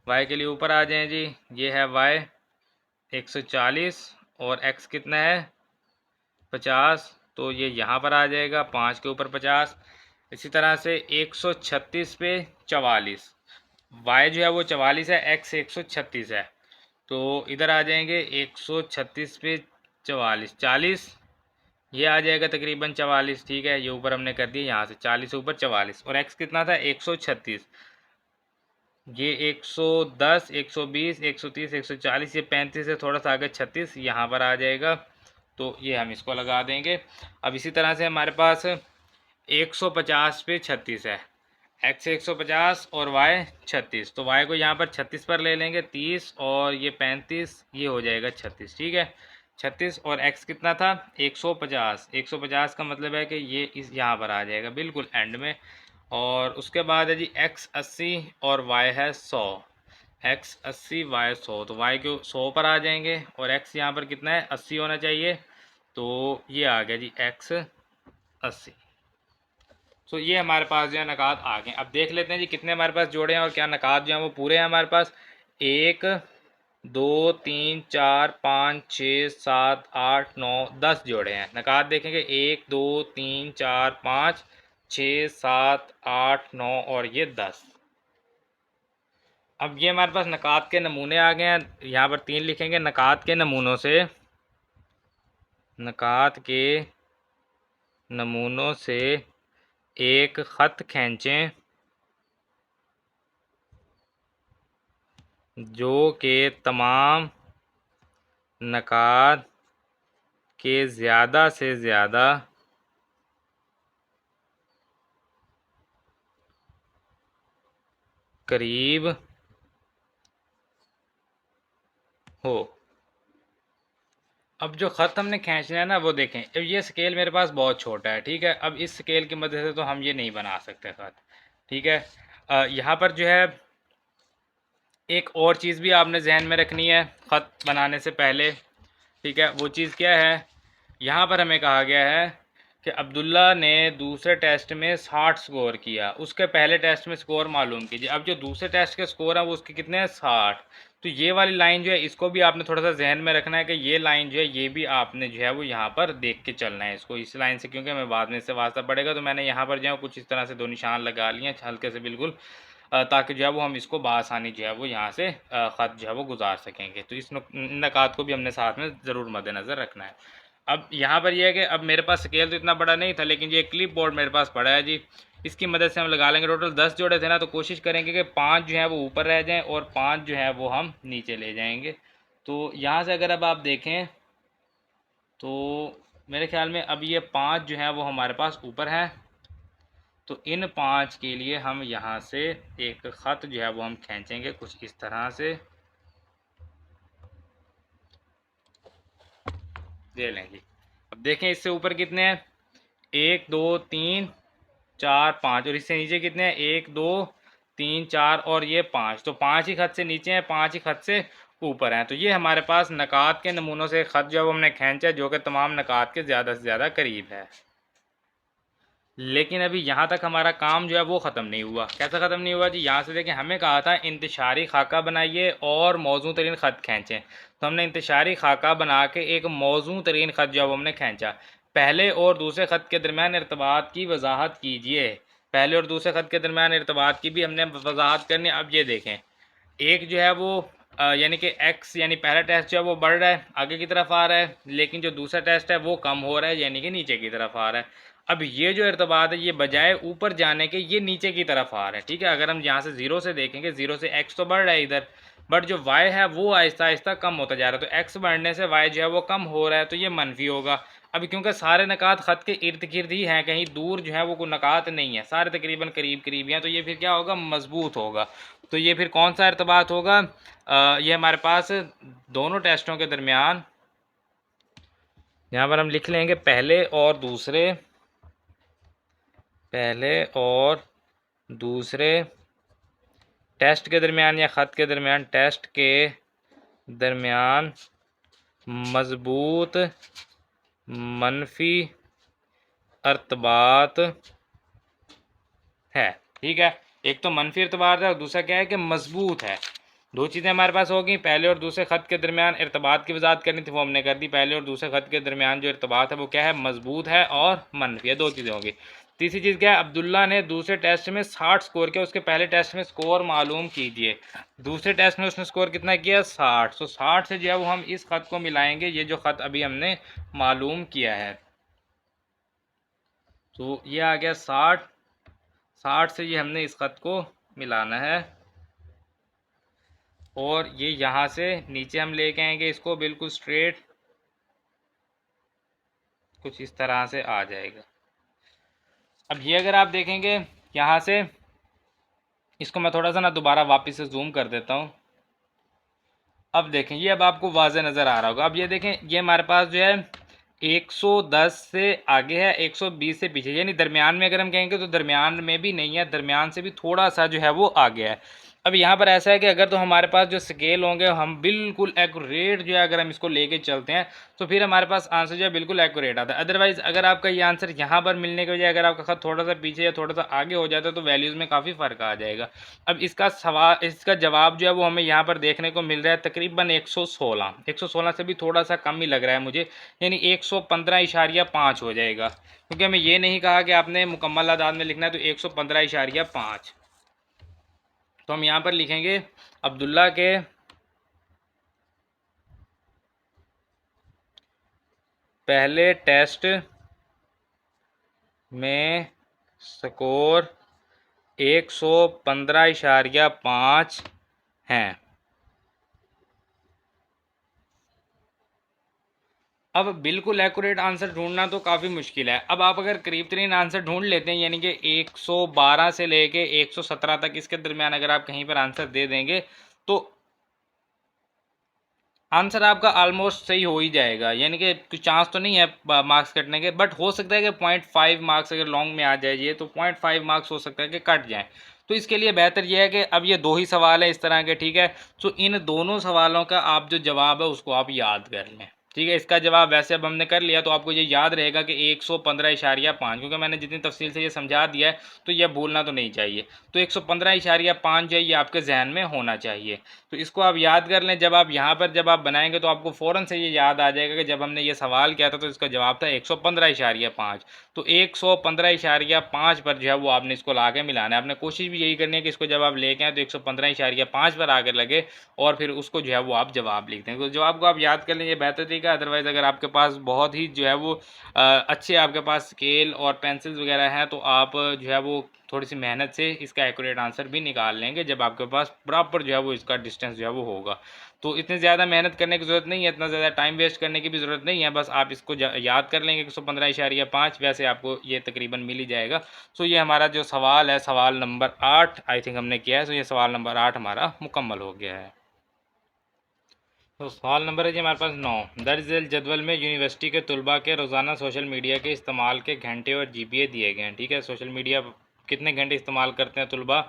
वाई के लिए ऊपर आ जाएं जी, ये है वाई 140 और एक्स कितना है 50, तो ये यहाँ पर आ जाएगा 5 के ऊपर 50। इसी तरह से 136 पे 44, वाई जो है वो 44 है, एक्स 136 है, तो इधर आ जाएंगे 136 पे 44 40, ये आ जाएगा तकरीबन 44। ठीक है, ये ऊपर हमने कर दिया, यहाँ से 40 से ऊपर 44 और एक्स कितना था 136, ये 110 120 130 140, ये 35 से थोड़ा सा आगे 36 यहाँ पर आ जाएगा, तो ये हम इसको लगा देंगे। अब इसी तरह से हमारे पास 150 पे 36 है, एक्स 150 और वाई 36, तो वाई को यहाँ पर 36 पर ले लेंगे 30 और ये 35, ये हो जाएगा 36। ठीक है, 36 और एक्स कितना था 150, 150 का मतलब है कि ये इस यहाँ पर आ जाएगा बिल्कुल एंड में। और उसके बाद है जी एक्स 80 और वाई है 100, एक्स 80 वाई 100, तो वाई को 100 पर आ जाएंगे और एक्स यहाँ पर कितना है 80 होना चाहिए, तो ये आ गया जी एक्स 80। तो ये हमारे पास जो है नकात आ गए। अब देख लेते हैं जी कितने हमारे पास जोड़े हैं और क्या नकात जो हैं वो पूरे हैं हमारे पास। 1 2 3 4 5 6 7 8 9 10 जोड़े हैं। नकात देखेंगे 1 2 3 4 5 6 7 8 9 और ये 10। अब ये हमारे पास नकात के नमूने आ गए हैं। यहाँ पर 3 लिखेंगे। नकात के नमूनों से, नकात के नमूनों से एक ख़त खींचें जो कि तमाम नकात के ज़्यादा से ज़्यादा करीब हो। अब जो ख़त हमने खींचना है ना वो देखें। अब ये स्केल मेरे पास बहुत छोटा है, ठीक है। अब इस स्केल की मदद से तो हम ये नहीं बना सकते ख़त, ठीक है। यहाँ पर जो है एक और चीज़ भी आपने जहन में रखनी है ख़त बनाने से पहले, ठीक है। वो चीज़ क्या है, यहाँ पर हमें कहा गया है कि अब्दुल्ला ने दूसरे टेस्ट में 60 स्कोर किया, उसके पहले टेस्ट में स्कोर मालूम कीजिए। अब जो दूसरे टेस्ट के स्कोर हैं वो उसके कितने हैं, 60। तो ये वाली लाइन जो है इसको भी आपने थोड़ा सा जहन में रखना है कि ये लाइन जो है ये भी आपने जो है वो यहाँ पर देख के चलना है इसको, इस लाइन से, क्योंकि हमें बाद में इससे वास्ता पड़ेगा। तो मैंने यहाँ पर जो है कुछ इस तरह से 2 निशान लगा लिए हैं हल्के से बिल्कुल, ताकि जो है वो हम इसको बआसानी जो है वो यहाँ से ख़त जो है वो गुजार सकेंगे। तो इस नकात को भी हमने साथ में ज़रूर मद्देनज़र रखना है। अब यहाँ पर यह है कि अब मेरे पास स्केल तो इतना बड़ा नहीं था, लेकिन ये क्लिप बोर्ड मेरे पास पड़ा है जी, इसकी मदद से हम लगा लेंगे। टोटल 10 जोड़े थे ना, तो कोशिश करेंगे कि 5 जो है वो ऊपर रह जाएं और 5 जो है वो हम नीचे ले जाएंगे। तो यहाँ से अगर अब आप देखें तो मेरे ख्याल में अब ये 5 जो है वो हमारे पास ऊपर हैं। तो इन 5 के लिए हम यहाँ से एक ख़त जो है वो हम खींचेंगे कुछ इस तरह से, दे लेंगे। अब देखें इससे ऊपर कितने हैं, 1 2 3 4 5, और इससे नीचे कितने हैं, 1 2 3 4 और ये 5। तो 5 ही ख़त से नीचे हैं, 5 ही ख़त से ऊपर हैं। तो ये हमारे पास नकात के नमूनों से ख़त जो हमने खींचा जो कि तमाम नकात के ज़्यादा से ज़्यादा करीब है। लेकिन अभी यहाँ तक हमारा काम जो है वो ख़त्म नहीं हुआ। कैसे ख़त्म नहीं हुआ जी, यहाँ से देखें हमें कहा था इंतशारी खाका बनाइए और मौजू तरीन ख़त खींचें। तो हमने इंतशारी खाका बना के एक मौजू तरीन ख़त जो है वो हमने खींचा। पहले और दूसरे ख़त के दरमियान इर्तबात की वजाहत कीजिए। पहले और दूसरे ख़त के दरमियान इर्तबात की भी हमने वजाहत करनी है। अब ये देखें, एक जो है वो यानी कि एक्स यानी पहला टेस्ट जो है वो बढ़ रहा है, आगे की तरफ आ रहा है, लेकिन जो दूसरा टेस्ट है वो कम हो रहा है, यानी कि नीचे की तरफ आ रहा है। अब ये जो इर्तबात है ये बजाय ऊपर जाने के ये नीचे की तरफ आ रहा है, ठीक है। अगर हम यहाँ से 0 से देखेंगे, 0 से एक्स तो बढ़ रहा है इधर, बट जो वाई है वो आहिस्ता आहिस्ता कम होता जा रहा है। तो एक्स बढ़ने से वाई जो है वो कम हो रहा है, तो ये मनफी होगा। अभी क्योंकि सारे नकात ख़त के इर्द गिर्द ही हैं, कहीं दूर जो है वो कोई नकात नहीं है, सारे तकरीबन करीब करीब हैं, तो ये फिर क्या होगा, मजबूत होगा। तो ये फिर कौन सा इर्तबात होगा, ये हमारे पास दोनों टेस्टों के दरमियान, यहाँ पर हम लिख लेंगे पहले और दूसरे टेस्ट के दरमियान या ख़त के दरमियान, टेस्ट के दरमियान मजबूत मनफी इर्तबात है, ठीक है। एक तो मनफी इर्तबात है और दूसरा क्या है कि मजबूत है। दो चीज़ें हमारे पास होगी। पहले और दूसरे ख़त के दरमियान इर्तबात की वजाहत करनी थी, वो हमने कर दी। पहले और दूसरे ख़त के दरमियान जो इर्तबात है वो क्या है, मजबूत है और मनफी है, दो चीज़ें होंगी। तीसरी चीज़ क्या है, अब्दुल्ला ने दूसरे टेस्ट में 60 स्कोर किया, उसके पहले टेस्ट में स्कोर मालूम कीजिए। दूसरे टेस्ट में उसने स्कोर कितना किया, 60। तो 60 से जो है वो हम इस ख़त को मिलाएंगे, ये जो ख़त अभी हमने मालूम किया है, तो ये आ गया 60। 60 से ये हमने इस ख़त को मिलाना है और ये यहाँ से नीचे हम लेके आएंगे इसको बिल्कुल स्ट्रेट, कुछ इस तरह से आ जाएगा। अब ये अगर आप देखेंगे यहाँ से, इसको मैं थोड़ा सा ना दोबारा वापस से जूम कर देता हूँ। अब देखें ये अब आपको वाज़े नज़र आ रहा होगा। अब ये देखें ये हमारे पास जो है 110 से आगे है, 120 से पीछे, यानी दरमियान में अगर हम कहेंगे तो दरमियान में भी नहीं है, दरमियान से भी थोड़ा सा जो है वो आगे है। अब यहाँ पर ऐसा है कि अगर तो हमारे पास जो स्केल होंगे हम बिल्कुल एक्यूरेट जो है अगर हम इसको लेके चलते हैं तो फिर हमारे पास आंसर जो है बिल्कुल एक्यूरेट आता है। अदरवाइज अगर आपका ये आंसर यहाँ पर मिलने के बजाय अगर आपका खत थोड़ा सा पीछे या थोड़ा सा आगे हो जाता है तो वैल्यूज़ में काफ़ी फ़र्क आ जाएगा। अब इसका जवाब जो है वो हमें यहाँ पर देखने को मिल रहा है तकरीबन 116 से भी थोड़ा सा कम ही लग रहा है मुझे, यानी 115.5 हो जाएगा, क्योंकि हमें ये नहीं कहा कि आपने मुकम्मल आदाद में लिखना है, तो 115.5। तो हम यहाँ पर लिखेंगे अब्दुल्ला के पहले टेस्ट में स्कोर 115.5 हैं। अब बिल्कुल एक्यूरेट आंसर ढूंढना तो काफ़ी मुश्किल है। अब आप अगर करीब तरीन आंसर ढूंढ लेते हैं, यानी कि 112 से लेके 117 तक इसके दरमियान अगर आप कहीं पर आंसर दे देंगे तो आंसर आपका ऑलमोस्ट सही हो ही जाएगा, यानी कि कुछ चांस तो नहीं है मार्क्स कटने के, बट हो सकता है कि 0.5 मार्क्स अगर लॉन्ग में आ जाए तो 0.5 मार्क्स हो सकता है कि कट जाए। तो इसके लिए बेहतर यह है कि अब ये दो ही सवाल है इस तरह के, ठीक है, तो इन दोनों सवालों का आप जो जवाब है उसको आप याद कर लें, ठीक है। इसका जवाब वैसे अब हमने कर लिया तो आपको ये याद रहेगा कि 115.5, क्योंकि मैंने जितनी तफसील से ये समझा दिया है तो यह भूलना तो नहीं चाहिए। तो 115.5 जो है ये आपके जहन में होना चाहिए, तो इसको आप याद कर लें। जब आप यहाँ पर जब आप बनाएंगे तो आपको फ़ौरन से ये याद आ जाएगा कि जब हमने ये सवाल किया था तो इसका जवाब था 115.5। तो 115.5 पर जो है वो आपने इसको ला के मिलाना है। आपने कोशिश भी यही करनी है कि इसको जब आप लेके आए तो 115.5 पर आकर लगे और फिर उसको जो है वो आप जवाब लिख दें। तो जवाब को आप याद कर लें, ये बेहतर तरीका है। अदरवाइज़ अगर आपके पास बहुत ही जो है वो अच्छे आपके पास स्केल और पेंसिल्स वगैरह हैं तो आप जो है वो थोड़ी सी मेहनत से इसका एक्यूरेट आंसर भी निकाल लेंगे जब आपके पास प्रॉपर जो है वो इसका डिस्टेंस जो है वो होगा। तो इतनी ज़्यादा मेहनत करने की ज़रूरत नहीं है, इतना ज़्यादा टाइम वेस्ट करने की भी ज़रूरत नहीं है, बस आप इसको याद कर लेंगे 115.5, वैसे आपको ये तकरीबन मिल ही जाएगा। सो ये हमारा जो सवाल है, सवाल नंबर 8 आई थिंक हमने किया है, सो ये सवाल नंबर 8 हमारा मुकम्मल हो गया है। तो सवाल नंबर है जी हमारे पास 9। दर्ज झेल जदवल में यूनिवर्सिटी के तलबा के रोज़ाना सोशल मीडिया के इस्तेमाल के घंटे और जीपीए दिए गए हैं, ठीक है। सोशल मीडिया कितने घंटे इस्तेमाल करते हैं तलबा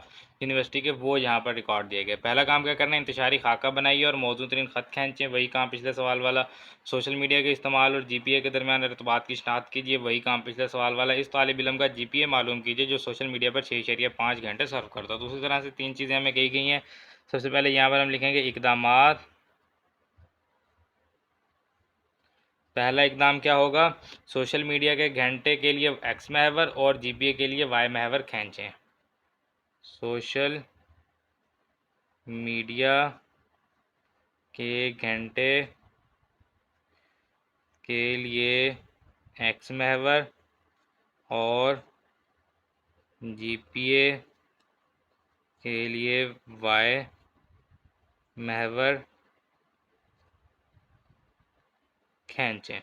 यूनिवर्सिटी के, वो यहाँ पर रिकॉर्ड दिए गए। पहला काम क्या करना है, इंतशारी खाका बनाइए और मौजूद तरीन ख़त खींचें, वही काम पिछले सवाल वाला। सोशल मीडिया के इस्तेमाल और जीपीए के दरमियान इरतबात की शनाख्त कीजिए, वही काम पिछले सवाल वाला। इस तालिब इल्म का जीपीए मालूम कीजिए जो सोशल मीडिया पर 6.5 घंटे सर्व करता है। तो उसी तरह से 3 चीज़ें हमें कही गई हैं। सबसे पहले यहाँ पर हम लिखेंगे इकदामात। पहला इकदाम क्या होगा, सोशल मीडिया के घंटे के लिए एक्स महवर और जीपीए के लिए वाई महवर खींचें। सोशल मीडिया के घंटे के लिए एक्स महवर और जीपीए के लिए वाई महवर खींचें।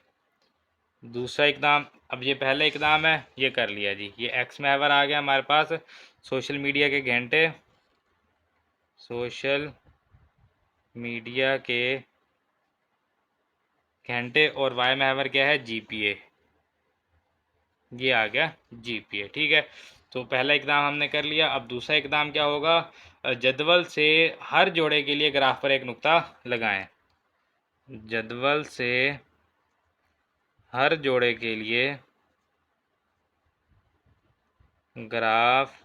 दूसरा इकदाम, अब ये पहला इकदाम है ये कर लिया जी, ये एक्स महवर आ गया हमारे पास। सोशल मीडिया के घंटे, सोशल मीडिया के घंटे और वाई महवर क्या है, जीपीए, ये आ गया जीपीए, ठीक है। तो पहला इकदाम हमने कर लिया। अब दूसरा इकदाम क्या होगा, जदवल से हर जोड़े के लिए ग्राफ पर एक नुक्ता लगाएं। जदवल से हर जोड़े के लिए ग्राफ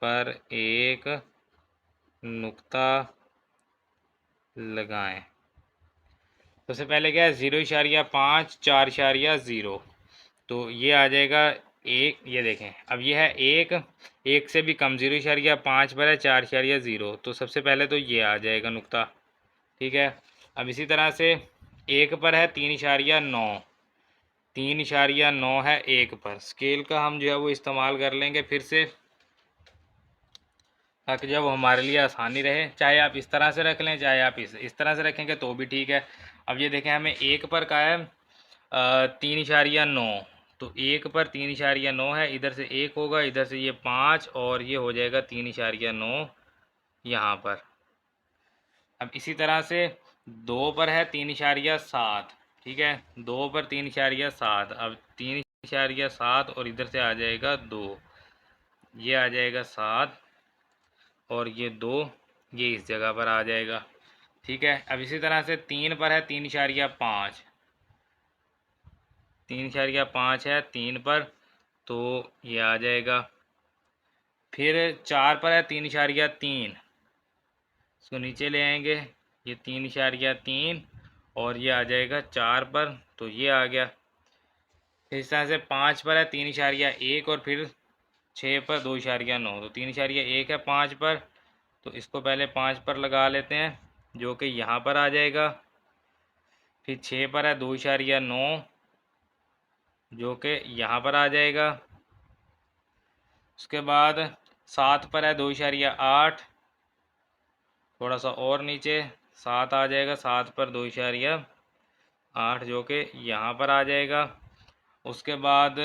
पर एक नुक्ता लगाएं। सबसे पहले क्या है, 0.5, 4.0, तो ये आ जाएगा एक, ये देखें अब ये है एक से भी कम, 0.5 पर है, 4.0, तो सबसे पहले तो ये आ जाएगा नुक्ता, ठीक है। अब इसी तरह से एक पर है 3.9, 3.9 है एक पर। स्केल का हम जो है वो इस्तेमाल कर लेंगे फिर से, ताकि जब हमारे लिए आसानी रहे। चाहे आप इस तरह से रख लें, चाहे आप इस तरह से रखेंगे तो भी ठीक है। अब ये देखें हमें एक पर का है 3.9, तो एक पर 3.9 है, इधर से एक होगा, इधर से ये 5 और ये हो जाएगा 3.9 यहाँ पर। अब इसी तरह से दो पर है 3.7, ठीक है, दो पर 3.7, अब 3.7 और इधर से आ जाएगा 2, ये आ जाएगा 7 और ये 2, ये इस जगह पर आ जाएगा। ठीक है, अब इसी तरह से 3 पर है 3.5, 3.5 है 3 पर, तो ये आ जाएगा। फिर 4 पर है 3.3, इसको नीचे ले आएंगे, ये 3.3 और ये आ जाएगा 4 पर, तो ये आ गया। फिर इस तरह से 5 पर है 3.1 और फिर 6 पर 2.9, तो 3.1 है 5 पर, तो इसको पहले 5 पर लगा लेते हैं जो कि यहाँ पर आ जाएगा। फिर 6 पर है 2.9 जो कि यहाँ पर आ जाएगा। उसके बाद 7 पर है 2.8, थोड़ा सा और नीचे 7 आ जाएगा, 7 पर 2.8 जो कि यहाँ पर आ जाएगा। उसके बाद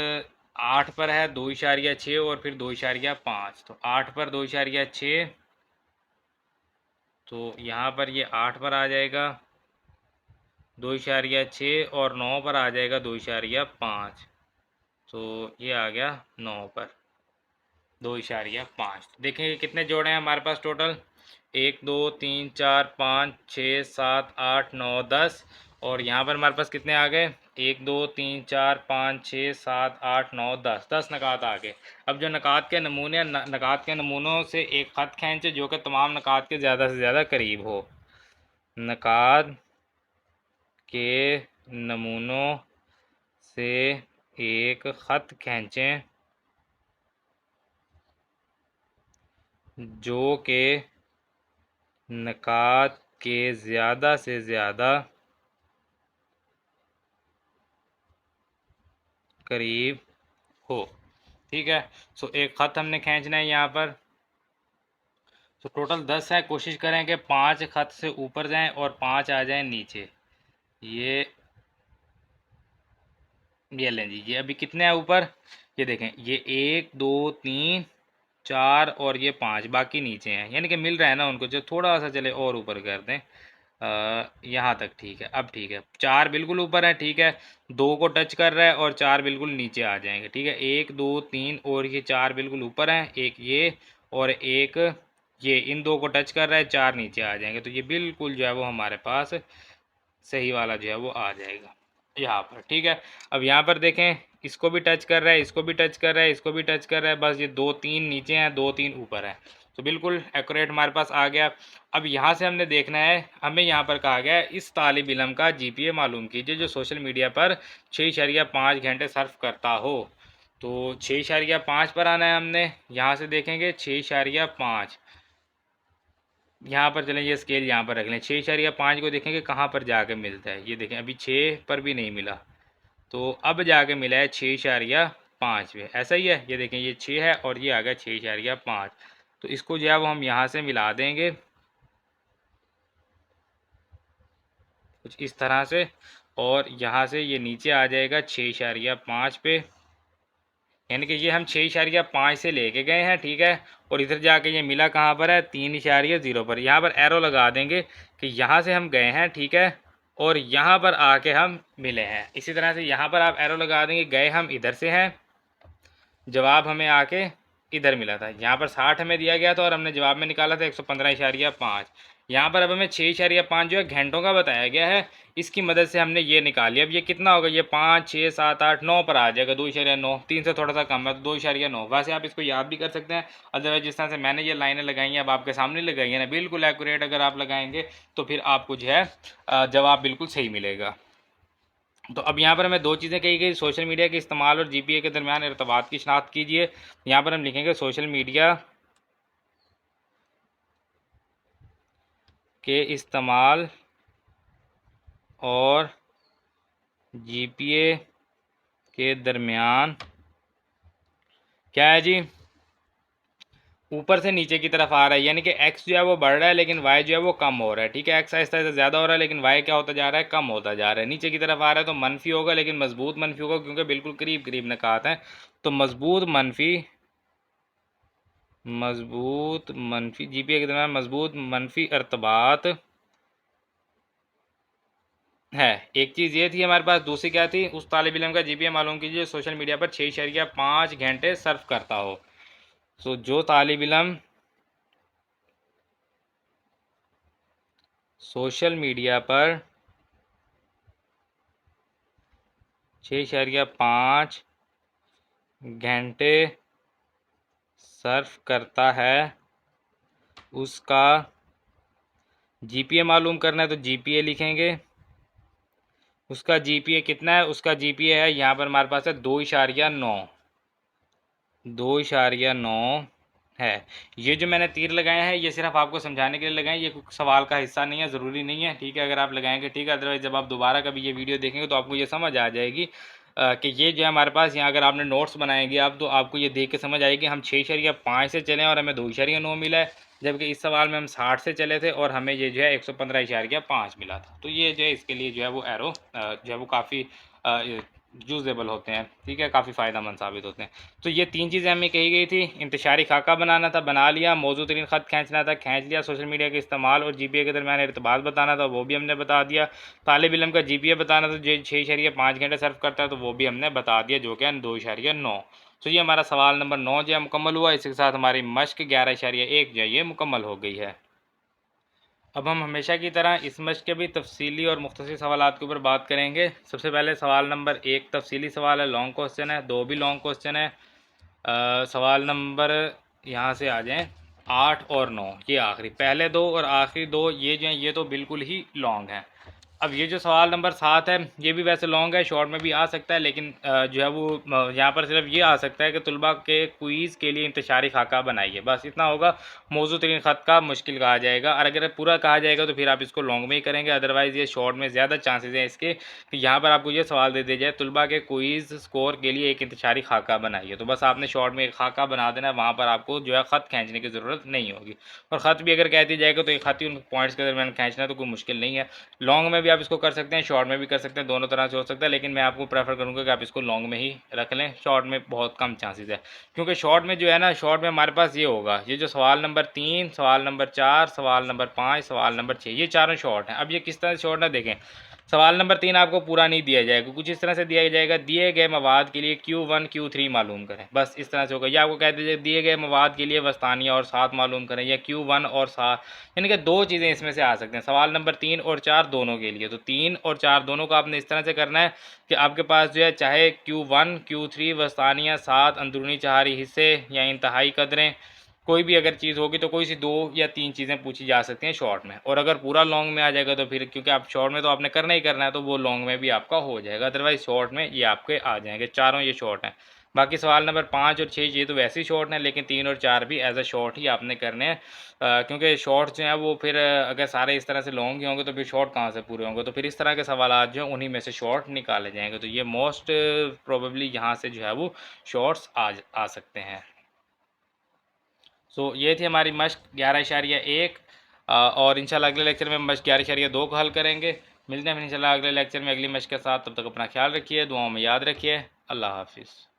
8 पर है 2.6 और फिर 2.5, तो 8 पर 2.6, तो यहाँ पर ये 8 पर आ जाएगा 2.6 और 9 पर आ जाएगा 2.5, तो ये आ गया 9 पर 2.5। देखेंगे कितने जोड़े हैं हमारे पास टोटल, 1 2 3 4 5 6 7 8 9 10, और यहाँ पर हमारे पास कितने आ गए, 1 2 3 4 5 6 7 8 9 10, 10 नकात आ गए। अब जो नकात के नमूने, नकात के नमूनों से एक ख़त खींचे जो कि तमाम नकात के ज़्यादा से ज़्यादा करीब हो। नकात के नमूनों से एक ख़त खींचें जो कि नकात के ज़्यादा से ज़्यादा करीब हो। ठीक है, सो एक ख़त हमने खींचना है यहाँ पर। तो टोटल 10 है, कोशिश करें कि 5 ख़त से ऊपर जाएं और 5 आ जाएं नीचे। ये लें जी, ये अभी कितने हैं ऊपर, ये देखें, ये 1 2 3 4 और ये 5, बाकी नीचे हैं, यानी कि मिल रहा है ना उनको। जो थोड़ा सा चले और ऊपर कर दें, यहाँ तक ठीक है। अब ठीक है, 4 बिल्कुल ऊपर है, ठीक है, 2 को टच कर रहा है और 4 बिल्कुल नीचे आ जाएंगे। ठीक है, 1 2 3 और ये 4 बिल्कुल ऊपर हैं, एक ये और एक ये, इन 2 को टच कर रहा है, 4 नीचे आ जाएंगे, तो ये बिल्कुल जो है वो हमारे पास सही वाला जो है वो आ जाएगा यहाँ पर। ठीक है, अब यहाँ पर देखें, इसको भी टच कर रहा है, इसको भी टच कर रहा है, इसको भी टच कर रहा है, बस ये 2 3 नीचे हैं, 2 3 ऊपर हैं, तो बिल्कुल एक्यूरेट हमारे पास आ गया। अब यहाँ से हमने देखना है, हमें यहाँ पर कहा गया है इस तालिब इल्म का जीपीए मालूम कीजिए जो सोशल मीडिया पर 6.5 घंटे सर्फ करता हो। तो 6.5 पर आना है हमने, यहाँ से देखेंगे 6.5, यहाँ पर चलें, ये स्केल यहाँ पर रख लें, 6.5 को देखेंगे कहाँ पर जाके मिलता है। ये देखें, अभी 6 पर भी नहीं मिला, तो अब जाके मिला है 6.5 पे, ऐसा ही है। ये देखें, ये 6 है और ये आ गया 6.5, तो इसको जो है वो हम यहाँ से मिला देंगे कुछ इस तरह से, और यहाँ से ये नीचे आ जाएगा 6.5 पे, यानी कि ये हम 6.5 से लेके गए हैं। ठीक है, और इधर जाके ये मिला कहाँ पर है, 3.0 पर। यहाँ पर एरो लगा देंगे कि यहाँ से हम गए हैं, ठीक है, और यहाँ पर आके हम मिले हैं। इसी तरह से यहाँ पर आप एरो लगा देंगे, गए हम इधर से हैं, जवाब हमें आके इधर मिला था। यहाँ पर 60 हमें दिया गया था और हमने जवाब में निकाला था 115.5। यहाँ पर अब हमें 6.5 जो है घंटों का बताया गया है, इसकी मदद से हमने ये निकाल लिया। अब ये कितना होगा, ये 5 6 7 8 9 पर आ जाएगा, 2.9, 3 से थोड़ा सा कम है तो 2.9। वैसे आप इसको याद भी कर सकते हैं, अदरवाइज जिस तरह से मैंने ये लाइनें लगाई हैं अब आपके सामने लगाई हैं ना, बिल्कुल एक्यूरेट अगर आप लगाएंगे तो फिर आपको जो है जवाब बिल्कुल सही मिलेगा। तो अब यहाँ पर हमें 2 चीज़ें कही गई, सोशल मीडिया के इस्तेमाल और जीपीए के दरमियान इर्तबात की शनाख्त कीजिए। यहाँ पर हम लिखेंगे सोशल मीडिया के इस्तेमाल और जीपीए के दरमियान क्या है जी, ऊपर से नीचे की तरफ आ रहा है, यानी कि एक्स जो है वो बढ़ रहा है लेकिन वाई जो है वो कम हो रहा है। ठीक है, एक्स आहिस्ता आहिस्ता ज़्यादा हो रहा है लेकिन वाई क्या होता जा रहा है, कम होता जा रहा है। नीचे की तरफ आ रहा है तो मनफी होगा, लेकिन मजबूत मनफी होगा क्योंकि बिल्कुल करीब करीब नकात हैं। तो मजबूत मनफी जीपीए के दरमियान मजबूत मनफी इर्तबात है। एक चीज़ ये थी हमारे पास, दूसरी क्या थी, उस तालिब इल्म का जीपीए मालूम कीजिए सोशल मीडिया पर 6.5 घंटे सर्फ करता हो। सो जो तालिब इल्म सोशल मीडिया पर 6.5 घंटे सर्फ करता है, उसका जीपीए मालूम करना है। तो जीपीए लिखेंगे। उसका जीपीए कितना है? उसका जीपीए है यहाँ पर हमारे पास है 2.9। 2.9 है। ये जो मैंने तीर लगाए हैं ये सिर्फ आपको समझाने के लिए लगाए हैं, ये कोई सवाल का हिस्सा नहीं है, ज़रूरी नहीं है, ठीक है। अगर आप लगाएंगे ठीक है, अदरवाइज जब आप दोबारा कभी ये वीडियो देखेंगे तो आपको ये समझ आ जाएगी कि ये जो है हमारे पास यहाँ अगर आपने नोट्स बनाएंगे आप तो आपको ये देख के समझ आएगी हम 6.5 से चले और हमें 2.9 मिला है, जबकि इस सवाल में हम 60 से चले थे और हमें ये जो है 115.5 मिला था। तो ये जो है इसके लिए जो है वो एरो जो है वो काफ़ी यूजेबल होते हैं, ठीक है, काफ़ी फ़ायदेमंद साबित होते हैं। तो ये 3 चीज़ें हमें कही गई थी। इंतशारी खाका बनाना था, बना लिया। मौजू तरीन ख़त खींचना था, खींच लिया। सोशल मीडिया के इस्तेमाल और जीपीए के दरमियान इर्तिबात बताना था, वो भी हमने बता दिया। तालिब इल्म का जीपीए बताना था जो 6.5 घंटे सर्व करता है, तो वो भी हमने बता दिया, जो कि है 2.9। तो ये हमारा सवाल नंबर 9 जो है मुकम्मल हुआ। इसके साथ हमारी मश्क 11.1 जो है ये मुकम्मल हो गई है। अब हम हमेशा की तरह इस मश्क के भी तफसीली और मुख्तसर सवालात के ऊपर बात करेंगे। सबसे पहले सवाल नंबर 1 तफसीली सवाल है, लॉन्ग क्वेश्चन है। 2 भी लॉन्ग क्वेश्चन है। सवाल नंबर यहाँ से आ जाएं 8 और 9, ये आखिरी, पहले 2 और आखिरी 2 ये जो हैं ये तो बिल्कुल ही लॉन्ग हैं। अब ये जो सवाल नंबर 7 है ये भी वैसे लॉन्ग है, शॉर्ट में भी आ सकता है, लेकिन जो है वो यहाँ पर सिर्फ ये आ सकता है कि तुलबा के क्विज़ के लिए इंतशारी खाका बनाइए, बस इतना होगा। मौजू तरीन ख़त का मुश्किल कहा जाएगा, और अगर पूरा कहा जाएगा तो फिर आप इसको लॉन्ग में ही करेंगे, अदरवाइज़ ये शॉर्ट में ज़्यादा चांसेस हैं इसके कि यहाँ पर आपको ये सवाल दे दिया जाए तुलबा के क्विज़ स्कोर के लिए एक इंतशारी खाका बनाइए, तो बस आपने शॉर्ट में एक खाका बना देना है, वहाँ पर आपको जो है ख़त खींचने की ज़रूरत नहीं होगी। और ख़त भी अगर कह दिया जाएगा तो एक ख़त ही उन पॉइंट्स के दरमियान खींचना तो कोई मुश्किल नहीं है। लॉन्ग में भी आप इसको कर सकते हैं, शॉर्ट में भी कर सकते हैं, दोनों तरह से हो सकता है, लेकिन मैं आपको प्रेफर करूंगा कि आप इसको लॉन्ग में ही रख लें। शॉर्ट में बहुत कम चांसेस है, क्योंकि शॉर्ट में जो है ना, शॉर्ट में हमारे पास ये होगा, ये जो सवाल नंबर 3, सवाल नंबर 4, सवाल नंबर 5, सवाल नंबर 6, ये चारों शॉर्ट हैं। अब ये किस तरह से शॉर्ट है देखें। सवाल नंबर 3 आपको पूरा नहीं दिया जाएगा, कुछ इस तरह से दिया जाएगा, दिए गए मवाद के लिए Q1 Q3 मालूम करें, बस इस तरह से होगा। या आपको कह दीजिए दिए गए मवाद के लिए वस्तानिया और 7 मालूम करें, या Q1 और 7, यानी कि 2 चीज़ें इसमें से आ सकते हैं। सवाल नंबर 3 और 4 दोनों के लिए, तो 3 और 4 दोनों को आपने इस तरह से करना है कि आपके पास जो है चाहे Q1 Q3 वस्तानिया 7 अंदरूनी चहारी हिस्से या इंतहाई कदरें, कोई भी अगर चीज़ होगी तो कोई सी 2 या 3 चीज़ें पूछी जा सकती हैं शॉर्ट में। और अगर पूरा लॉन्ग में आ जाएगा तो फिर क्योंकि आप शॉर्ट में तो आपने करना ही करना है, तो वो लॉन्ग में भी आपका हो जाएगा, अदरवाइज शॉर्ट में ये आपके आ जाएंगे। चारों ये शॉर्ट हैं। बाकी सवाल नंबर 5 और 6 ये तो वैसे ही शॉर्ट हैं, लेकिन 3 और 4 भी एज अ शॉर्ट ही आपने करने हैं, क्योंकि शॉर्ट जो हैं वो फिर अगर सारे इस तरह से लॉन्ग ही होंगे तो फिर शॉर्ट कहाँ से पूरे होंगे, तो फिर इस तरह के सवाल जो हैं उन्हीं में से शॉर्ट निकाले जाएंगे। तो ये मोस्ट प्रोबेबली यहाँ से जो है वो शॉर्ट्स आ सकते हैं। सो ये थी हमारी मश्क 11.1, और इंशाल्लाह अगले लेक्चर में मश्क 11.2 को हल करेंगे। मिलते हैं फिर इंशाल्लाह अगले लेक्चर में अगली मश्क के साथ। तब तक अपना ख्याल रखिए, दुआओं में याद रखिए। अल्लाह हाफिज़।